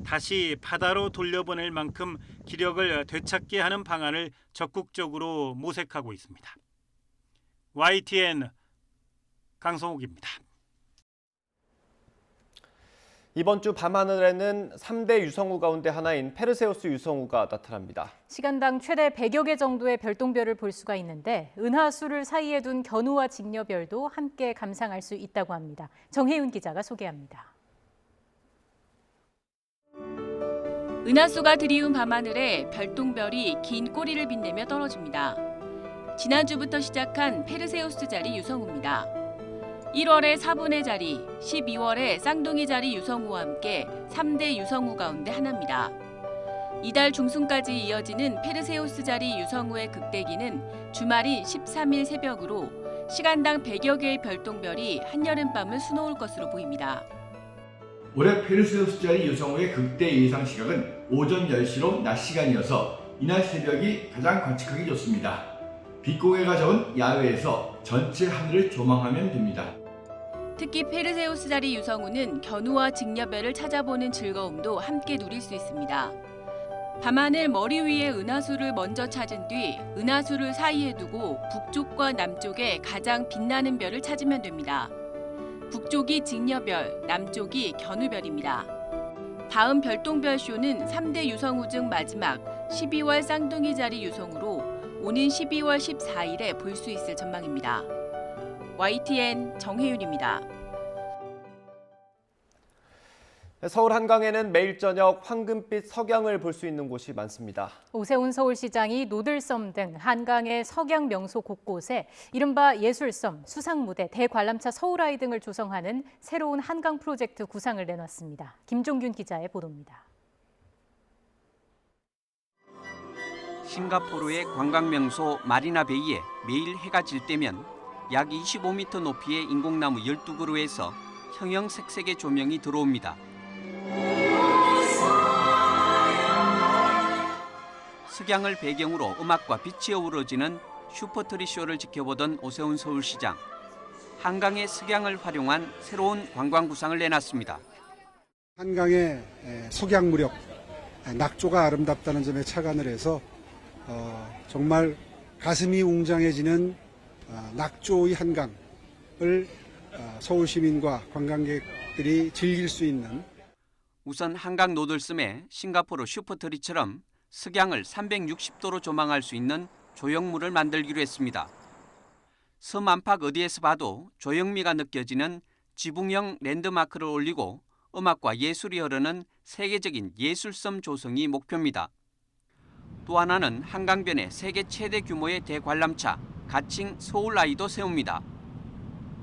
다시 바다로 돌려보낼 만큼 기력을 되찾게 하는 방안을 적극적으로 모색하고 있습니다. YTN 강성욱입니다. 이번 주 밤하늘에는 3대 유성우 가운데 하나인 페르세우스 유성우가 나타납니다. 시간당 최대 100여 개 정도의 별똥별을 볼 수가 있는데 은하수를 사이에 둔 견우와 직녀별도 함께 감상할 수 있다고 합니다. 정혜윤 기자가 소개합니다. 은하수가 드리운 밤하늘에 별똥별이 긴 꼬리를 빛내며 떨어집니다. 지난주부터 시작한 페르세우스 자리 유성우입니다. 1월에 사분의 자리, 12월에 쌍둥이 자리 유성우와 함께 3대 유성우 가운데 하나입니다. 이달 중순까지 이어지는 페르세우스 자리 유성우의 극대기는 주말인 13일 새벽으로 시간당 100여 개의 별똥별이 한여름밤을 수놓을 것으로 보입니다. 올해 페르세우스 자리 유성우의 극대 예상 시각은 오전 10시로 낮 시간이어서 이날 새벽이 가장 관측하기 좋습니다. 빛공해가 적은 야외에서 전체 하늘을 조망하면 됩니다. 특히 페르세우스 자리 유성우는 견우와 직녀별을 찾아보는 즐거움도 함께 누릴 수 있습니다. 밤하늘 머리 위에 은하수를 먼저 찾은 뒤 은하수를 사이에 두고 북쪽과 남쪽에 가장 빛나는 별을 찾으면 됩니다. 북쪽이 직녀별, 남쪽이 견우별입니다. 다음 별똥별 쇼는 3대 유성우 중 마지막 12월 쌍둥이 자리 유성우로 오는 12월 14일에 볼 수 있을 전망입니다. YTN 정혜윤입니다. 서울 한강에는 매일 저녁 황금빛 석양을 볼 수 있는 곳이 많습니다. 오세훈 서울시장이 노들섬 등 한강의 석양 명소 곳곳에 이른바 예술섬, 수상무대, 대관람차 서울아이 등을 조성하는 새로운 한강 프로젝트 구상을 내놨습니다. 김종균 기자의 보도입니다. 싱가포르의 관광명소 마리나베이에 매일 해가 질 때면 약 25m 높이의 인공나무 12그루에서 형형색색의 조명이 들어옵니다. 석양을 배경으로 음악과 빛이 어우러지는 슈퍼트리 쇼를 지켜보던 오세훈 서울시장. 한강의 석양을 활용한 새로운 관광 구상을 내놨습니다. 한강의 석양 무렵, 낙조가 아름답다는 점에 착안을 해서 정말 가슴이 웅장해지는 낙조의 한강을 서울 시민과 관광객들이 즐길 수 있는. 우선 한강 노들섬에 싱가포르 슈퍼트리처럼 석양을 360도로 조망할 수 있는 조형물을 만들기로 했습니다. 섬 안팎 어디에서 봐도 조형미가 느껴지는 지붕형 랜드마크를 올리고 음악과 예술이 흐르는 세계적인 예술섬 조성이 목표입니다. 또 하나는 한강변에 세계 최대 규모의 대관람차 가칭 서울아이도 세웁니다.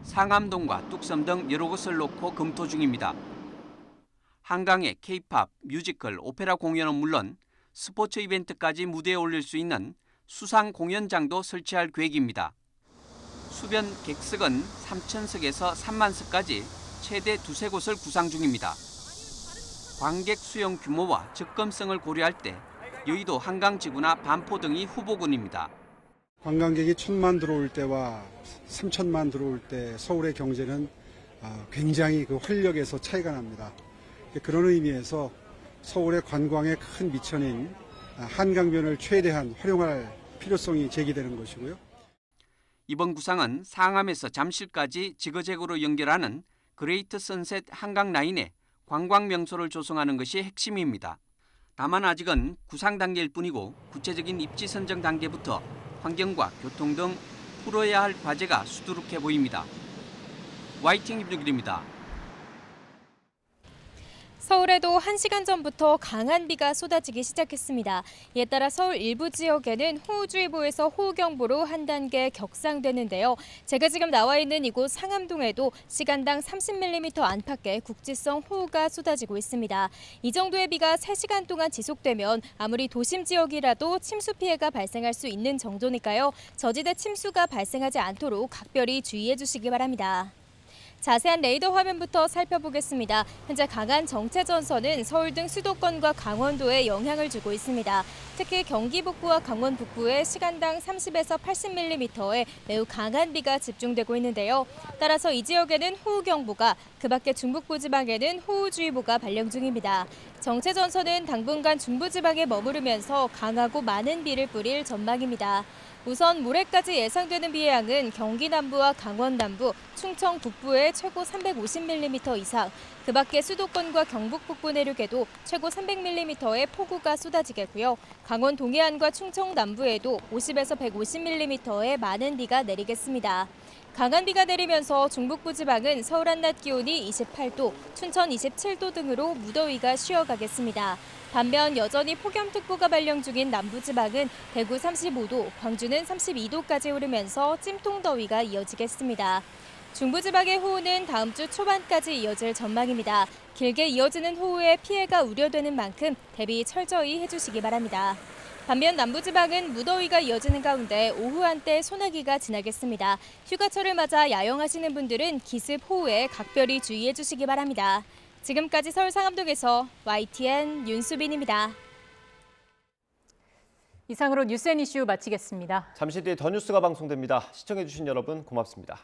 상암동과 뚝섬 등 여러 곳을 놓고 검토 중입니다. 한강에 K-팝, 뮤지컬, 오페라 공연은 물론 스포츠 이벤트까지 무대에 올릴 수 있는 수상 공연장도 설치할 계획입니다. 수변 객석은 3,000석에서 30,000석까지 최대 2-3곳을 구상 중입니다. 관객 수용 규모와 접근성을 고려할 때 여의도 한강지구나 반포 등이 후보군입니다. 관광객이 1,000만 들어올 때와 3,000만 들어올 때 서울의 경제는 굉장히 그 활력에서 차이가 납니다. 그런 의미에서 서울의 관광의 큰 미천인 한강변을 최대한 활용할 필요성이 제기되는 것이고요. 이번 구상은 상암에서 잠실까지 지그재그로 연결하는 그레이트 선셋 한강 라인에 관광 명소를 조성하는 것이 핵심입니다. 다만 아직은 구상 단계일 뿐이고 구체적인 입지 선정 단계부터 환경과 교통 등 풀어야 할 과제가 수두룩해 보입니다. YTN 김종길입니다. 서울에도 1시간 전부터 강한 비가 쏟아지기 시작했습니다. 이에 따라 서울 일부 지역에는 호우주의보에서 호우경보로 한 단계 격상되는데요. 제가 지금 나와 있는 이곳 상암동에도 시간당 30mm 안팎의 국지성 호우가 쏟아지고 있습니다. 이 정도의 비가 3시간 동안 지속되면 아무리 도심 지역이라도 침수 피해가 발생할 수 있는 정도니까요. 저지대 침수가 발생하지 않도록 각별히 주의해 주시기 바랍니다. 자세한 레이더 화면부터 살펴보겠습니다. 현재 강한 정체 전선은 서울 등 수도권과 강원도에 영향을 주고 있습니다. 특히 경기 북부와 강원 북부에 시간당 30에서 80mm의 매우 강한 비가 집중되고 있는데요. 따라서 이 지역에는 호우경보가, 그 밖에 중북부 지방에는 호우주의보가 발령 중입니다. 정체 전선은 당분간 중부지방에 머무르면서 강하고 많은 비를 뿌릴 전망입니다. 우선 모레까지 예상되는 비의 양은 경기 남부와 강원 남부, 충청 북부에 최고 350mm 이상, 그 밖에 수도권과 경북 북부 내륙에도 최고 300mm의 폭우가 쏟아지겠고요. 강원 동해안과 충청 남부에도 50에서 150mm의 많은 비가 내리겠습니다. 강한 비가 내리면서 중북부 지방은 서울 한낮 기온이 28도, 춘천 27도 등으로 무더위가 쉬어가겠습니다. 반면 여전히 폭염특보가 발령 중인 남부지방은 대구 35도, 광주는 32도까지 오르면서 찜통더위가 이어지겠습니다. 중부지방의 호우는 다음 주 초반까지 이어질 전망입니다. 길게 이어지는 호우에 피해가 우려되는 만큼 대비 철저히 해주시기 바랍니다. 반면 남부지방은 무더위가 이어지는 가운데 오후 한때 소나기가 지나겠습니다. 휴가철을 맞아 야영하시는 분들은 기습 호우에 각별히 주의해 주시기 바랍니다. 지금까지 서울 상암동에서 YTN 윤수빈입니다. 이상으로 뉴스앤이슈 마치겠습니다. 잠시 뒤에 더 뉴스가 방송됩니다. 시청해주신 여러분 고맙습니다.